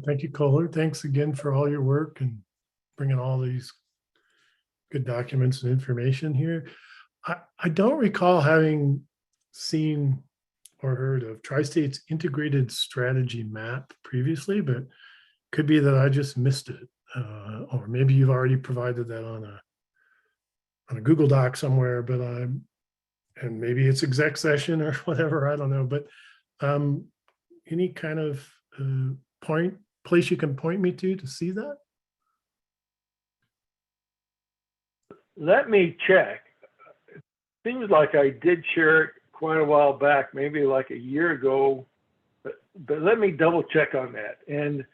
S11: Thank you, Kohler. Thanks again for all your work and bringing all these good documents and information here. I don't recall having seen or heard of Tri-State's integrated strategy map previously, but could be that I just missed it. Or maybe you've already provided that on a Google Doc somewhere, but and maybe it's exec session or whatever, I don't know. But any kind of place you can point me to see that?
S8: Let me check. It seems like I did share it quite a while back, maybe like a year ago, but let me double check on that. And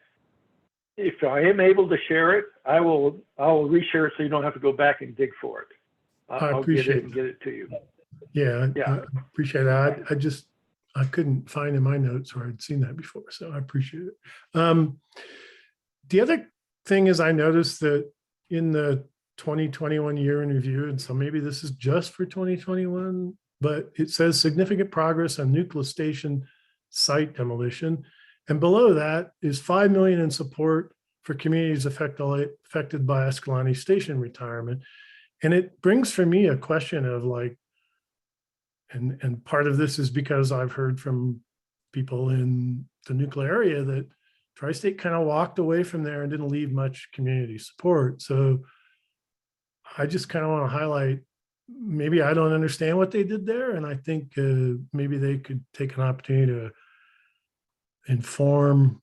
S8: if I am able to share it, I'll reshare it so you don't have to go back and dig for it. I'll get it and get it to you.
S11: Yeah,
S8: Yeah.
S11: I appreciate that. I couldn't find in my notes where I'd seen that before, so I appreciate it. The other thing is I noticed that in the 2021 year in review, and so maybe this is just for 2021, but it says significant progress on Nuclear Station site demolition. And below that is $5 million in support for communities affected by Escalante Station retirement. And it brings for me a question of like, and part of this is because I've heard from people in the nuclear area that Tri-State kind of walked away from there and didn't leave much community support. So I just kind of want to highlight, maybe I don't understand what they did there. And I think maybe they could take an opportunity to inform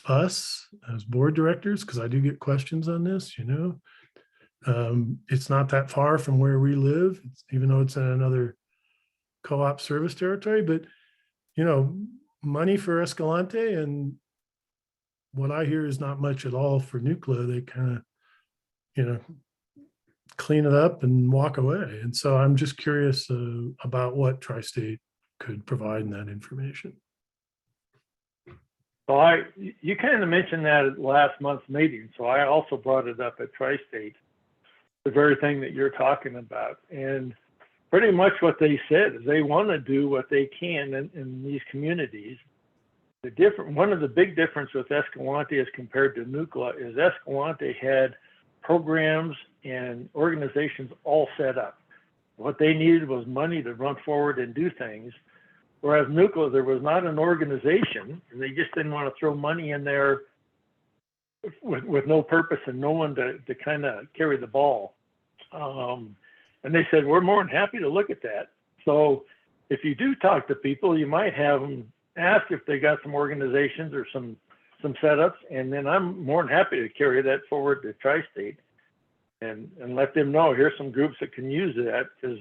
S11: us as board directors, because I do get questions on this, It's not that far from where we live, even though it's in another co-op service territory, but money for Escalante, and what I hear is not much at all for nuclear. They kind of clean it up and walk away. And so I'm just curious about what Tri-State could provide in that information.
S8: So you kind of mentioned that at last month's meeting, so I also brought it up at Tri-State, the very thing that you're talking about. And pretty much what they said is they want to do what they can in these communities. One of the big difference with Escalante as compared to Nuclear is Escalante had programs and organizations all set up. What they needed was money to run forward and do things. Whereas Nuclear, there was not an organization, and they just didn't want to throw money in there with no purpose and no one to kind of carry the ball. And they said, we're more than happy to look at that. So if you do talk to people, you might have them ask if they got some organizations or some setups, and then I'm more than happy to carry that forward to Tri-State and let them know here's some groups that can use that, because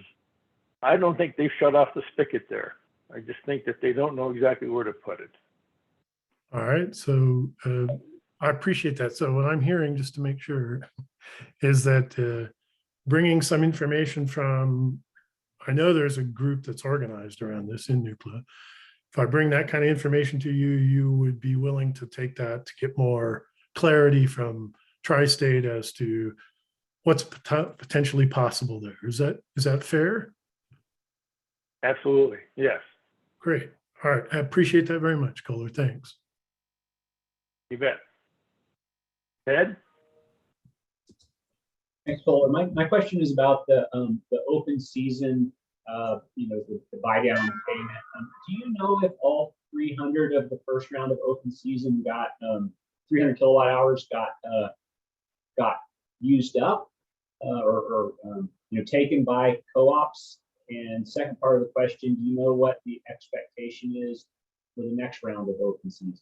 S8: I don't think they've shut off the spigot there. I just think that they don't know exactly where to put it.
S11: All right, so I appreciate that. So what I'm hearing, just to make sure, is that bringing some information from, I know there's a group that's organized around this in nuclear. If I bring that kind of information to you, you would be willing to take that to get more clarity from Tri-State as to what's potentially possible there. Is that fair?
S8: Absolutely, yes.
S11: Great. All right, I appreciate that very much, Kohler. Thanks.
S8: You bet. Ed?
S4: Thanks, Kohler. My question is about the open season, the buy down payment. Do you know if all 300 of the first round of open season got 300 kilowatt hours got used up or taken by co-ops? And second part of the question, do you know what the expectation is for the next round of open season?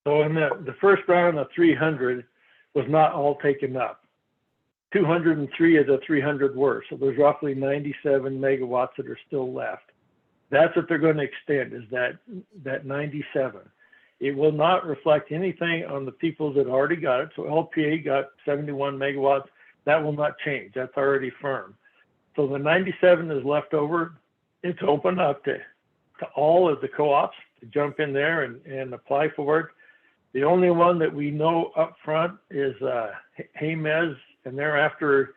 S8: So in the first round of 300 was not all taken up. 203 of the 300 were. So there's roughly 97 megawatts that are still left. That's what they're going to extend, is that 97. It will not reflect anything on the people that already got it. So LPA got 71 megawatts. That will not change. That's already firm. So the 97 is left over. It's open up to all of the co-ops to jump in there and apply for it. The only one that we know up front is Jemez, and thereafter,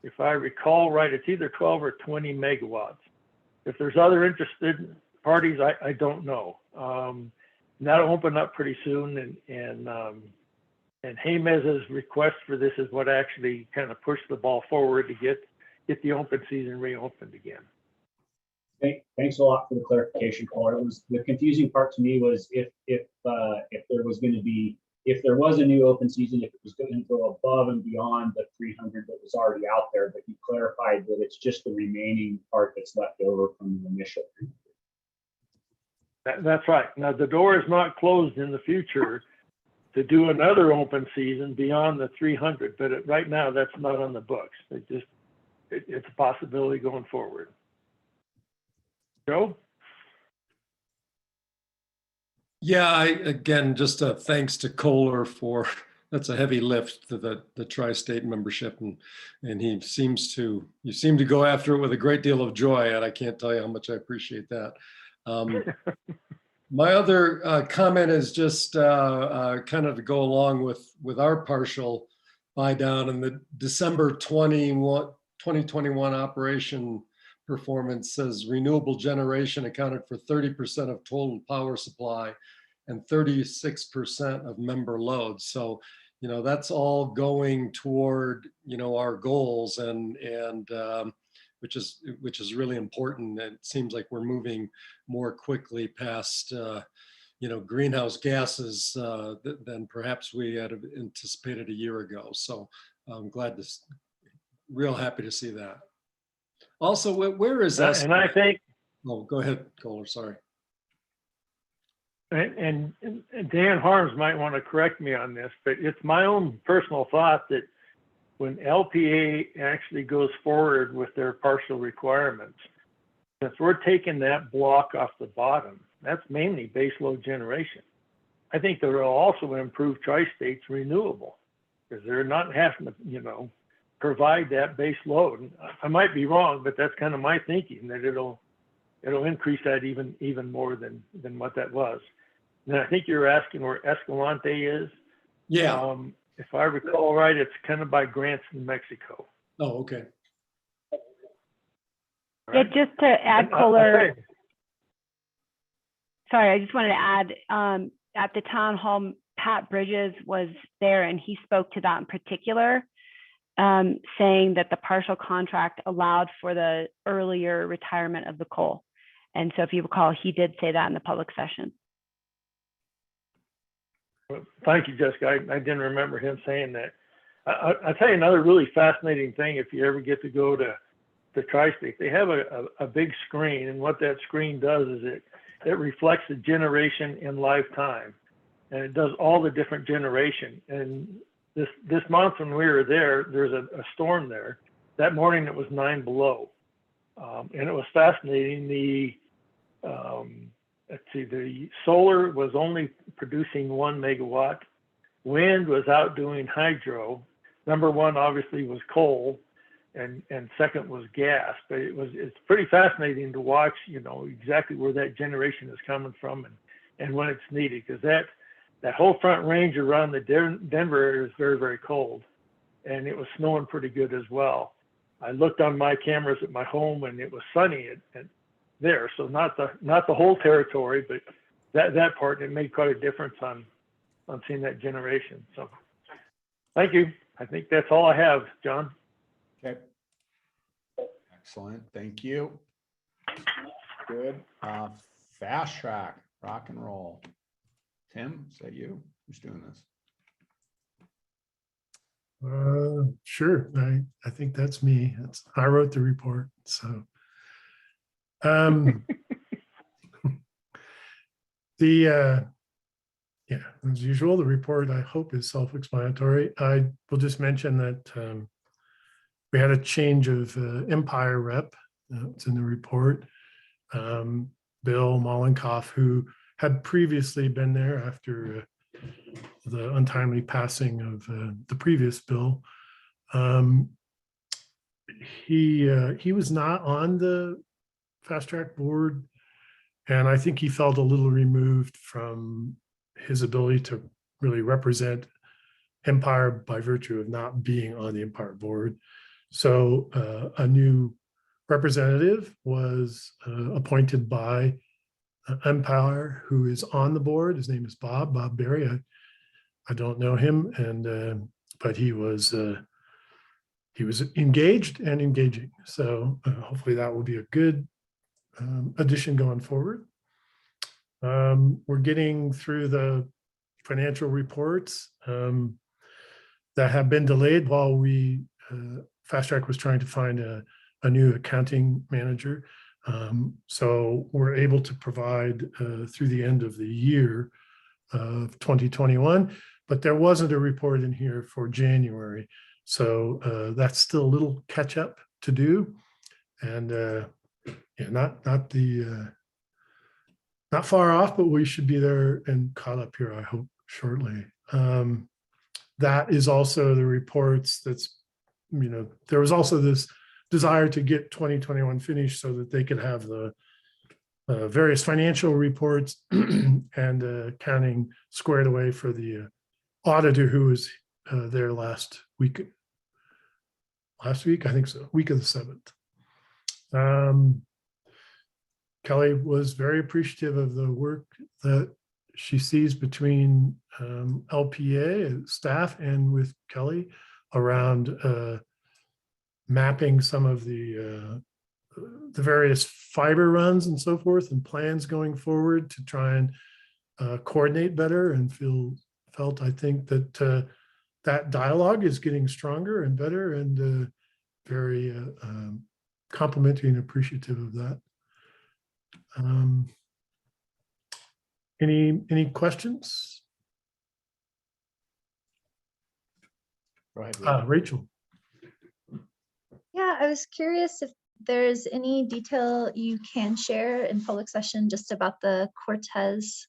S8: if I recall right, it's either 12 or 20 megawatts. If there's other interested parties, I don't know. That'll open up pretty soon, and Jemez's request for this is what actually kind of pushed the ball forward to get the open season reopened again.
S4: Thanks a lot for the clarification, Paul. It was the confusing part to me was if there was going to be, if there was a new open season, if it was going to go above and beyond the 300 that was already out there, but you clarified that it's just the remaining part that's left over from the initial.
S8: That's right. Now the door is not closed in the future to do another open season beyond the 300, but right now that's not on the books. It's a possibility going forward. Joe?
S16: Yeah, again, just thanks to Kohler for, that's a heavy lift to the tri-state membership, and you seem to go after it with a great deal of joy, and I can't tell you how much I appreciate that. My other comment is just kind of to go along with our partial buy down in the December 2021 operation performance says renewable generation accounted for 30% of total power supply and 36% of member loads. So, that's all going toward, our goals and which is really important. And it seems like we're moving more quickly past, greenhouse gases than perhaps we had anticipated a year ago. So I'm real happy to see that. Also, where is that?
S8: And I think,
S16: oh, go ahead, Kohler, sorry.
S8: And Dan Harms might want to correct me on this, but it's my own personal thought that when LPA actually goes forward with their partial requirements, since we're taking that block off the bottom, that's mainly base load generation. I think that will also improve tri-state's renewable, because they're not having to, provide that base load. I might be wrong, but that's kind of my thinking, that it'll increase that even more than what that was. And I think you're asking where Escalante is.
S16: Yeah.
S8: If I recall right, it's kind of by Grants, New Mexico.
S16: Oh, okay.
S10: Yeah, just to add, Kohler. Sorry, I just wanted to add, at the town hall, Pat Bridges was there and he spoke to that in particular, saying that the partial contract allowed for the earlier retirement of the coal. And so if you recall, he did say that in the public session.
S8: Well, thank you, Jessica. I didn't remember him saying that. I'll tell you another really fascinating thing if you ever get to go to the tri-state. They have a big screen, and what that screen does is it reflects the generation in lifetime, and it does all the different generation. And this month when we were there's a storm there. That morning it was 9 below, and it was fascinating. The solar was only producing 1 megawatt. Wind was outdoing hydro. Number one obviously was coal, and second was gas. But it's pretty fascinating to watch, exactly where that generation is coming from and when it's needed, because that whole front range around the Denver area is very, very cold, and it was snowing pretty good as well. I looked on my cameras at my home and it was sunny there. So not the whole territory, but that part, it made quite a difference on seeing that generation. So thank you. I think that's all I have, John.
S1: Okay. Excellent. Thank you. Good. Fast track, rock and roll. Tim, is that you? Who's doing this?
S11: Sure. I think that's me. I wrote the report. So yeah, as usual, the report I hope is self-explanatory. I will just mention that we had a change of Empire rep. It's in the report. Bill Mollenkoff, who had previously been there after the untimely passing of the previous bill. He was not on the fast track board, and I think he felt a little removed from his ability to really represent Empire by virtue of not being on the Empire board. So a new representative was appointed by Empire, who is on the board. His name is Bob Berry. I don't know him, and but he was engaged and engaging. So hopefully that will be a good addition going forward. We're getting through the financial reports that have been delayed while we Fast Track was trying to find a new accounting manager. So we're able to provide through the end of the year of 2021, but there wasn't a report in here for January. So that's still a little catch up to do. And yeah, not far off, but we should be there and caught up here, I hope, shortly. That is also the reports there was also this desire to get 2021 finished so that they could have the various financial reports and accounting squared away for the auditor who was there last week. I think so, week of the 7th. Kelly was very appreciative of the work that she sees between LPEA staff and with Kelly around mapping some of the various fiber runs and so forth and plans going forward to try and coordinate better, and felt I think that that dialogue is getting stronger and better, and very complimentary and appreciative of that. Any questions?
S1: Go ahead,
S11: Rachel.
S14: Yeah, I was curious if there's any detail you can share in public session just about the Cortez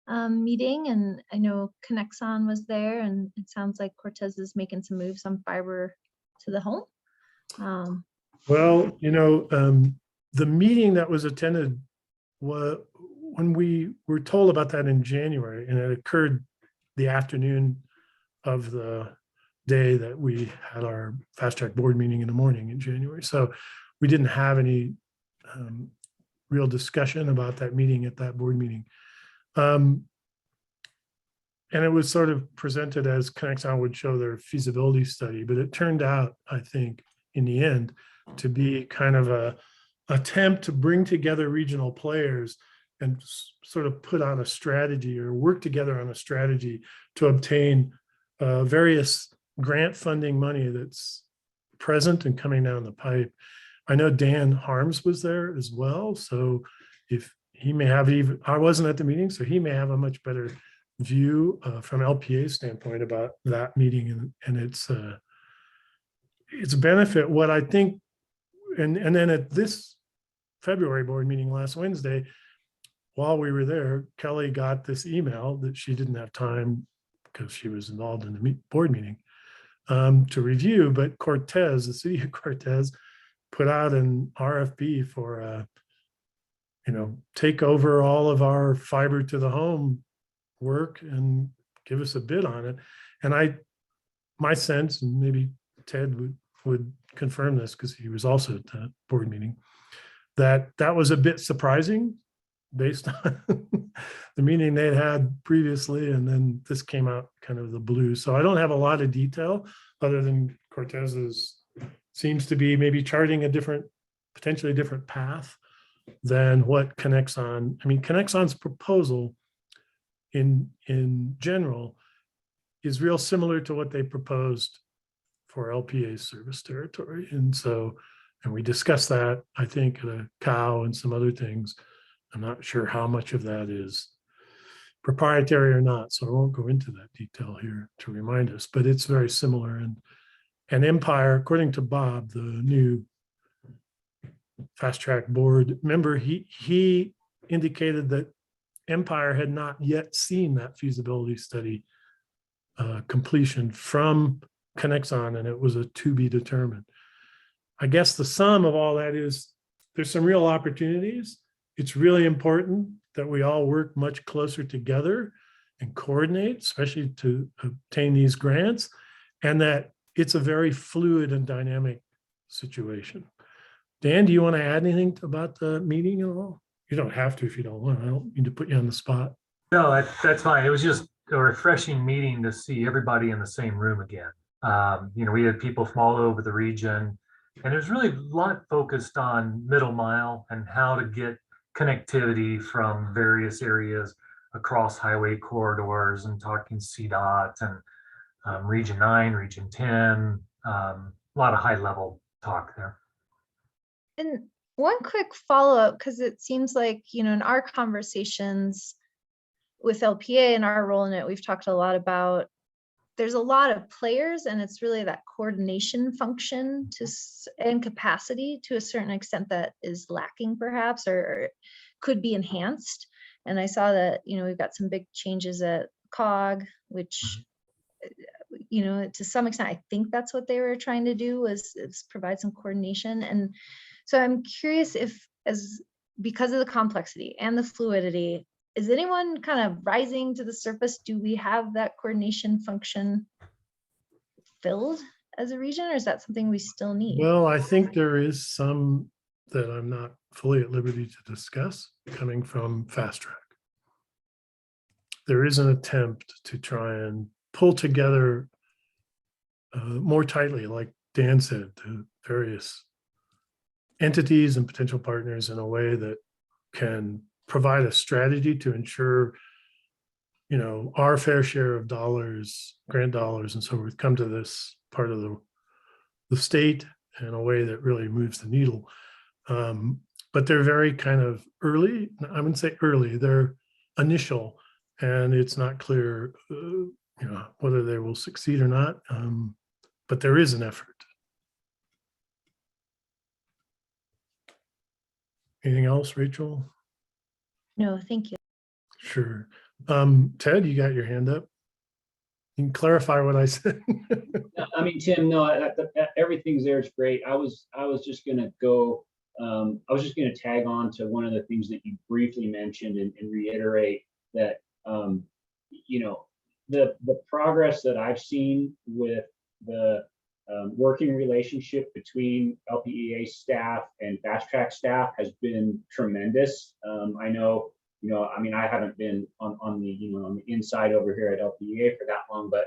S14: meeting. And I know Connexon was there, and it sounds like Cortez is making some moves on fiber to the home.
S11: Well, the meeting that was attended when we were told about that in January, and it occurred the afternoon of the day that we had our Fast Track board meeting in the morning in January. So we didn't have any real discussion about that meeting at that board meeting. And it was sort of presented as Connexon would show their feasibility study, but it turned out, I think, in the end, to be kind of a attempt to bring together regional players and sort of put on a strategy or work together on a strategy to obtain various grant funding money that's present and coming down the pipe. I know Dan Harms was there as well. So if he may have I wasn't at the meeting, so he may have a much better view from LPEA's standpoint about that meeting and its benefit. What I think, and then at this February board meeting last Wednesday, while we were there, Kelly got this email that she didn't have time because she was involved in the board meeting to review, but Cortez, the city of Cortez, put out an RFP for take over all of our fiber to the home work and give us a bid on it. And my sense, and maybe Ted would confirm this because he was also at the board meeting, that was a bit surprising based on the meeting they'd had previously, and then this came out kind of the blue. So I don't have a lot of detail other than Cortez's seems to be maybe charting a potentially different path than what Connexon. I mean, Connexon's proposal in general is real similar to what they proposed for LPEA's service territory. And we discussed that, I think, at a cow and some other things. I'm not sure how much of that is proprietary or not, so I won't go into that detail here to remind us, but it's very similar. And Empire, according to Bob, the new Fast Track board member, he indicated that Empire had not yet seen that feasibility study completion from Connexon, and it was a to be determined. I guess the sum of all that is there's some real opportunities. It's really important that we all work much closer together and coordinate, especially to obtain these grants, and that it's a very fluid and dynamic situation. Dan, do you want to add anything about the meeting at all? You don't have to if you don't want. I don't mean to put you on the spot.
S13: No, that's fine. It was just a refreshing meeting to see everybody in the same room again. We had people from all over the region, and it was really a lot focused on middle mile and how to get connectivity from various areas across highway corridors, and talking CDOT and Region 9, Region 10, a lot of high level talk there.
S14: And one quick follow-up, because it seems like, in our conversations with LPEA and our role in it, we've talked a lot about there's a lot of players, and it's really that coordination function and capacity to a certain extent that is lacking perhaps, or could be enhanced. And I saw that, we've got some big changes at COG, which, to some extent, I think that's what they were trying to do is provide some coordination. And so I'm curious if, because of the complexity and the fluidity, is anyone kind of rising to the surface? Do we have that coordination function filled as a region, or is that something we still need?
S11: Well, I think there is some that I'm not fully at liberty to discuss coming from Fast Track. There is an attempt to try and pull together more tightly, like Dan said, to various entities and potential partners in a way that can provide a strategy to ensure, our fair share of dollars, grant dollars, and so forth come to this part of the state in a way that really moves the needle. But they're very kind of early. I wouldn't say early, they're initial, and it's not clear, whether they will succeed or not. But there is an effort. Anything else, Rachel?
S14: No, thank you.
S11: Sure. Ted, you got your hand up. You can clarify what I said.
S4: I mean, Tim, no, everything's there. It's great. I was just gonna go. I was just gonna tag on to one of the things that you briefly mentioned and reiterate that the progress that I've seen with the working relationship between LPEA staff and Fast Track staff has been tremendous. I know, I haven't been on the inside over here at LPEA for that long, but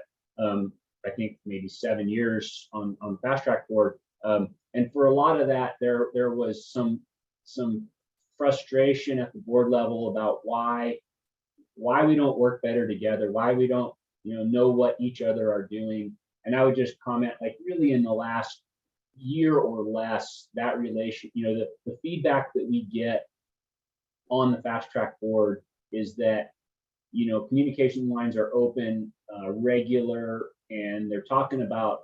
S4: I think maybe 7 years on Fast Track board. And for a lot of that, there was some frustration at the board level about why we don't work better together, why we don't know what each other are doing. And I would just comment, like, really in the last year or less, that relation, the feedback that we get on the Fast Track board is that, communication lines are open, regular, and they're talking about,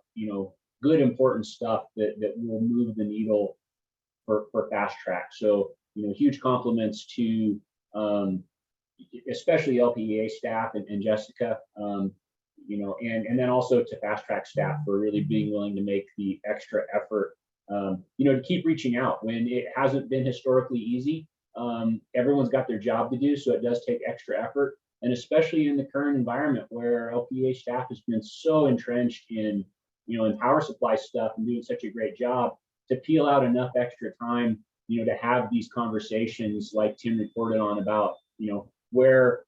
S4: good, important stuff that will move the needle for Fast Track. So, huge compliments to especially LPEA staff and Jessica, and then also to Fast Track staff for really being willing to make the extra effort, to keep reaching out when it hasn't been historically easy. Everyone's got their job to do, so it does take extra effort. And especially in the current environment where LPEA staff has been so entrenched in, in power supply stuff and doing such a great job, to peel out enough extra time, to have these conversations like Tim reported on about, where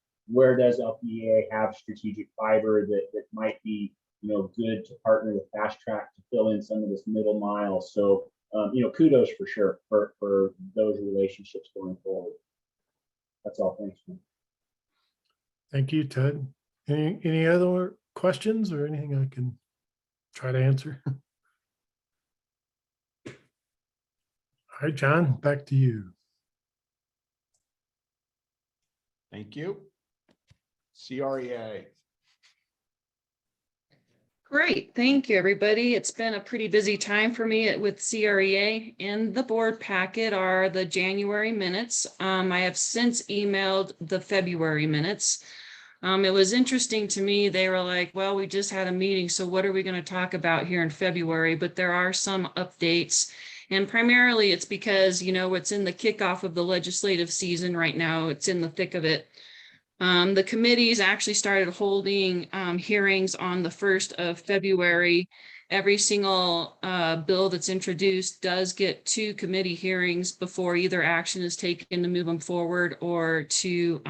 S4: does LPEA have strategic fiber that might be, good to partner with Fast Track to fill in some of this middle mile. So, kudos for sure for those relationships going forward. That's all. Thanks, man.
S11: Thank you, Ted. Any other questions or anything I can try to answer? All right, John, back to you.
S1: Thank you. CREA.
S9: Great, thank you, everybody. It's been a pretty busy time for me with CREA. In the board packet are the January minutes. I have since emailed the February minutes. It was interesting to me. They were like, well, we just had a meeting, so what are we going to talk about here in February? But there are some updates. And primarily it's because, you know, it's in the kickoff of the legislative season right now. It's in the thick of it. The committees actually started holding hearings on the 1st of February. Every single bill that's introduced does get 2 committee hearings before either action is taken to move them forward or to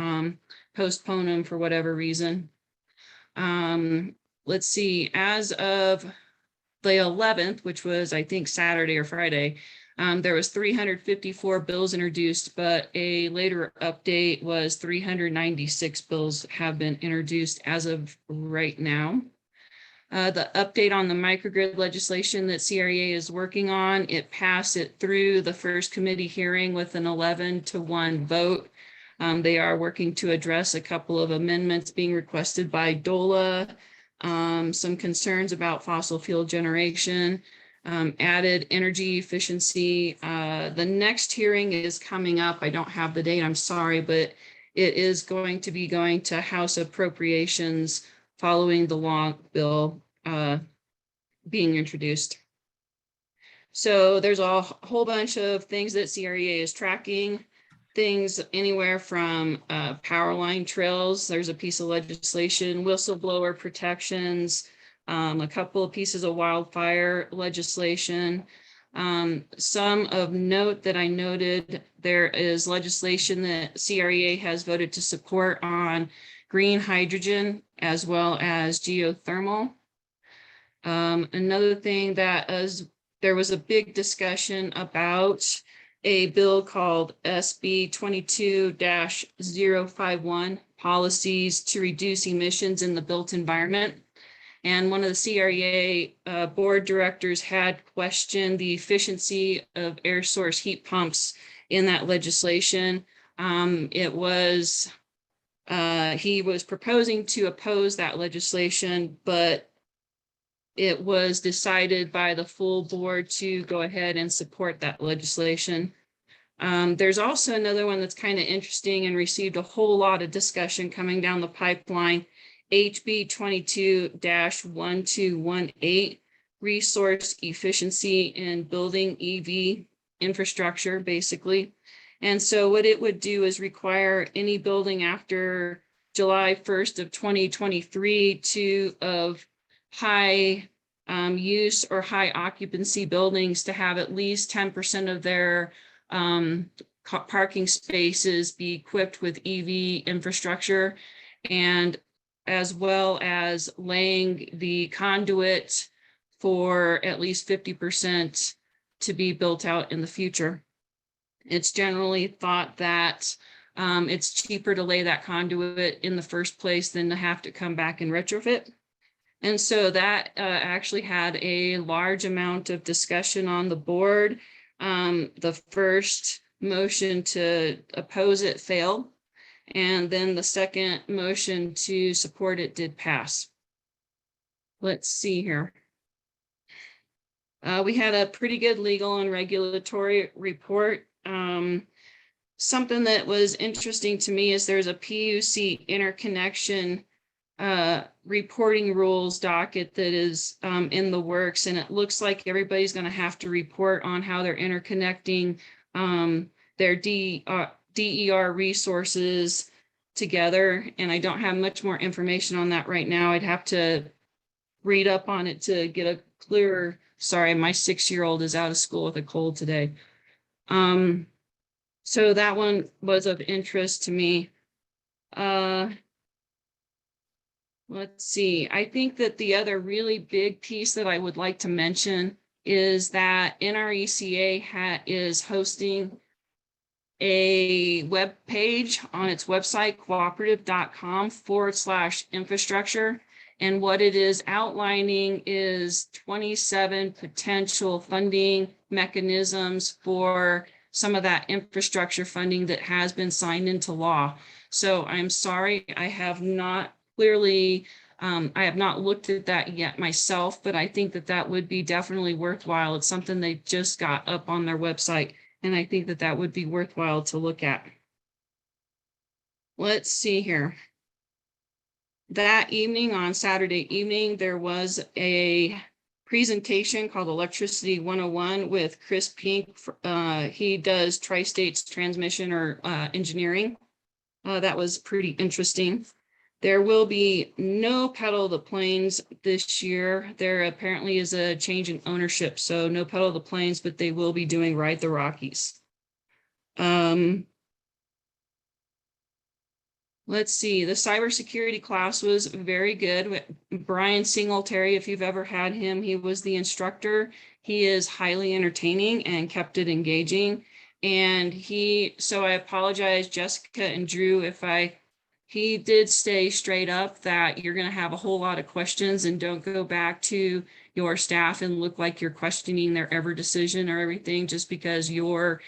S9: postpone them for whatever reason. Let's see, as of the 11th, which was I think Saturday or Friday, there was 354 bills introduced, but a later update was 396 bills have been introduced as of right now. The update on the microgrid legislation that CREA is working on, it passed it through the first committee hearing with an 11-1 vote. They are working to address a couple of amendments being requested by DOLA, some concerns about fossil fuel generation, added energy efficiency. The next hearing is coming up. I don't have the date, I'm sorry, but it is going to be going to House Appropriations following the law bill being introduced. So there's a whole bunch of things that CREA is tracking. Things anywhere from power line trails. There's a piece of legislation, whistleblower protections, a couple of pieces of wildfire legislation. Some of note that I noted, there is legislation that CREA has voted to support on green hydrogen as well as geothermal. Another thing that is, there was a big discussion about a bill called SB 22-051, policies to reduce emissions in the built environment. And one of the CREA board directors had questioned the efficiency of air source heat pumps in that legislation. He was proposing to oppose that legislation, but it was decided by the full board to go ahead and support that legislation. There's also another one that's kind of interesting and received a whole lot of discussion coming down the pipeline, HB 22-1218, resource efficiency in building EV infrastructure, basically. And so what it would do is require any building after July 1st of 2023 of high use or high occupancy buildings to have at least 10% of their parking spaces be equipped with EV infrastructure, and as well as laying the conduit for at least 50% to be built out in the future. It's generally thought that it's cheaper to lay that conduit in the first place than to have to come back and retrofit. And so that actually had a large amount of discussion on the board. The first motion to oppose it failed, and then the second motion to support it did pass. Let's see here. We had a pretty good legal and regulatory report. Something that was interesting to me is there's a PUC interconnection reporting rules docket that is in the works, and it looks like everybody's going to have to report on how they're interconnecting their DER resources together. And I don't have much more information on that right now. I'd have to read up on it to get a clearer. Sorry, my 6-year-old is out of school with a cold today. So that one was of interest to me. Let's see, I think that the other really big piece that I would like to mention is that NRECA is hosting a web page on its website, cooperative.com/infrastructure. And what it is outlining is 27 potential funding mechanisms for some of that infrastructure funding that has been signed into law. So I'm sorry, I have not clearly I have not looked at that yet myself, but I think that that would be definitely worthwhile. It's something they just got up on their website, and I think that that would be worthwhile to look at. Let's see here. That evening, on Saturday evening, there was a presentation called Electricity 101 with Chris Pink. He does Tri-States transmission or engineering. That was pretty interesting. There will be no Pedal the Plains this year. There apparently is a change in ownership, so no Pedal the Plains, but they will be doing Ride the Rockies. Let's see, the cybersecurity class was very good. Brian Singletary, if you've ever had him, he was the instructor. He is highly entertaining and kept it engaging. And so I apologize, Jessica and Drew, he did stay straight up that you're going to have a whole lot of questions, and don't go back to your staff and look like you're questioning their every decision or everything just because you're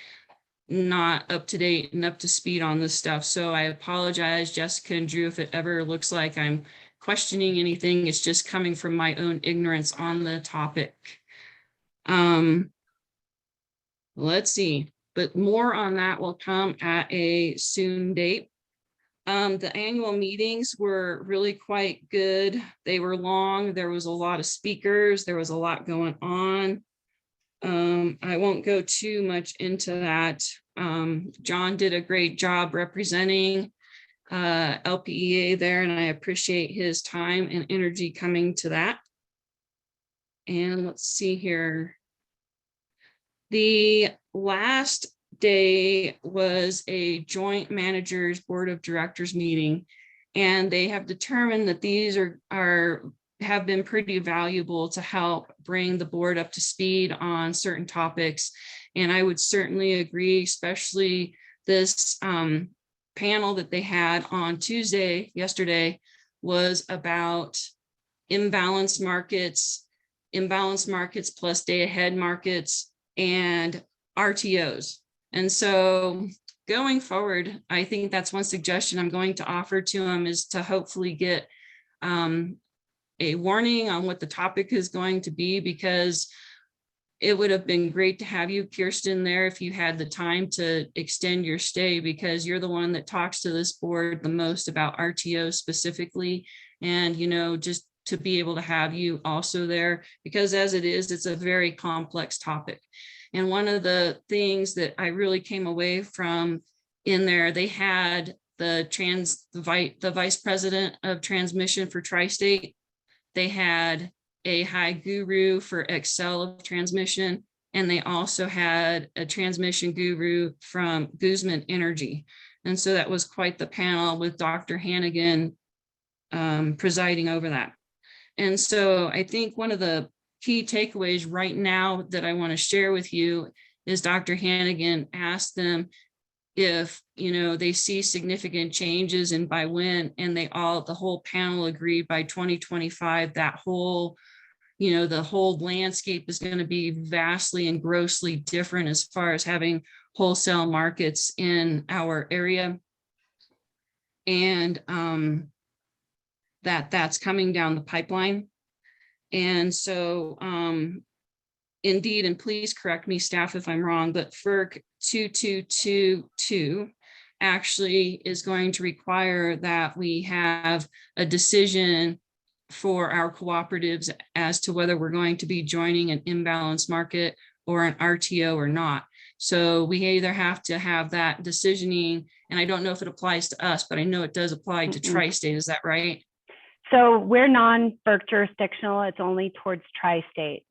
S9: not up to date and up to speed on this stuff. So I apologize, Jessica and Drew, if it ever looks like I'm questioning anything. It's just coming from my own ignorance on the topic. Let's see, but more on that will come at a soon date. The annual meetings were really quite good. They were long. There was a lot of speakers. There was a lot going on. I won't go too much into that. John did a great job representing LPEA there, and I appreciate his time and energy coming to that. And let's see here. The last day was a joint managers board of directors meeting, and they have determined that these have been pretty valuable to help bring the board up to speed on certain topics. And I would certainly agree, especially this panel that they had on yesterday was about imbalanced markets plus day ahead markets and RTOs. And so going forward, I think that's one suggestion I'm going to offer to them, is to hopefully get a warning on what the topic is going to be, because it would have been great to have you, Kirsten, there if you had the time to extend your stay, because you're the one that talks to this board the most about RTO specifically. And, just to be able to have you also there, because as it is, it's a very complex topic. And one of the things that I really came away from in there, they had the vice president of transmission for Tri-State. They had a high guru for Excel of transmission, and they also had a transmission guru from Guzman Energy. And so that was quite the panel with Dr. Hannigan presiding over that. And so I think one of the key takeaways right now that I want to share with you is Dr. Hannigan asked them if they see significant changes and by when, and the whole panel agreed by 2025 that whole the whole landscape is going to be vastly and grossly different as far as having wholesale markets in our area, and that's coming down the pipeline. And so indeed, and please correct me, staff, if I'm wrong, but FERC 2222 actually is going to require that we have a decision for our cooperatives as to whether we're going to be joining an imbalanced market or an RTO or not. So we either have to have that decisioning, and I don't know if it applies to us, but I know it does apply to Tri-State. Is that right?
S10: So we're non-FERC jurisdictional. It's only towards Tri-State.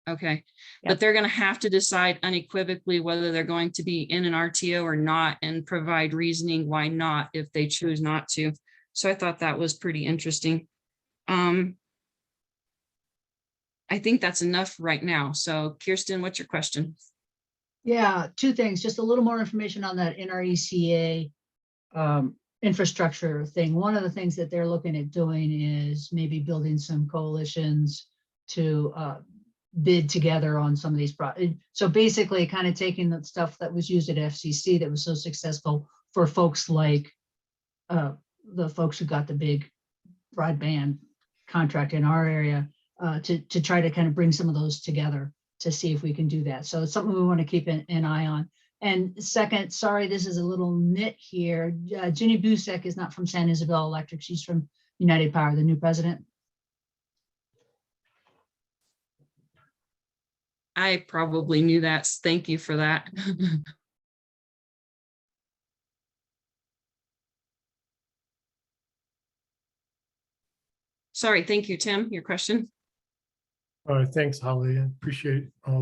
S9: Okay, but they're going to have to decide unequivocally whether they're going to be in an RTO or not, and provide reasoning why not if they choose not to. So I thought that was pretty interesting. I think that's enough right now. So Kirsten, what's your question?
S12: Yeah, two things, just a little more information on that NRECA infrastructure thing. One of the things that they're looking at doing is maybe building some coalitions to bid together on some of these projects. So basically kind of taking the stuff that was used at FCC that was so successful for folks like the folks who got the big broadband contract in our area to try to kind of bring some of those together to see if we can do that. So it's something we want to keep an eye on. And second, sorry, this is a little nit here. Ginny Busek is not from San Isabel Electric. She's from United Power, the new president.
S9: I probably knew that. Thank you for that. Sorry, thank you, Tim. Your question?
S11: Thanks, Holly. I appreciate all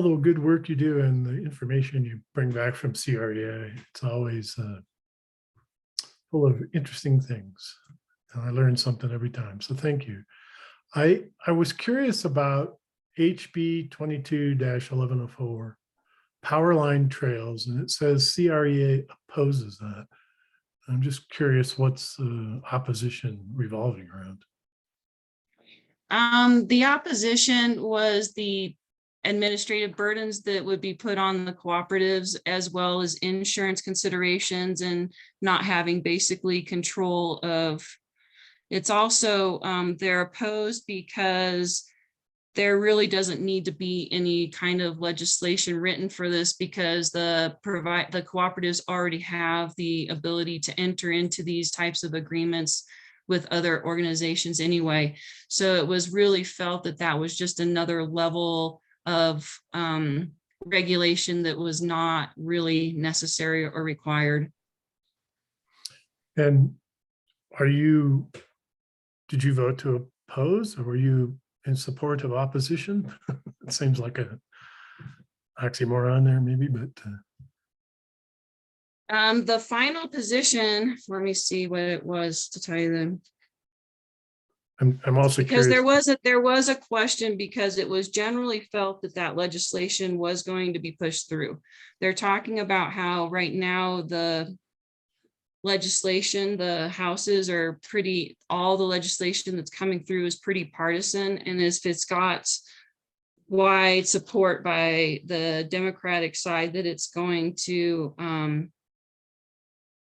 S11: the good work you do and the information you bring back from CREA. It's always full of interesting things. And I learn something every time. So thank you. I was curious about HB 22-1104, power line trails, and it says CREA opposes that. I'm just curious what's the opposition revolving around?
S9: The opposition was the administrative burdens that would be put on the cooperatives, as well as insurance considerations and not having basically control of. It's also, they're opposed because there really doesn't need to be any kind of legislation written for this, because the cooperatives already have the ability to enter into these types of agreements with other organizations anyway. So it was really felt that that was just another level of regulation that was not really necessary or required.
S11: And did you vote to oppose, or were you in support of opposition? It seems like a oxymoron there maybe, but.
S9: The final position, let me see what it was to tell you then.
S11: I'm also
S9: because
S11: curious.
S9: there was a question, because it was generally felt that that legislation was going to be pushed through. They're talking about how right now the legislation, the houses are pretty, all the legislation that's coming through is pretty partisan, and if it's got wide support by the Democratic side, that it's going to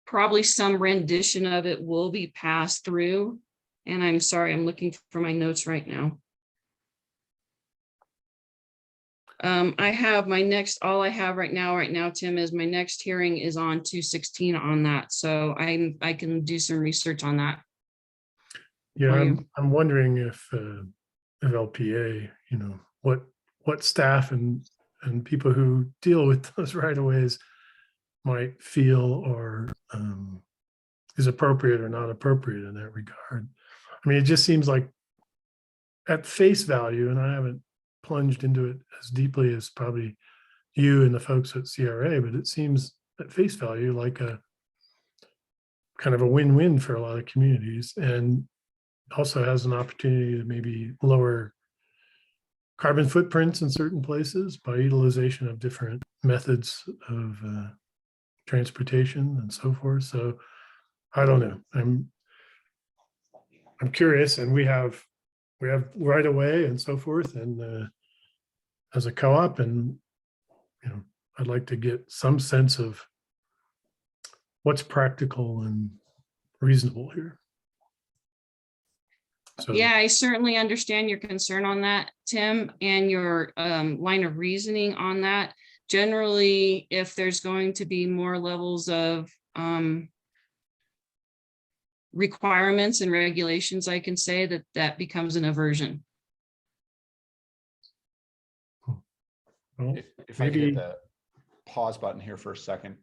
S9: probably some rendition of it will be passed through. And I'm sorry, I'm looking for my notes right now. I have my next, all I have right now, Tim, is my next hearing is on 2/16 on that. So I can do some research on that.
S11: Yeah, I'm wondering if LPEA, what staff and people who deal with those right-of-ways might feel or is appropriate or not appropriate in that regard. I mean, it just seems like at face value, and I haven't plunged into it as deeply as probably you and the folks at CRA, but it seems at face value like a kind of a win-win for a lot of communities, and also has an opportunity to maybe lower carbon footprints in certain places by utilization of different methods of transportation and so forth. So I don't know. I'm curious, and we have right away and so forth, and as a co-op, and I'd like to get some sense of what's practical and reasonable here. So,
S9: yeah, I certainly understand your concern on that, Tim, and your line of reasoning on that. Generally, if there's going to be more levels of requirements and regulations, I can say that becomes an aversion.
S11: well,
S1: If I could hit
S11: maybe
S1: the pause button here for a second,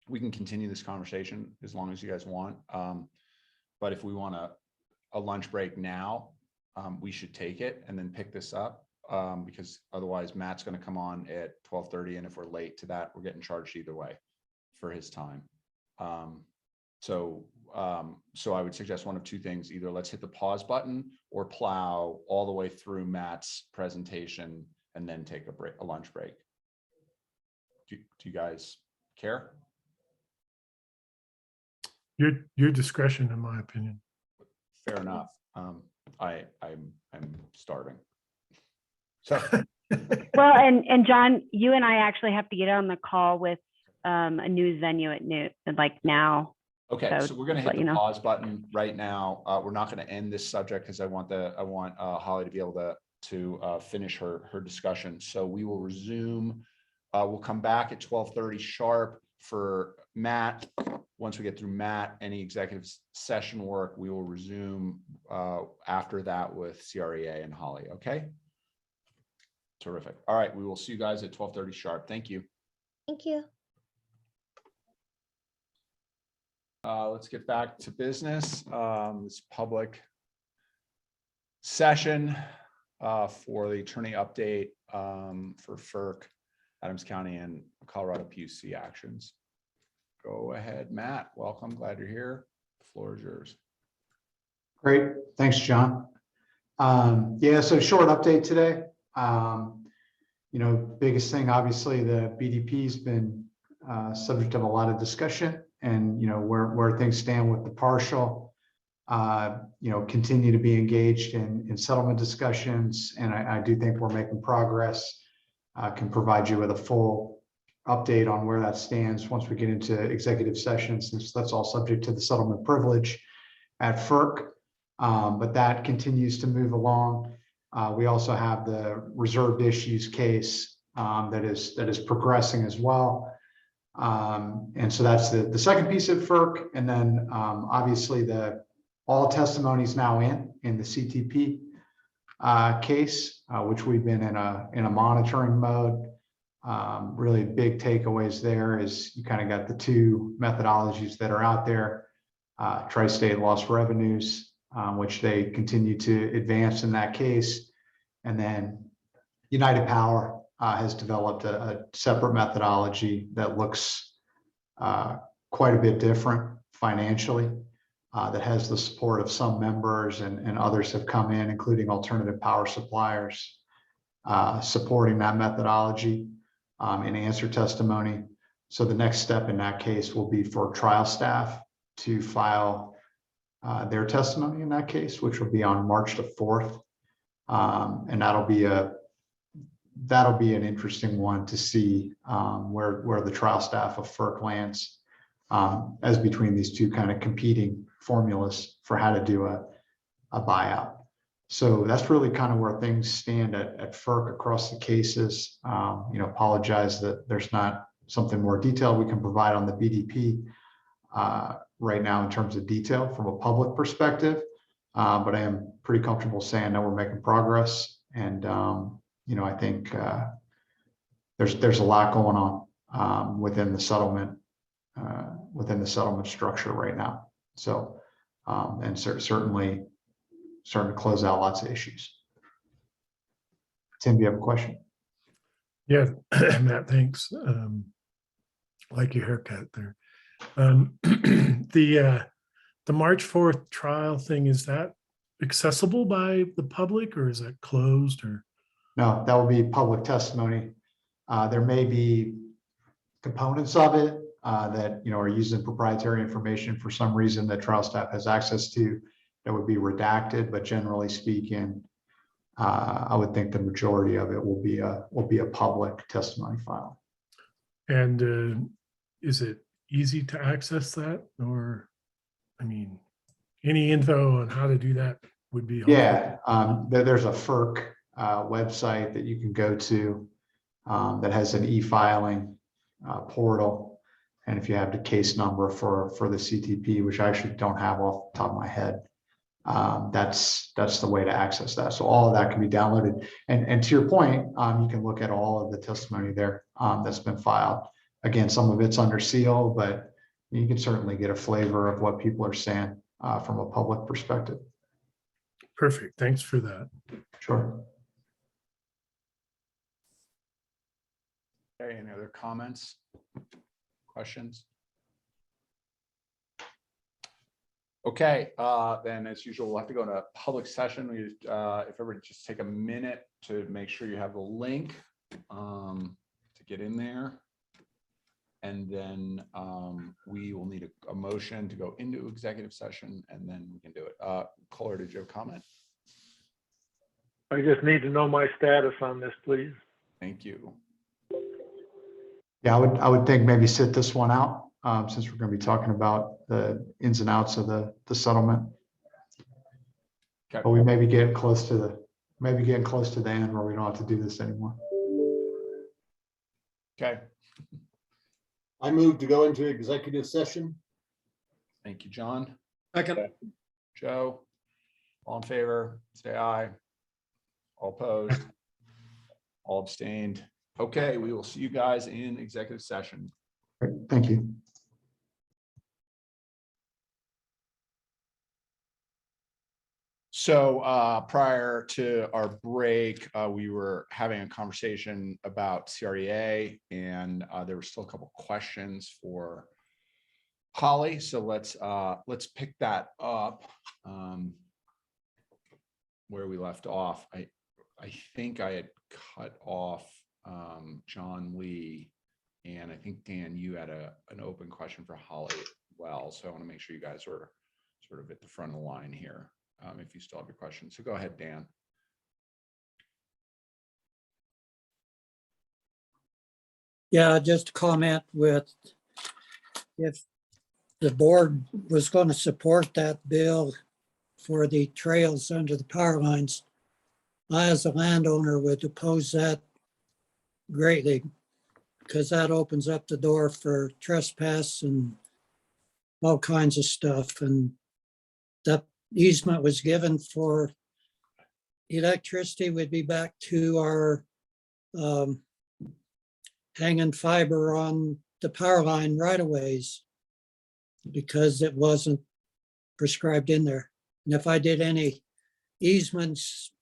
S1: we can continue this conversation as long as you guys want. But if we want a lunch break now, we should take it and then pick this up, because otherwise Matt's going to come on at 12:30, and if we're late to that, we're getting charged either way for his time. So I would suggest one of two things: either let's hit the pause button or plow all the way through Matt's presentation and then take a lunch break. Do you guys care?
S11: your discretion, in my opinion.
S1: Fair enough. I'm starving. So
S10: Well, and John, you and I actually have to get on the call with a news venue at noon, like now.
S1: Okay, so we're going to
S10: just
S1: hit
S10: let
S1: the
S10: you know.
S1: pause button right now. We're not going to end this subject because I want Holly to be able to finish her discussion. So we will resume. We'll come back at 12:30 sharp for Matt. Once we get through Matt, any executive session work, we will resume after that with CREA and Holly. Okay. Terrific. All right, we will see you guys at 12:30 sharp. Thank you.
S14: Thank you.
S1: Let's get back to business. This public session for the attorney update for FERC, Adams County, and Colorado PUC actions. Go ahead, Matt. Welcome. Glad you're here. The floor is yours.
S21: Great. Thanks, John. Yeah, so short update today. Biggest thing, obviously, the BDP has been subject of a lot of discussion, and where things stand with the partial, continue to be engaged in settlement discussions, and I do think we're making progress. I can provide you with a full update on where that stands once we get into executive session, since that's all subject to the settlement privilege at FERC. But that continues to move along. We also have the reserved issues case that is progressing as well. And so that's the second piece of FERC. And then obviously all testimonies now in the CTP case, which we've been in a monitoring mode. Really big takeaways there is you kind of got the two methodologies that are out there, tri-state lost revenues, which they continue to advance in that case. And then United Power has developed a separate methodology that looks quite a bit different financially, that has the support of some members, and others have come in, including alternative power suppliers, supporting that methodology in answer testimony. So the next step in that case will be for trial staff to file their testimony in that case, which will be on March the 4th. And that'll be an interesting one to see where the trial staff of FERC lands as between these two kind of competing formulas for how to do a buyout. So that's really kind of where things stand at FERC across the cases. Apologize that there's not something more detailed we can provide on the BDP right now in terms of detail from a public perspective. But I am pretty comfortable saying that we're making progress. And, I think there's a lot going on within the settlement structure right now. So, and certainly starting to close out lots of issues. Tim, do you have a question?
S11: Yeah, Matt, thanks. Like your haircut there. The March 4th trial thing, is that accessible by the public, or is that closed? Or
S21: no, that will be public testimony. There may be components of it that are using proprietary information for some reason that trial staff has access to that would be redacted, but generally speaking, I would think the majority of it will be a public testimony file.
S11: And is it easy to access that, or any info on how to do that would be helpful?
S21: Yeah, there's a FERC website that you can go to that has an e-filing portal. And if you have the case number for the CTP, which I actually don't have off the top of my head, that's the way to access that. So all of that can be downloaded. And to your point, you can look at all of the testimony there that's been filed. Again, some of it's under seal, but you can certainly get a flavor of what people are saying from a public perspective.
S11: Perfect. Thanks for that.
S21: Sure.
S1: Okay, any other comments, questions? Okay, then as usual, we'll have to go into public session. If everybody just take a minute to make sure you have the link to get in there. And then we will need a motion to go into executive session, and then we can do it. Kohler, did you have a comment?
S8: I just need to know my status on this, please.
S1: Thank you.
S21: Yeah, I would think maybe sit this one out since we're going to be talking about the ins and outs of the settlement.
S1: Okay.
S21: But we may be getting close to the end where we don't have to do this anymore.
S1: Okay.
S19: I move to go into executive session.
S1: Thank you, John.
S16: Second.
S1: Joe, all in favor, say aye. All opposed, all abstained. Okay, we will see you guys in executive session.
S21: Great, thank you.
S1: So prior to our break, we were having a conversation about CREA, and there were still a couple questions for Holly. So let's pick that up where we left off. I think I had cut off John Lee, and I think Dan, you had an open question for Holly as well. So I want to make sure you guys are sort of at the front of the line here. If you still have your questions. So go ahead, Dan.
S20: Yeah, just comment with if the board was going to support that bill for the trails under the power lines, I as a landowner would oppose that greatly because that opens up the door for trespass and all kinds of stuff. And that easement was given for electricity would be back to our hanging fiber on the power line right of ways because it wasn't prescribed in there. And if I did any easements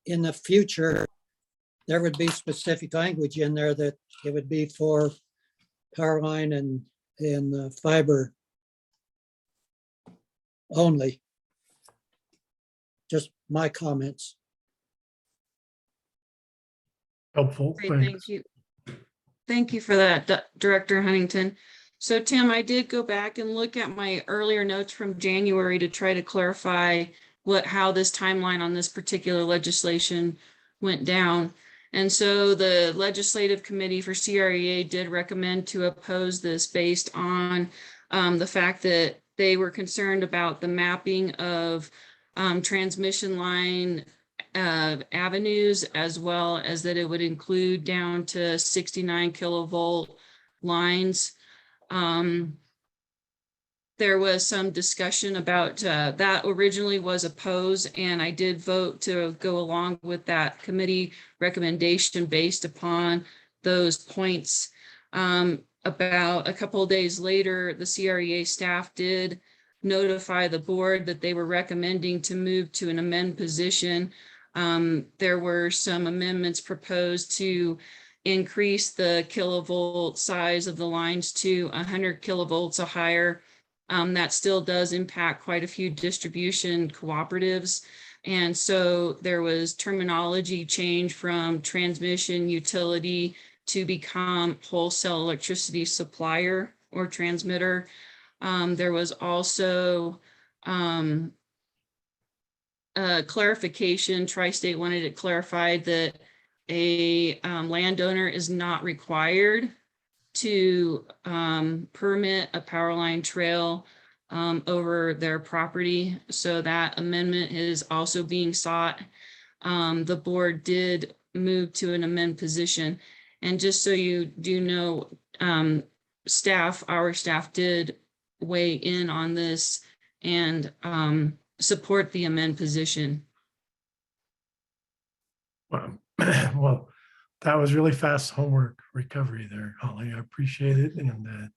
S20: in the future, there would be specific language in there that it would be for power line and fiber only. Just my comments.
S11: Helpful.
S9: Great, thank you. Thank you for that, Director Huntington. So Tim, I did go back and look at my earlier notes from January to try to clarify how this timeline on this particular legislation went down. And so the Legislative Committee for CREA did recommend to oppose this based on the fact that they were concerned about the mapping of transmission line avenues, as well as that it would include down to 69 kilovolt lines. There was some discussion about that originally was opposed, and I did vote to go along with that committee recommendation based upon those points. About a couple of days later, the CREA staff did notify the board that they were recommending to move to an amend position. There were some amendments proposed to increase the kilovolt size of the lines to 100 kilovolts or higher. That still does impact quite a few distribution cooperatives. And so there was terminology change from transmission utility to become wholesale electricity supplier or transmitter. There was also clarification. Tri-State wanted it clarified that a landowner is not required to permit a power line trail over their property. So that amendment is also being sought. The board did move to an amend position. And just so you do know, our staff did weigh in on this and support the amend position.
S11: Wow. Well, that was really fast homework recovery there, Holly. I appreciate it. And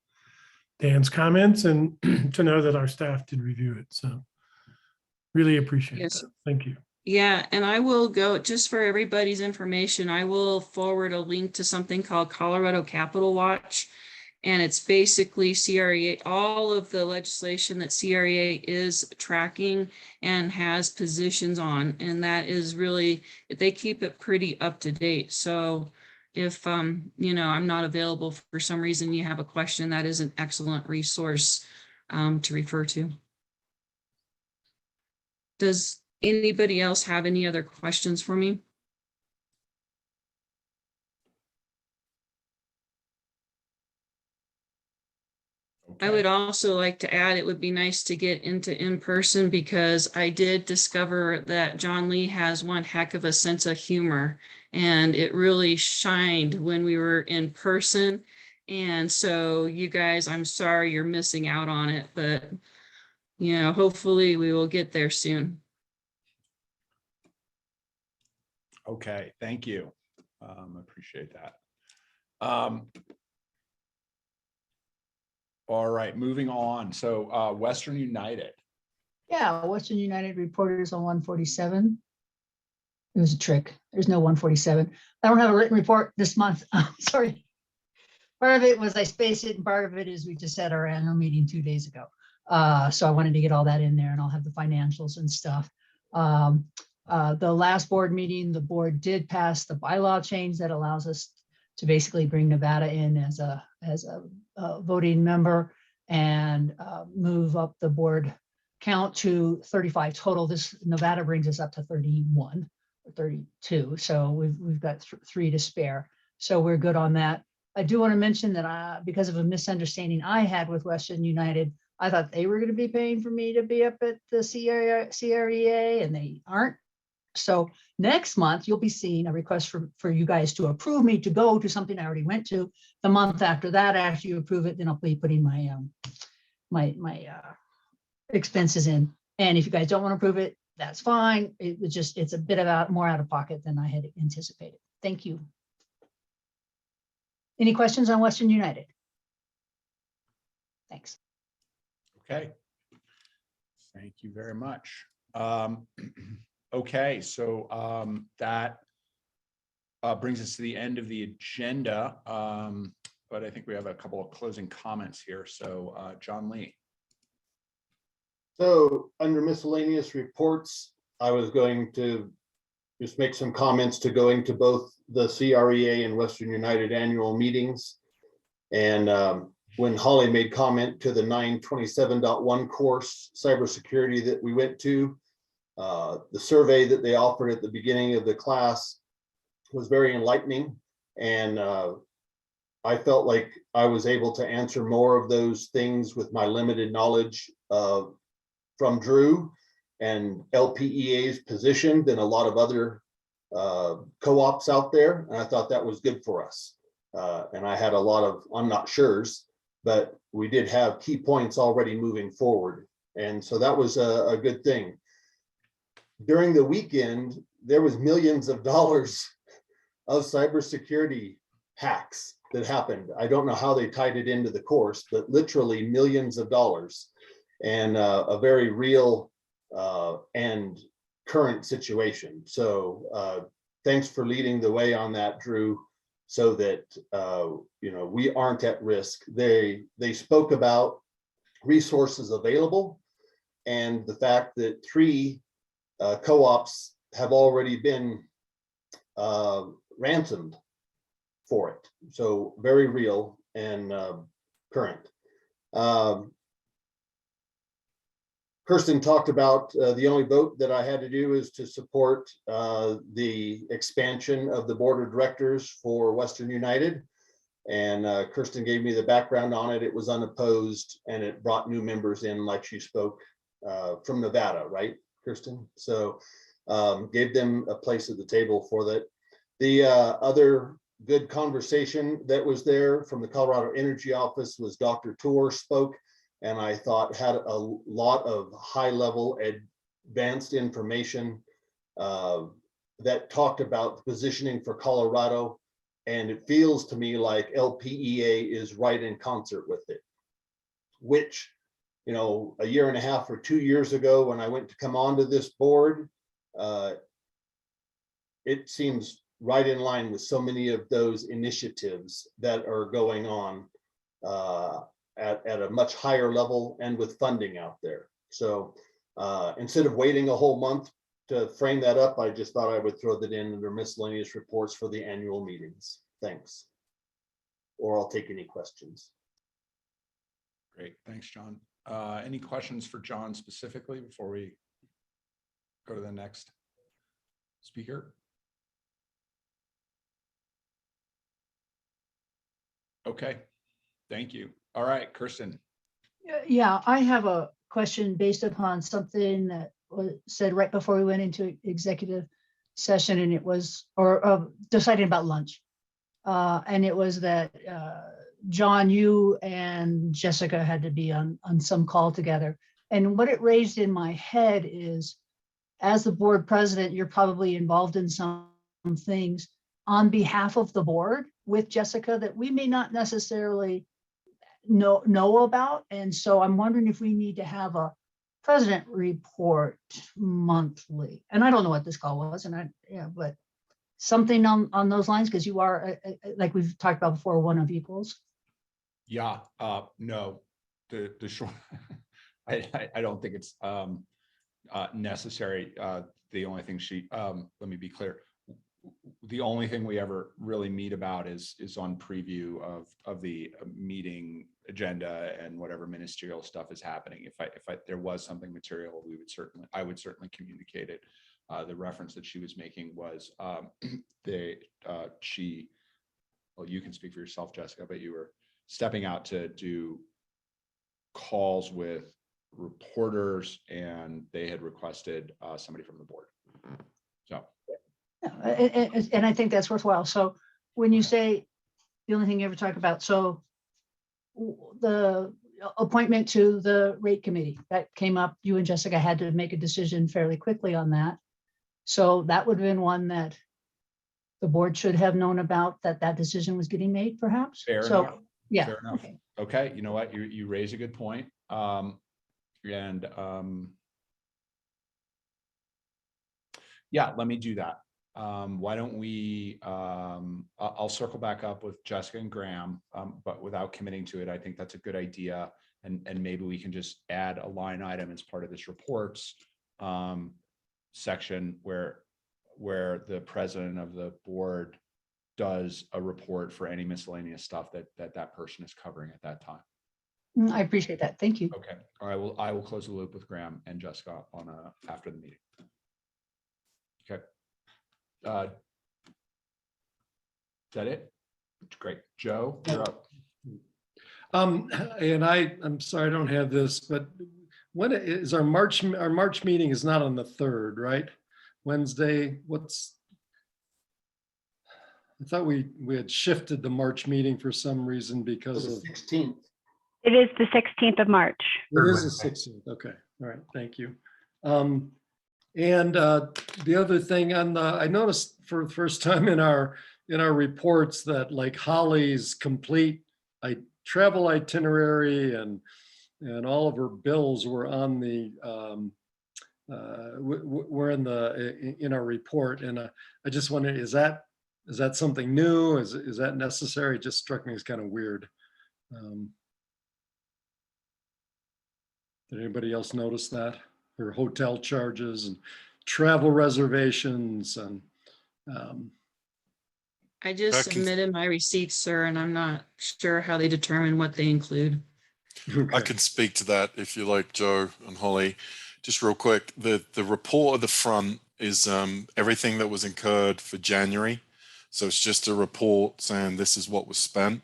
S11: Dan's comments, and to know that our staff did review it. So really appreciate that. Thank you.
S9: Yeah, and I will go, just for everybody's information, I will forward a link to something called Colorado Capital Watch. And it's basically CREA, all of the legislation that CREA is tracking and has positions on. And that is really, they keep it pretty up to date. So if, I'm not available for some reason, you have a question, that is an excellent resource to refer to. Does anybody else have any other questions for me? I would also like to add, it would be nice to get into in-person because I did discover that John Lee has one heck of a sense of humor, and it really shined when we were in person. And so you guys, I'm sorry you're missing out on it, but hopefully we will get there soon.
S1: Okay, thank you. Appreciate that. All right, moving on. So Western United.
S12: Yeah, Western United reporters on 147. It was a trick. There's no 147. I don't have a written report this month. Sorry. Part of it was I spaced it, and part of it is we just had our annual meeting 2 days ago. So I wanted to get all that in there, and I'll have the financials and stuff. The last board meeting, the board did pass the bylaw change that allows us to basically bring Nevada in as a voting member and move up the board count to 35 total. This Nevada brings us up to 31 or 32. So we've got 3 to spare. So we're good on that. I do want to mention that because of a misunderstanding I had with Western United, I thought they were going to be paying for me to be up at the CREA, and they aren't. So next month, you'll be seeing a request for you guys to approve me to go to something I already went to. The month after that, after you approve it, then I'll be putting my expenses in. And if you guys don't want to approve it, that's fine. It's a bit more out of pocket than I had anticipated. Thank you. Any questions on Western United? Thanks.
S1: Okay. Thank you very much. Okay, so that brings us to the end of the agenda, but I think we have a couple of closing comments here. So John Lee.
S19: So under miscellaneous reports, I was going to just make some comments to going to both the CREA and Western United annual meetings. And when Holly made comment to the 927.1 course cybersecurity that we went to, the survey that they offered at the beginning of the class was very enlightening. And I felt like I was able to answer more of those things with my limited knowledge from Drew and LPEA's position than a lot of other co-ops out there. And I thought that was good for us. And I had a lot of I'm not sure's, but we did have key points already moving forward. And so that was a good thing. During the weekend, there was millions of dollars of cybersecurity hacks that happened. I don't know how they tied it into the course, but literally millions of dollars, and a very real and current situation. So thanks for leading the way on that, Drew, so that we aren't at risk. They spoke about resources available and the fact that 3 co-ops have already been ransomed for it. So very real and current. Kirsten talked about the only vote that I had to do is to support the expansion of the board of directors for Western United. And Kirsten gave me the background on it. It was unopposed and it brought new members in, like she spoke from Nevada, right, Kirsten? So gave them a place at the table for that. The other good conversation that was there from the Colorado Energy Office was Dr. Tour spoke, and I thought had a lot of high level advanced information that talked about the positioning for Colorado. And it feels to me like LPEA is right in concert with it, which, a year and a half or 2 years ago, when I went to come onto this board, it seems right in line with so many of those initiatives that are going on at a much higher level and with funding out there. So instead of waiting a whole month to frame that up, I just thought I would throw that in under miscellaneous reports for the annual meetings. Thanks. Or I'll take any questions.
S1: Great, thanks, John. Any questions for John specifically before we go to the next speaker? Okay, thank you. All right, Kirsten.
S12: Yeah, I have a question based upon something that was said right before we went into executive session, and it was, or deciding about lunch. And it was that John, you and Jessica had to be on some call together. And what it raised in my head is, as the board president, you're probably involved in some things on behalf of the board with Jessica that we may not necessarily know about. And so I'm wondering if we need to have a president report monthly. And I don't know what this call was, and but something on those lines, because you are, like we've talked about before, one of equals.
S1: Yeah, no, the short, I don't think it's necessary. The only thing let me be clear. The only thing we ever really meet about is on preview of the meeting agenda and whatever ministerial stuff is happening. If there was something material, I would certainly communicate it. The reference that she was making was well, you can speak for yourself, Jessica, but you were stepping out to do calls with reporters, and they had requested somebody from the board. So.
S12: And I think that's worthwhile. So when you say the only thing you ever talk about, so the appointment to the rate committee that came up, you and Jessica had to make a decision fairly quickly on that. So that would have been one that the board should have known about, that decision was getting made, perhaps.
S1: Fair
S12: so
S1: enough.
S12: Yeah.
S1: Fair enough. Okay. You know what? You raise a good point. Yeah, let me do that. Why don't we, I'll circle back up with Jessica and Graham, but without committing to it, I think that's a good idea. And maybe we can just add a line item as part of this reports section where the president of the board does a report for any miscellaneous stuff that person is covering at that time.
S12: I appreciate that. Thank you.
S1: Okay. I will close the loop with Graham and Jessica on after the meeting. Okay. Is that it? Great. Joe, you're up.
S16: And I'm sorry, I don't have this, but when is our March meeting is not on the 3rd, right? Wednesday, I thought we had shifted the March meeting for some reason because of
S19: 16th.
S10: It is the 16th of March.
S16: It is the 16th. Okay. All right. Thank you. And the other thing I noticed for the first time in our reports that like Holly's complete travel itinerary and all of her bills were on the were in our report. And I just wondered, is that something new? Is that necessary? It just struck me as kind of weird. Did anybody else notice that? Or hotel charges and travel reservations and
S9: I just submitted my receipts, sir, and I'm not sure how they determine what they include.
S3: I can speak to that if you like, Joe and Holly. Just real quick, the report at the front is everything that was incurred for January. So it's just a report saying this is what was spent.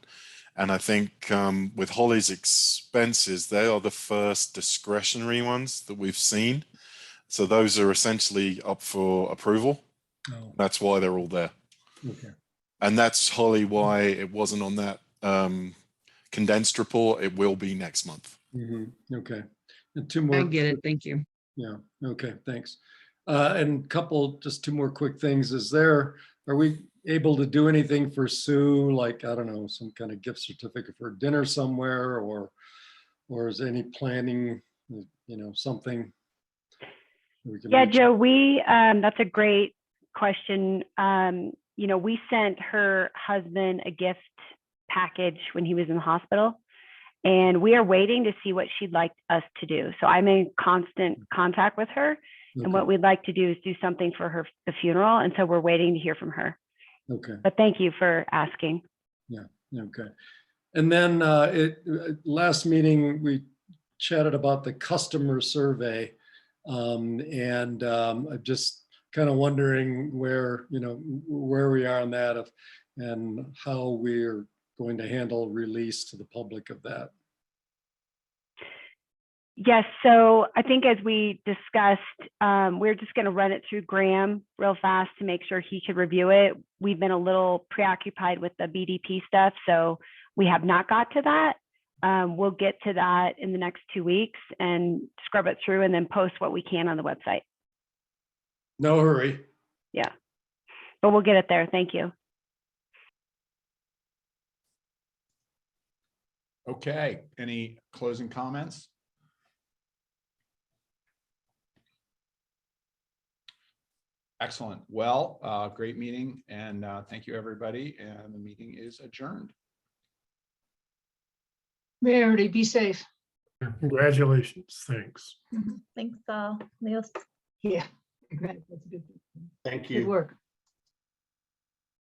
S3: And I think with Holly's expenses, they are the first discretionary ones that we've seen. So those are essentially up for approval.
S16: Oh.
S3: That's why they're all there.
S16: Okay.
S3: And that's, Holly, why it wasn't on that condensed report. It will be next month.
S16: Mm-hmm. Okay. And two more.
S9: I get it. Thank you.
S16: Yeah. Okay. Thanks. And just two more quick things. Are we able to do anything for Sue? Like, I don't know, some kind of gift certificate for dinner somewhere, or is any planning, something?
S10: Yeah, Joe, that's a great question. We sent her husband a gift package when he was in the hospital, and we are waiting to see what she'd like us to do. So I'm in constant contact with her, and what we'd like to do is do something for the funeral. And so we're waiting to hear from her.
S16: Okay.
S10: But thank you for asking.
S16: Yeah. Okay. And then last meeting, we chatted about the customer survey. I'm just kind of wondering where we are on that and how we're going to handle release to the public of that.
S10: Yes, so I think as we discussed, we're just going to run it through Graham real fast to make sure he could review it. We've been a little preoccupied with the BDP stuff, so we have not got to that. We'll get to that in the next 2 weeks and scrub it through and then post what we can on the website.
S16: No hurry.
S10: Yeah, but we'll get it there. Thank you.
S1: Okay, any closing comments? Excellent. Well, great meeting, and thank you, everybody. And the meeting is adjourned.
S12: Verity, be safe.
S11: Congratulations. Thanks.
S14: Thanks all. Leo's
S12: Yeah. That's a good.
S1: Thank
S12: Good
S1: you.
S12: work.